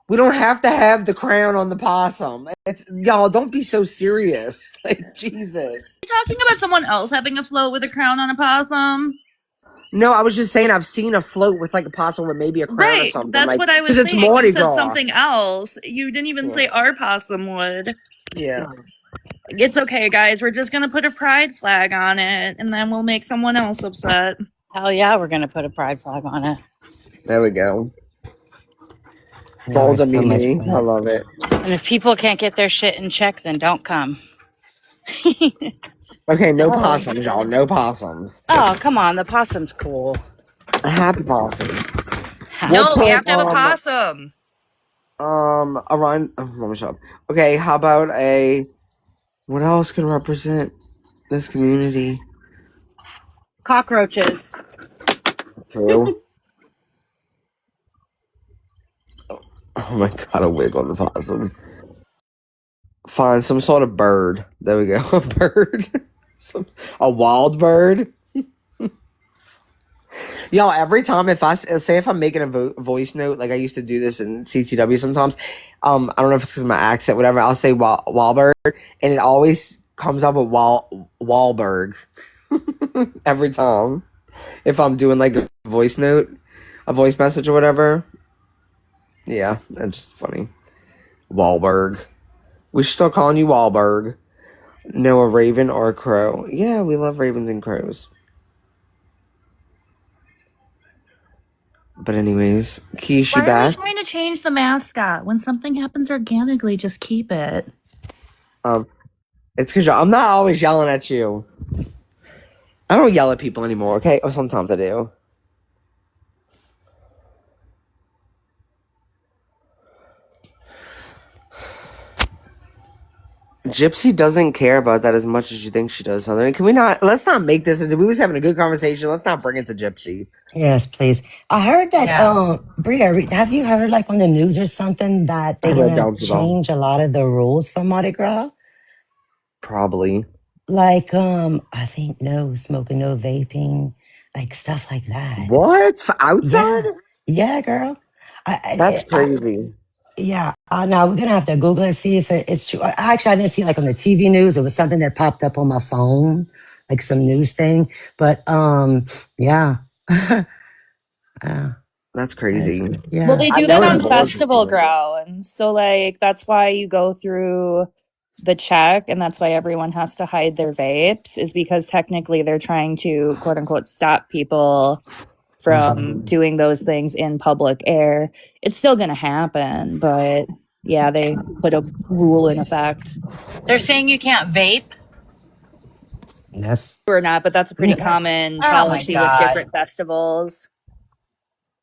We don't have to have the crown on the possum. It's y'all. Don't be so serious. Like Jesus. Talking about someone else having a float with a crown on a possum. No, I was just saying I've seen a float with like a possum with maybe a crown or Right, something. that's Like what I because was it's saying. You Mardi said Gras. something else. You didn't even say our possum would. Yeah. It's okay, guys. We're just gonna put a pride flag on it, and then we'll make someone else upset. Hell yeah, we're gonna put a pride flag on it. There we go. Y'all are Folds of so much Mimi. I fun. love it. And if people can't get their shit in check, then don't come. Okay, no Oh. possums, y'all. No possums. Oh, come on, the possum's cool. A happy possum. We'll No, we have put to have a possum. around. Oh, let me shut up. Okay, how about what else can represent this community? Cockroaches. True. Oh my God, a wig on the possum. Find some sort of bird. There we go. A bird. A wild bird. Y'all, every time if I'm making a voice note, like I used to do this in CTW sometimes, I don't know if it's because of my accent, whatever, I'll say Wahlberg, and it always comes up with Wahlberg. Every time. If I'm doing like a voice note, a voice message or whatever. Yeah, that's just funny. Wahlberg. We should start calling you Wahlberg. No, a raven or a crow. Yeah, we love ravens and crows. But anyways, Kesh, you Why are we back? trying to change the mascot? When something happens organically, just keep it. It's because I'm not always yelling at you. I don't yell at people anymore, okay? Or sometimes I do. Gypsy doesn't care about that as much as you think she does, Southern. Can we not? Let's not make this. We was having a good conversation. Let's not bring it to Gypsy. Yes, please. I heard that, Yeah. Bria, have you heard like on the news or something that they're Red gonna bouncy ball. change a lot of the rules for Mardi Gras? Probably. Like, I think no smoking, no vaping, like stuff like that. What? For outside? Yeah, yeah, girl. That's I crazy. yeah. Now we're gonna have to Google it, see if it's true. Actually, I didn't see it like on the TV news. It was something that popped up on my phone, like some news thing. But yeah. uh, That's that's, crazy. Well, yeah. they I do know that that on laws are festival doing. grounds. So, like, that's why you go through the check, and that's why everyone has to hide their vapes, is because technically they're trying to, quote unquote, stop people from doing those things in public air. It's still going to happen, but yeah, they put a rule in effect. They're saying you can't vape. That's Or not, but that's a pretty common Oh my policy with God. different festivals.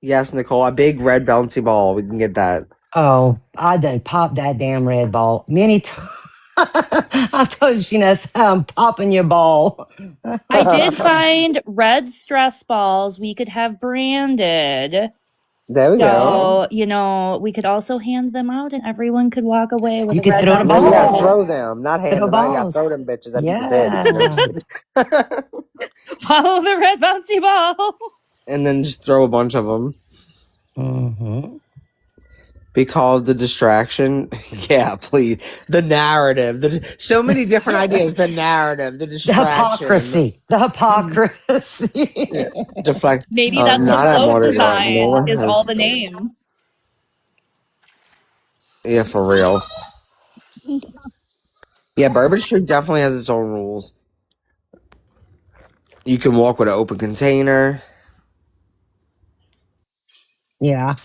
Yes, Nicole. A big red bouncy ball. We can get that. oh, I done popped that damn red ball many times. I've told you, Sheena, I'm popping your ball. I did find red stress balls we could have branded. There we go. So, you know, we could also hand them out and everyone could walk away with You a could red throw the No, bouncy you gotta balls. ball. throw them, not hand Throw them out. You gotta throw balls. them bitches at people's heads. Yeah. Follow the red bouncy ball. And then just throw a bunch of them. Mm-hmm. Be called the distraction. Yeah, please. The narrative. So many different ideas. The narrative. The The distraction. hypocrisy. The hypocrisy. Yeah. Deflect. Maybe that's the Not at float Mardi Gras. design Nor is all has. the names. Yeah, for real. Yeah, Bourbon Street definitely has its own rules. You can walk with an open container. Yeah.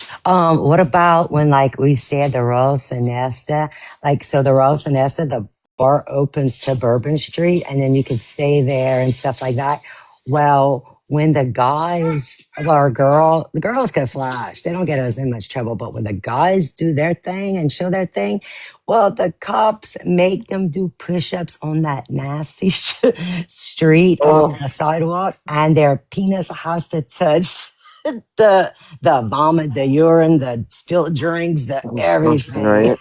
What about when like we stay at the Royal Sonesta? Like so the Royal Sonesta, the bar opens to Bourbon Street and then you can stay there and stuff like that. Well, when the guys or the girls get flash, they don't get us in much trouble. But when the guys do their thing and show their thing, well, the cops make them do push-ups on that nasty street on Oh, the sidewalk, and their penis has to touch the vomit, the urine, the spilled drinks, the disgusting, everything. right?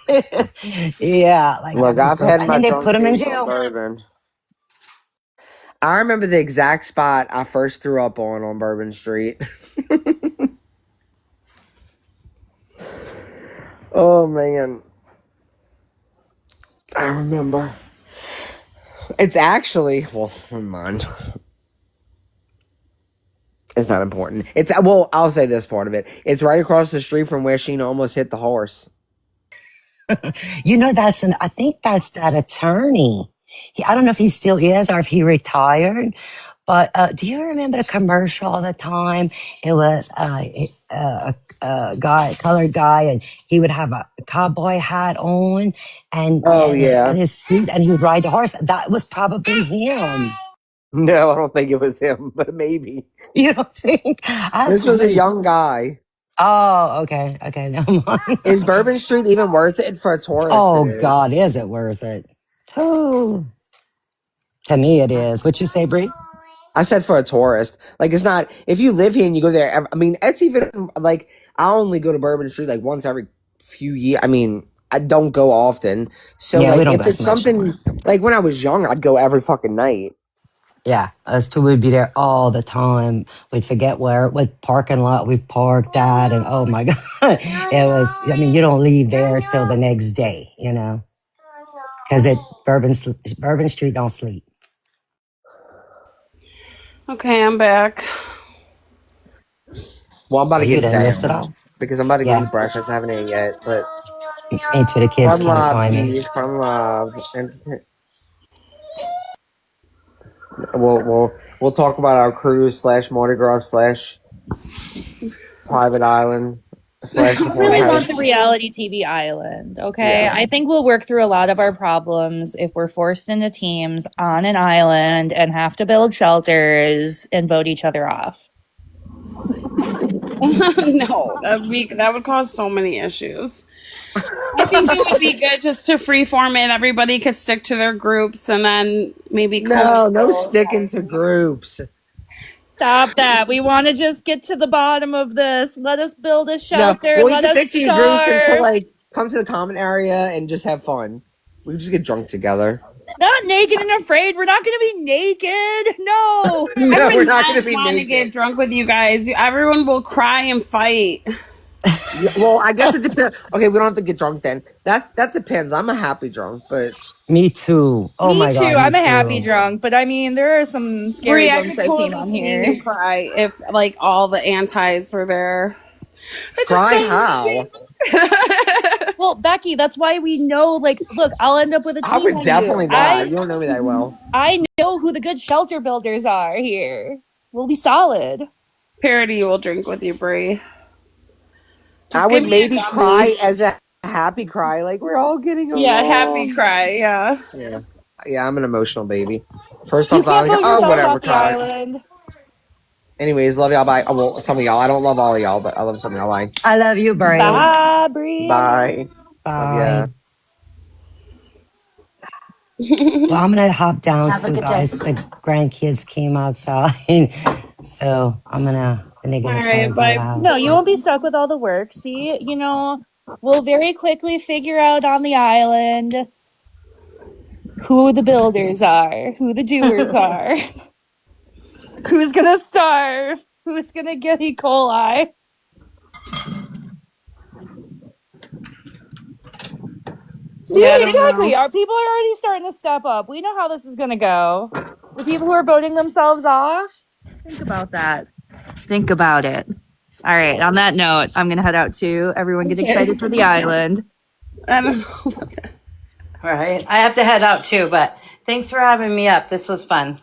Yeah, like Look, that was I've gross. had And my then they put drunk them in days on jail. bourbon. I remember the exact spot I first threw up on Bourbon Street. Oh man, I remember. It's actually never mind. It's not important. It's I'll say this part of it. It's right across the street from where Sheena almost hit the horse. You know, I think that's that attorney. I don't know if he still is or if he retired, but do you remember the commercial all the time? It was a guy, colored guy, and he would have a cowboy hat on Oh and yeah. his suit, and he would ride the horse. That was probably him. No, I don't think it was him, but maybe. You don't think? I This was a swear. young guy. Oh, okay. Okay, never mind. Is Bourbon Street even worth it for a tourist? It Oh, is. God, is it worth it? Oh, to me, it is. What you say, Bree? I said for a tourist. Like it's not if you live here and you go there. I mean, it's even like I only go to Bourbon Street like once every few years. I mean, I don't go often. So Yeah, we like don't if go it's so much no something more. like when I was young, I'd go every fucking night. Yeah, us two would be there all the time. We'd forget what parking lot we parked at, and oh my God, it was. I mean, you don't leave there till the next day, you know, because Bourbon Street don't sleep. Okay, I'm back. Well, I'm about Oh, to you get done missed it down all. because I'm about to go Yeah, eat breakfast. I haven't eaten yet, but me too. The kids fun came love, climbing. peace, fun love, and we'll talk about our cruise slash Mardi Gras slash private island slash I really want the house. reality TV island, okay? Yes. I think we'll work through a lot of our problems if we're forced into teams on an island and have to build shelters and vote each other off. No, that would cause so many issues. I think it would be good just to freeform it. Everybody could stick to their groups, and then maybe No sticking to groups. Stop that. We want to just get to the bottom of this. Let us build a No, shelter. well, you Let can us stick to your groups until starve. like come to the common area and just have fun. We can just get drunk together. Not naked and afraid. We're not going to be naked. No. I No, would we're not going to not be want to get naked. drunk with you guys. Everyone will cry and fight. Yeah, well, I guess it depends. Okay, we don't have to get drunk then. That depends. I'm a happy drunk, but Me too. Oh Me my too. god, me I'm a happy too. drunk, but I mean, there are some scary Brie, I drunks could I've seen totally on see here. you cry if like all the antis were there. I just cry don't how? Well, Becky, that's why we know, like, look, I'll end up with a I team would on you. definitely die. You don't know me that well. I know who the good shelter builders are here. We'll be solid. Parody will drink with you, Brie. I Just would give me a maybe cry gummy. as a happy cry, like we're all getting Yeah, happy along. cry. Yeah. Yeah, I'm an emotional baby. First You off, I can't was like, vote oh, yourself whatever, off the cry. island. Anyways, love y'all. Bye. Oh, well, some of y'all. I don't love all of y'all, but I love some of y'all. Bye. I love you, Bray. Bye, Brie. Bye. Love ya. Bye. Well, I'm gonna hop down Have a too, good day. guys. The grandkids came outside, so they're All gonna right. come by the Bye. No, house. you won't be stuck with all the work. See, we'll very quickly figure out on the island who the builders are, who the doers are, who's gonna starve, who's gonna get E. coli. See, Yeah, I don't exactly. know. Our people are already starting to step up. We know how this is gonna go. The people who are voting themselves off, think about that. Think about it. All right. On that note, I'm gonna head out too. Everyone get excited for the island. I don't know. All right. I have to head out too, but thanks for having me up. This was fun.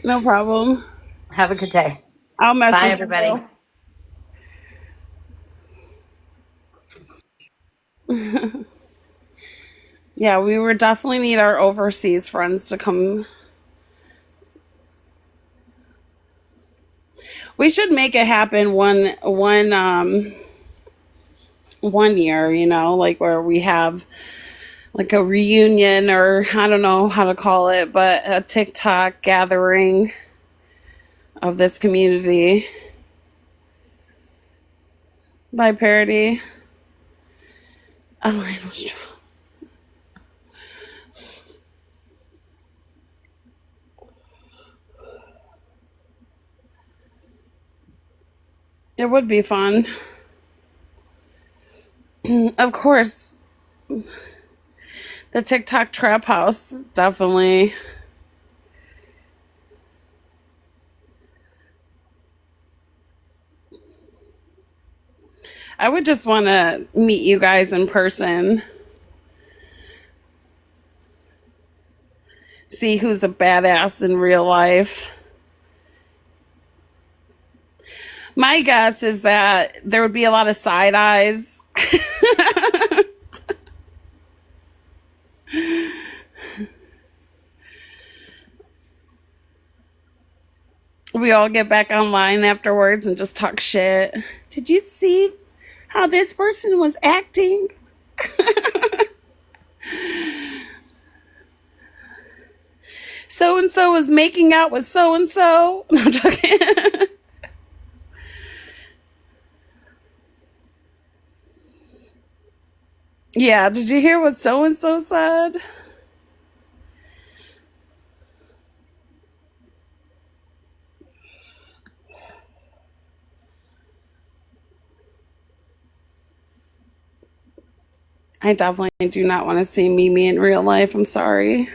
No problem. Have a good day. I'll Bye, message everybody. you. Yeah, we would definitely need our overseas friends to come. We should make it happen one year, like where we have like a reunion, or I don't know how to call it, but a TikTok gathering of this community. By Parody. Elaine was drunk. It would be fun. Of course. The TikTok trap house, definitely. I would just want to meet you guys in person. See who's a badass in real life. My guess is that there would be a lot of side eyes. We all get back online afterwards and just talk shit. Did you see how this person was acting? So and so was making out with so and so. No, I'm joking. Yeah, did you hear what so and so said? I definitely do not want to see Mimi in real life. I'm sorry.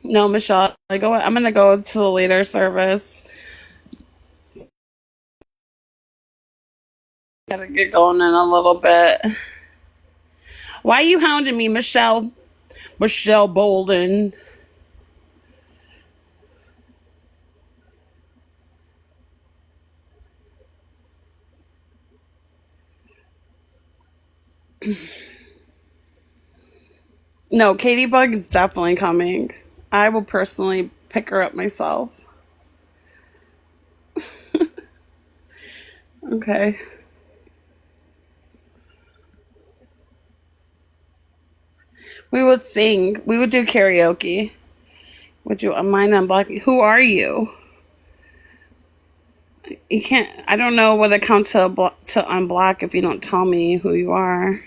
No, Michelle, I'm gonna go to the later service. Gotta get going in a little bit. Why you hounding me, Michelle? Michelle Bolden. No, Katie Bug is definitely coming. I will personally pick her up myself. Okay. We would sing. We would do karaoke. Would you mind unblocking? Who are you? You can't. I don't know what account to unblock if you don't tell me who you are.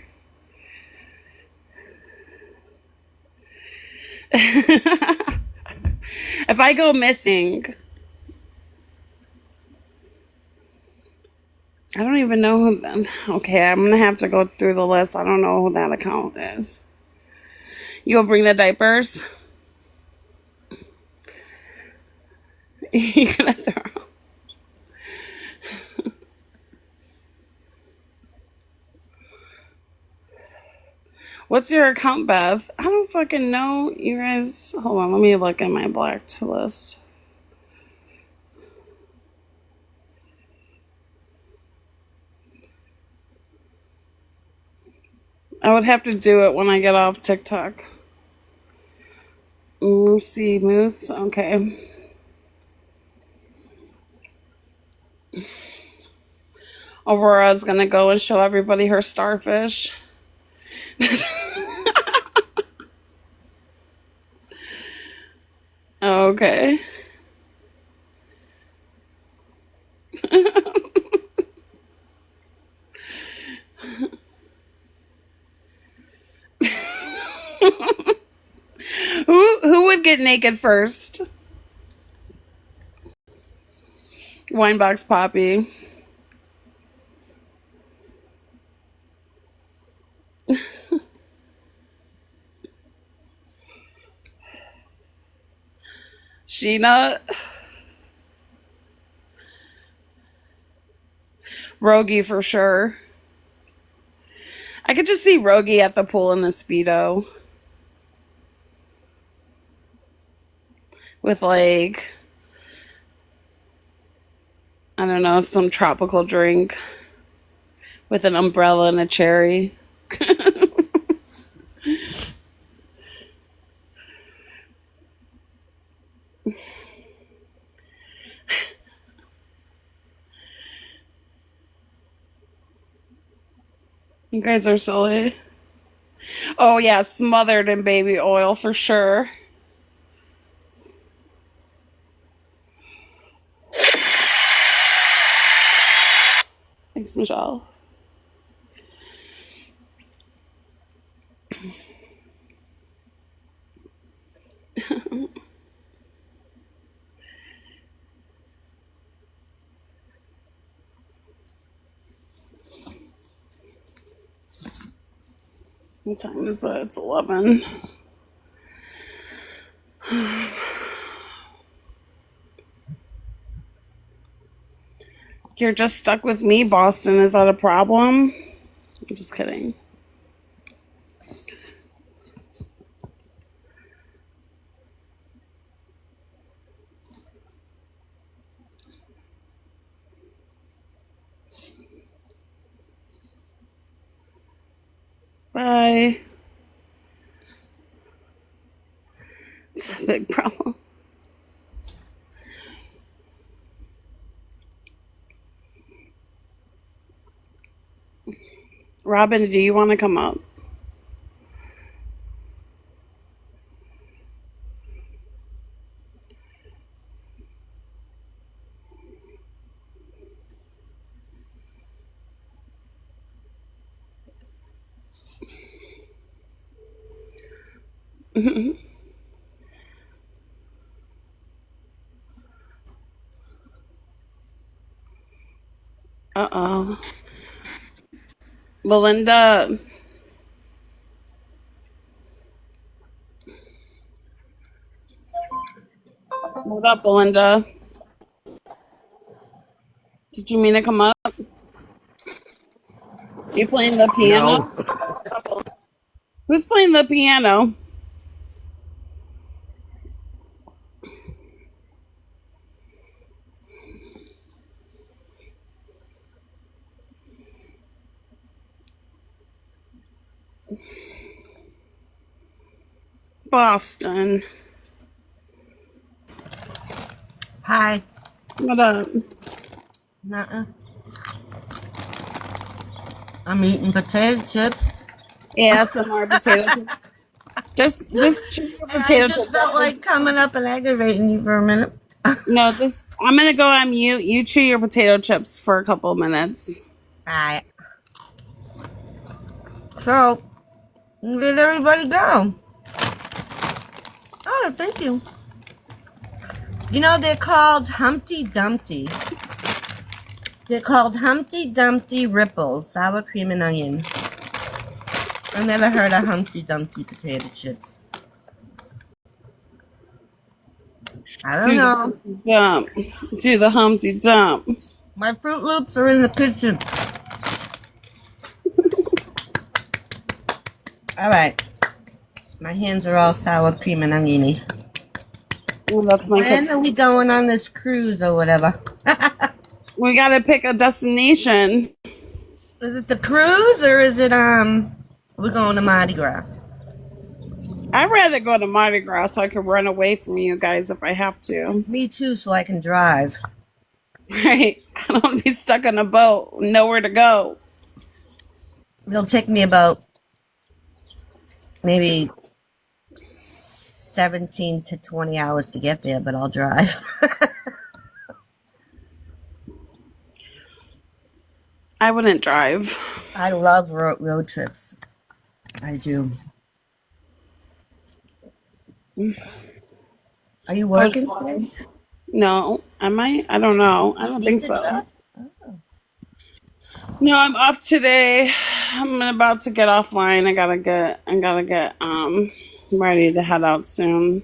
If I go missing, I don't even know who. Okay, I'm gonna have to go through the list. I don't know who that account is. You'll bring the diapers. You're gonna throw. What's your account, Bev? I don't fucking know, you guys. Hold on, let me look at my blocked list. I would have to do it when I get off TikTok. Moosey Moose. Okay. Aurora's gonna go and show everybody her starfish. Okay. Who would get naked first? Winebox Poppy. Sheena. Rogie for sure. I could just see Rogie at the pool in the Speedo. With like, I don't know, some tropical drink. With an umbrella and a cherry. You guys are silly. Oh yeah, smothered in baby oil for sure. Thanks, Michelle. What time is it? It's 11. You're just stuck with me, Boston. Is that a problem? I'm just kidding. Bye. It's a big problem. Robin, do you want to come up? Uh-oh. Belinda. What up, Belinda? Did you mean to come up? You playing the No. piano? Who's playing the piano? Boston. Hi. What up? Nuh-uh. I'm eating potato chips. Yeah, some more potato chips. Just chew your And I potato just chips. felt like coming up and aggravating you for a minute. No, I'm gonna go on mute. You chew your potato chips for a couple of minutes. Alright. So, where'd everybody go? Oh, thank you. You know, they're called Humpty Dumpty. They're called Humpty Dumpty Ripples, sour cream and onion. I've never heard of Humpty Dumpty potato chips. I don't Do the know. Humpty Dump. Do the Humpty Dump. My Fruit Loops are in the kitchen. Alright. My hands are all sour cream and oniony. Well, that's my When are we going on this cruise or whatever? We gotta pick a destination. Is it the cruise or is it we're going to Mardi Gras? I'd rather go to Mardi Gras so I can run away from you guys if I have to. Me too, so I can drive. Right? I don't want to be stuck on a boat, nowhere to go. It'll take me about maybe 17 to 20 hours to get there, but I'll drive. I wouldn't drive. I love road trips. I do. Are you working today? No. Am I? I don't know. I don't think so. No, I'm off today. I'm about to get offline. I gotta get ready to head out soon.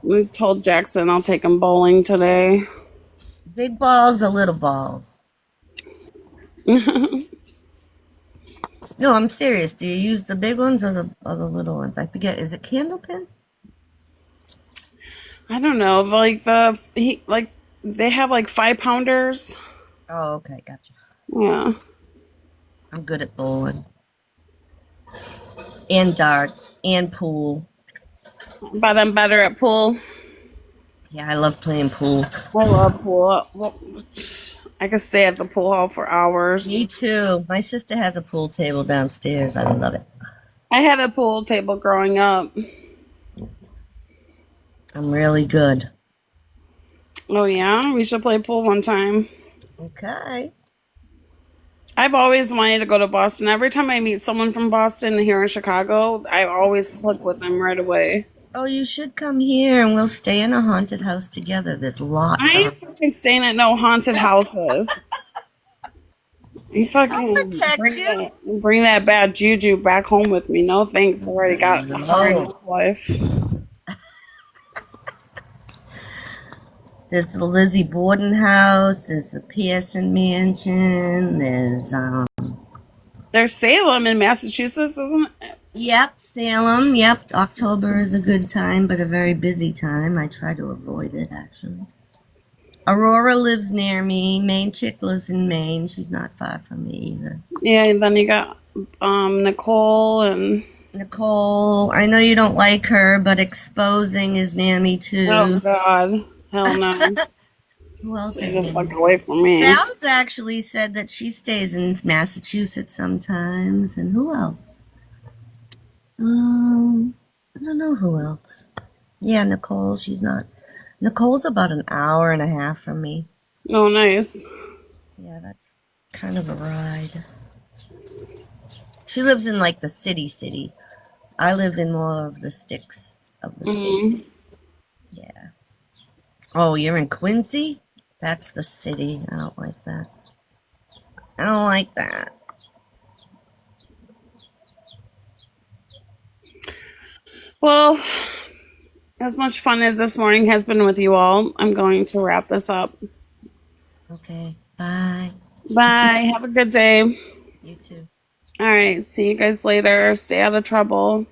We told Jackson I'll take him bowling today. Big balls or little balls? No, I'm serious. Do you use the big ones or the little ones? I forget. Is it Candlepin? I don't know. Like they have like 5-pounders. Oh, okay, gotcha. Yeah. I'm good at bowling. And darts and pool. But I'm better at pool. Yeah, I love playing pool. I love pool. Well, I could stay at the pool hall for hours. Me too. My sister has a pool table downstairs. I love it. I had a pool table growing up. I'm really good. Oh yeah? We should play pool one time. Okay. I've always wanted to go to Boston. Every time I meet someone from Boston here in Chicago, I always click with them right away. Oh, you should come here and we'll stay in a haunted house together. There's lots I ain't fucking staying at no haunted houses. You fucking bring that bad juju back home with me. No thanks. I already got a hard life. There's the Lizzie Borden house. There's the Pearson Mansion. There's Salem in Massachusetts, isn't it? Yep, Salem. Yep, October is a good time, but a very busy time. I try to avoid it, actually. Aurora lives near me. Maine Chick lives in Maine. She's not far from me either. Yeah, and then you got Nicole and... Nicole, I know you don't like her, but Exposing is near me, too. Oh, God. Hell no. Who else Stay is the near fuck me? away from me. Sal's actually said that she stays in Massachusetts sometimes. And who else? I don't know who else. Yeah, Nicole, she's not. Nicole's about an hour and a half from me. Oh, nice. Yeah, that's kind of a ride. She lives in like the city. I live in more of the sticks of the state. Yeah. Oh, you're in Quincy? That's the city. I don't like that. I don't like that. Well, as much fun as this morning has been with you all, I'm going to wrap this up. Okay. Bye. Bye. Have a good day. You too. All right. See you guys later. Stay out of trouble.